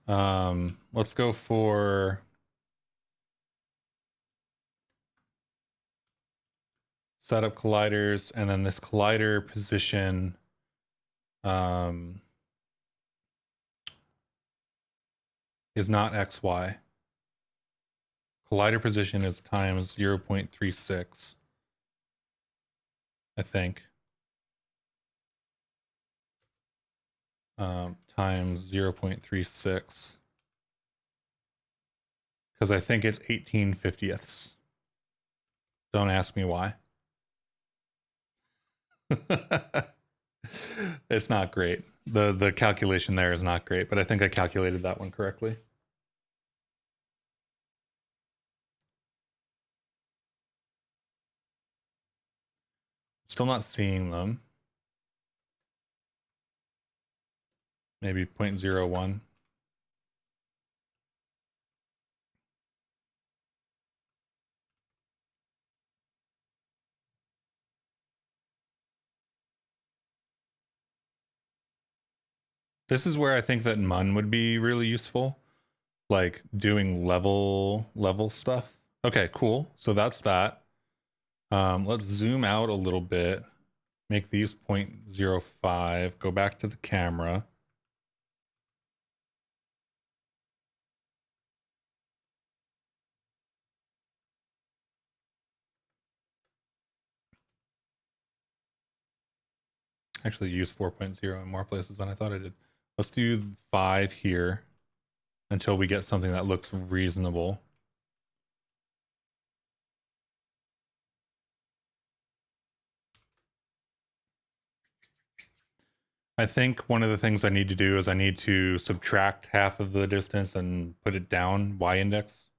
Let's go for... Setup colliders, and then this collider position... is not XY. Collider position is times 0.36. I think. Times 0.36. Because I think it's 18/50ths. Don't ask me why. It's not great. The calculation there is not great, but I think I calculated that one correctly. Still not seeing them. Maybe 0.01. This is where I think that MUN would be really useful, like doing level stuff. Okay, cool. So that's that. Let's zoom out a little bit, make these 0.05, go back to the camera. Actually use 4.0 in more places than I thought I did. Let's do 5 here until we get something that looks reasonable. I think one of the things I need to do is I need to subtract half of the distance and put it down Y index.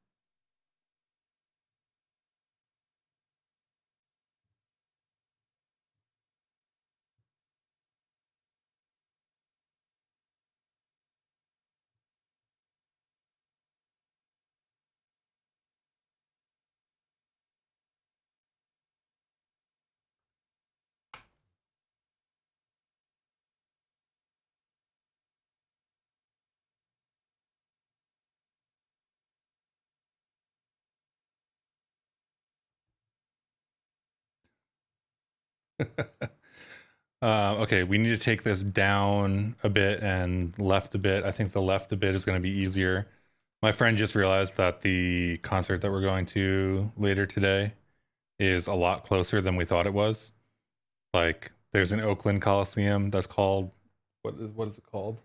Okay, we need to take this down a bit and left a bit. I think the left a bit is going to be easier. My friend just realized that the concert that we're going to later today is a lot closer than we thought it was. Like, there's an Oakland Coliseum that's called, what is it called?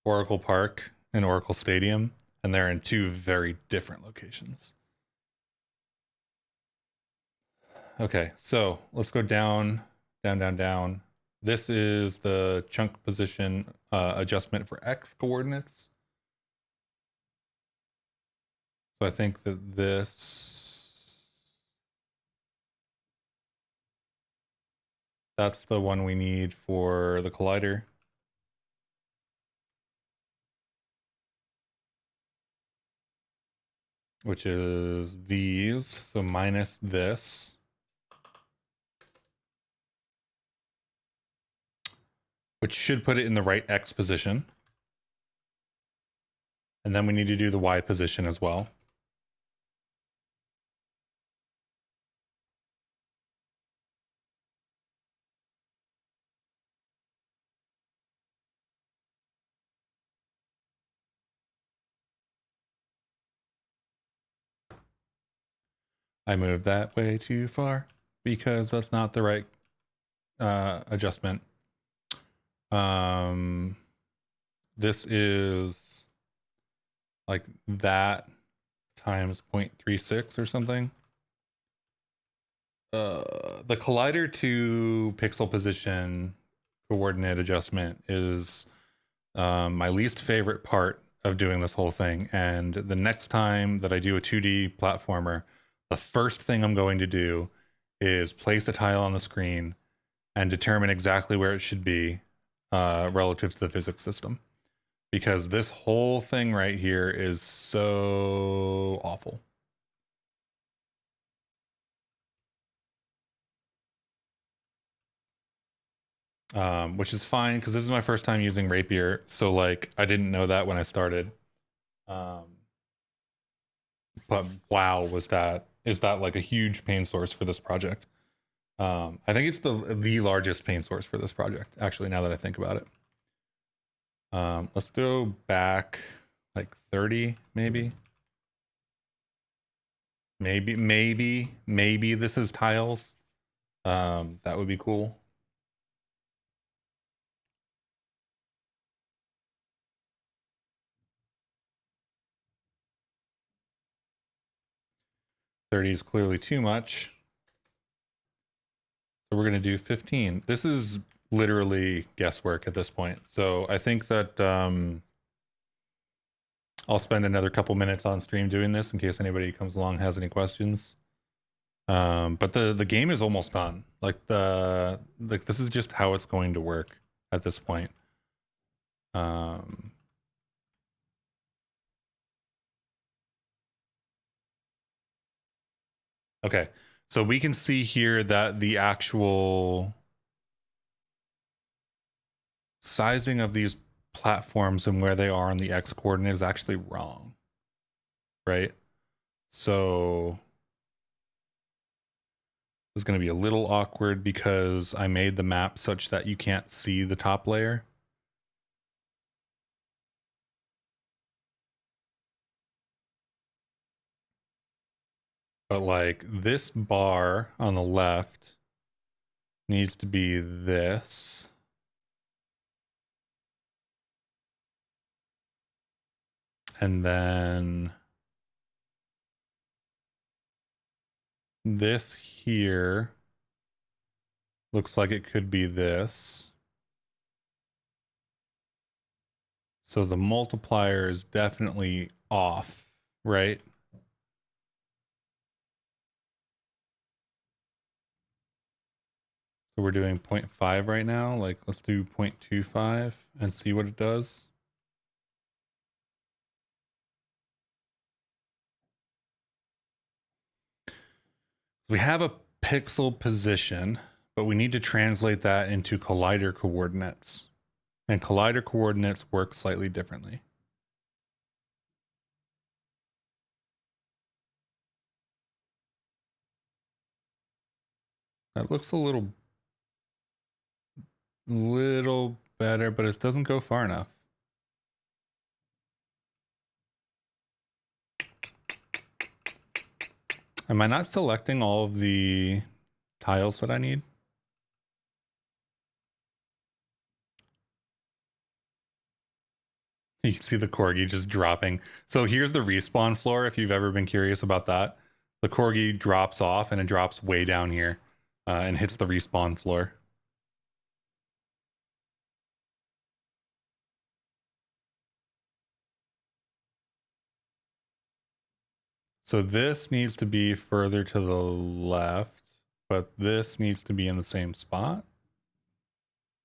Oracle Park and Oracle Stadium, and they're in two very different locations. Okay, so let's go down, down, down, down. This is the chunk position adjustment for X coordinates. So I think that that's the one we need for the collider. Which is these, so minus this. Which should put it in the right X position. And then we need to do the Y position as well. I moved that way too far because that's not the right adjustment. This is like that times 0.36 or something. The collider to pixel position coordinate adjustment is my least favorite part of doing this whole thing. And the next time that I do a 2D platformer, the first thing I'm going to do is place a tile on the screen and determine exactly where it should be relative to the physics system. Because this whole thing right here is so awful. Which is fine because this is my first time using Rapier. So like I didn't know that when I started. But wow, is that like a huge pain source for this project? I think it's the largest pain source for this project, actually, now that I think about it. Let's go back like 30, maybe. Maybe this is tiles. That would be cool. $30 is clearly too much. So we're gonna do 15. This is literally guesswork at this point. So I think that I'll spend another couple minutes on stream doing this in case anybody comes along has any questions. But the game is almost done. Like this is just how it's going to work at this point. Okay, so we can see here that the actual sizing of these platforms and where they are on the X coordinate is actually wrong, right? So it's going to be a little awkward because I made the map such that you can't see the top layer. But like this bar on the left needs to be this. And then this here looks like it could be this. So the multiplier is definitely off, right? So we're doing 0.5 right now. Like let's do 0.25 and see what it does. We have a pixel position, but we need to translate that into collider coordinates. And collider coordinates work slightly differently. That looks a little better, but it doesn't go far enough. Am I not selecting all of the tiles that I need? You can see the corgi just dropping. So here's the respawn floor, if you've ever been curious about that. The corgi drops off and it drops way down here and hits the respawn floor. So this needs to be further to the left, but this needs to be in the same spot.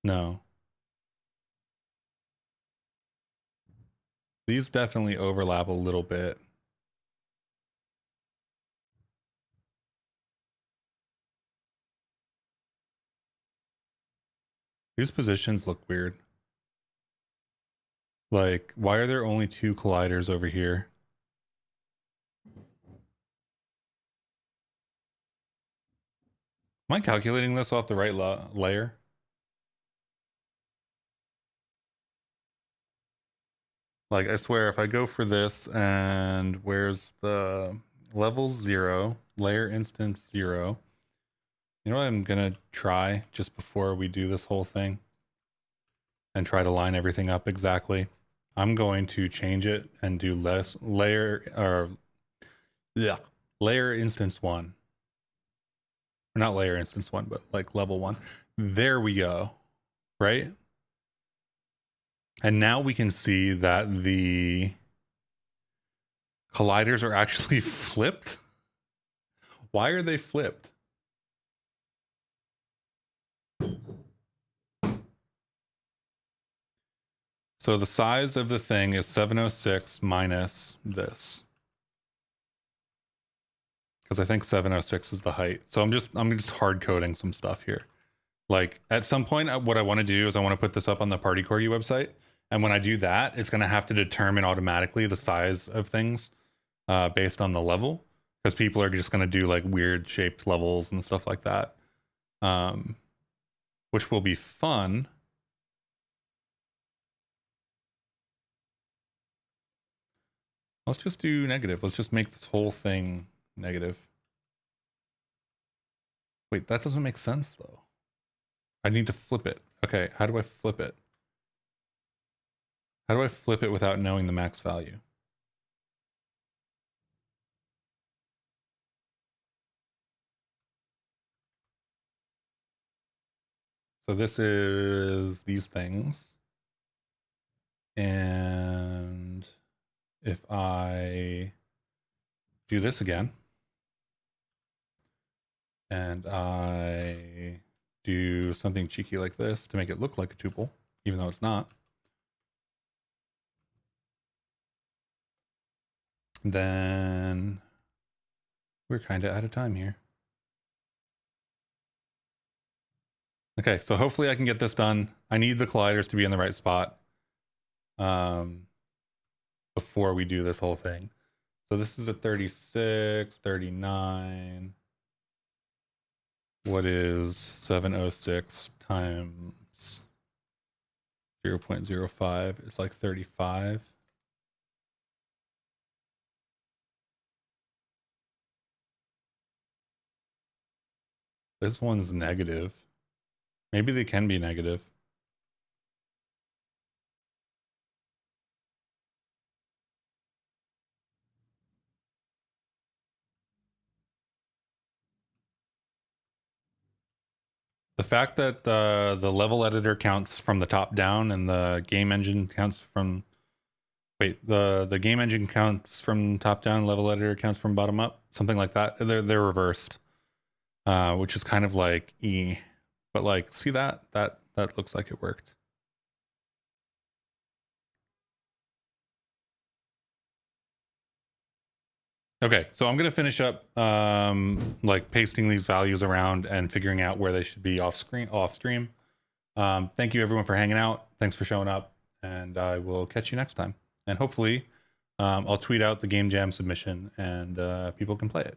No. These definitely overlap a little bit. These positions look weird. Like, why are there only 2 colliders over here? Am I calculating this off the right layer? Like, I swear, if I go for this and where's the level 0, layer instance 0, you know what I'm gonna try just before we do this whole thing and try to line everything up exactly? I'm going to change it and do less layer or layer instance 1. Or not layer instance 1, but like level 1. There we go. Right? And now we can see that the colliders are actually flipped. Why are they flipped? So the size of the thing is 706 minus this. Because I think 706 is the height. So I'm just hard coding some stuff here. Like at some point, what I want to do is I want to put this up on the Party Corgi website. And when I do that, it's going to have to determine automatically the size of things based on the level. Because people are just going to do like weird shaped levels and stuff like that. Which will be fun. Let's just do negative. Let's just make this whole thing negative. Wait, that doesn't make sense though. I need to flip it. Okay, how do I flip it? How do I flip it without knowing the max value? So this is these things. And if I do this again, and I do something cheeky like this to make it look like a tuple, even though it's not, then we're kind of out of time here. Okay, so hopefully I can get this done. I need the colliders to be in the right spot before we do this whole thing. So this is a 36, 39. What is 706 times 0.05? It's like 35. This one's negative. Maybe they can be negative. The fact that the level editor counts from the top down and the game engine counts from the game engine counts from top down, level editor counts from bottom up, something like that. They're reversed, which is kind of like E, but like see that looks like it worked. Okay, so I'm gonna finish up like pasting these values around and figuring out where they should be off stream. Thank you everyone for hanging out. Thanks for showing up, and I will catch you next time. And hopefully, I'll tweet out the game jam submission and people can play it.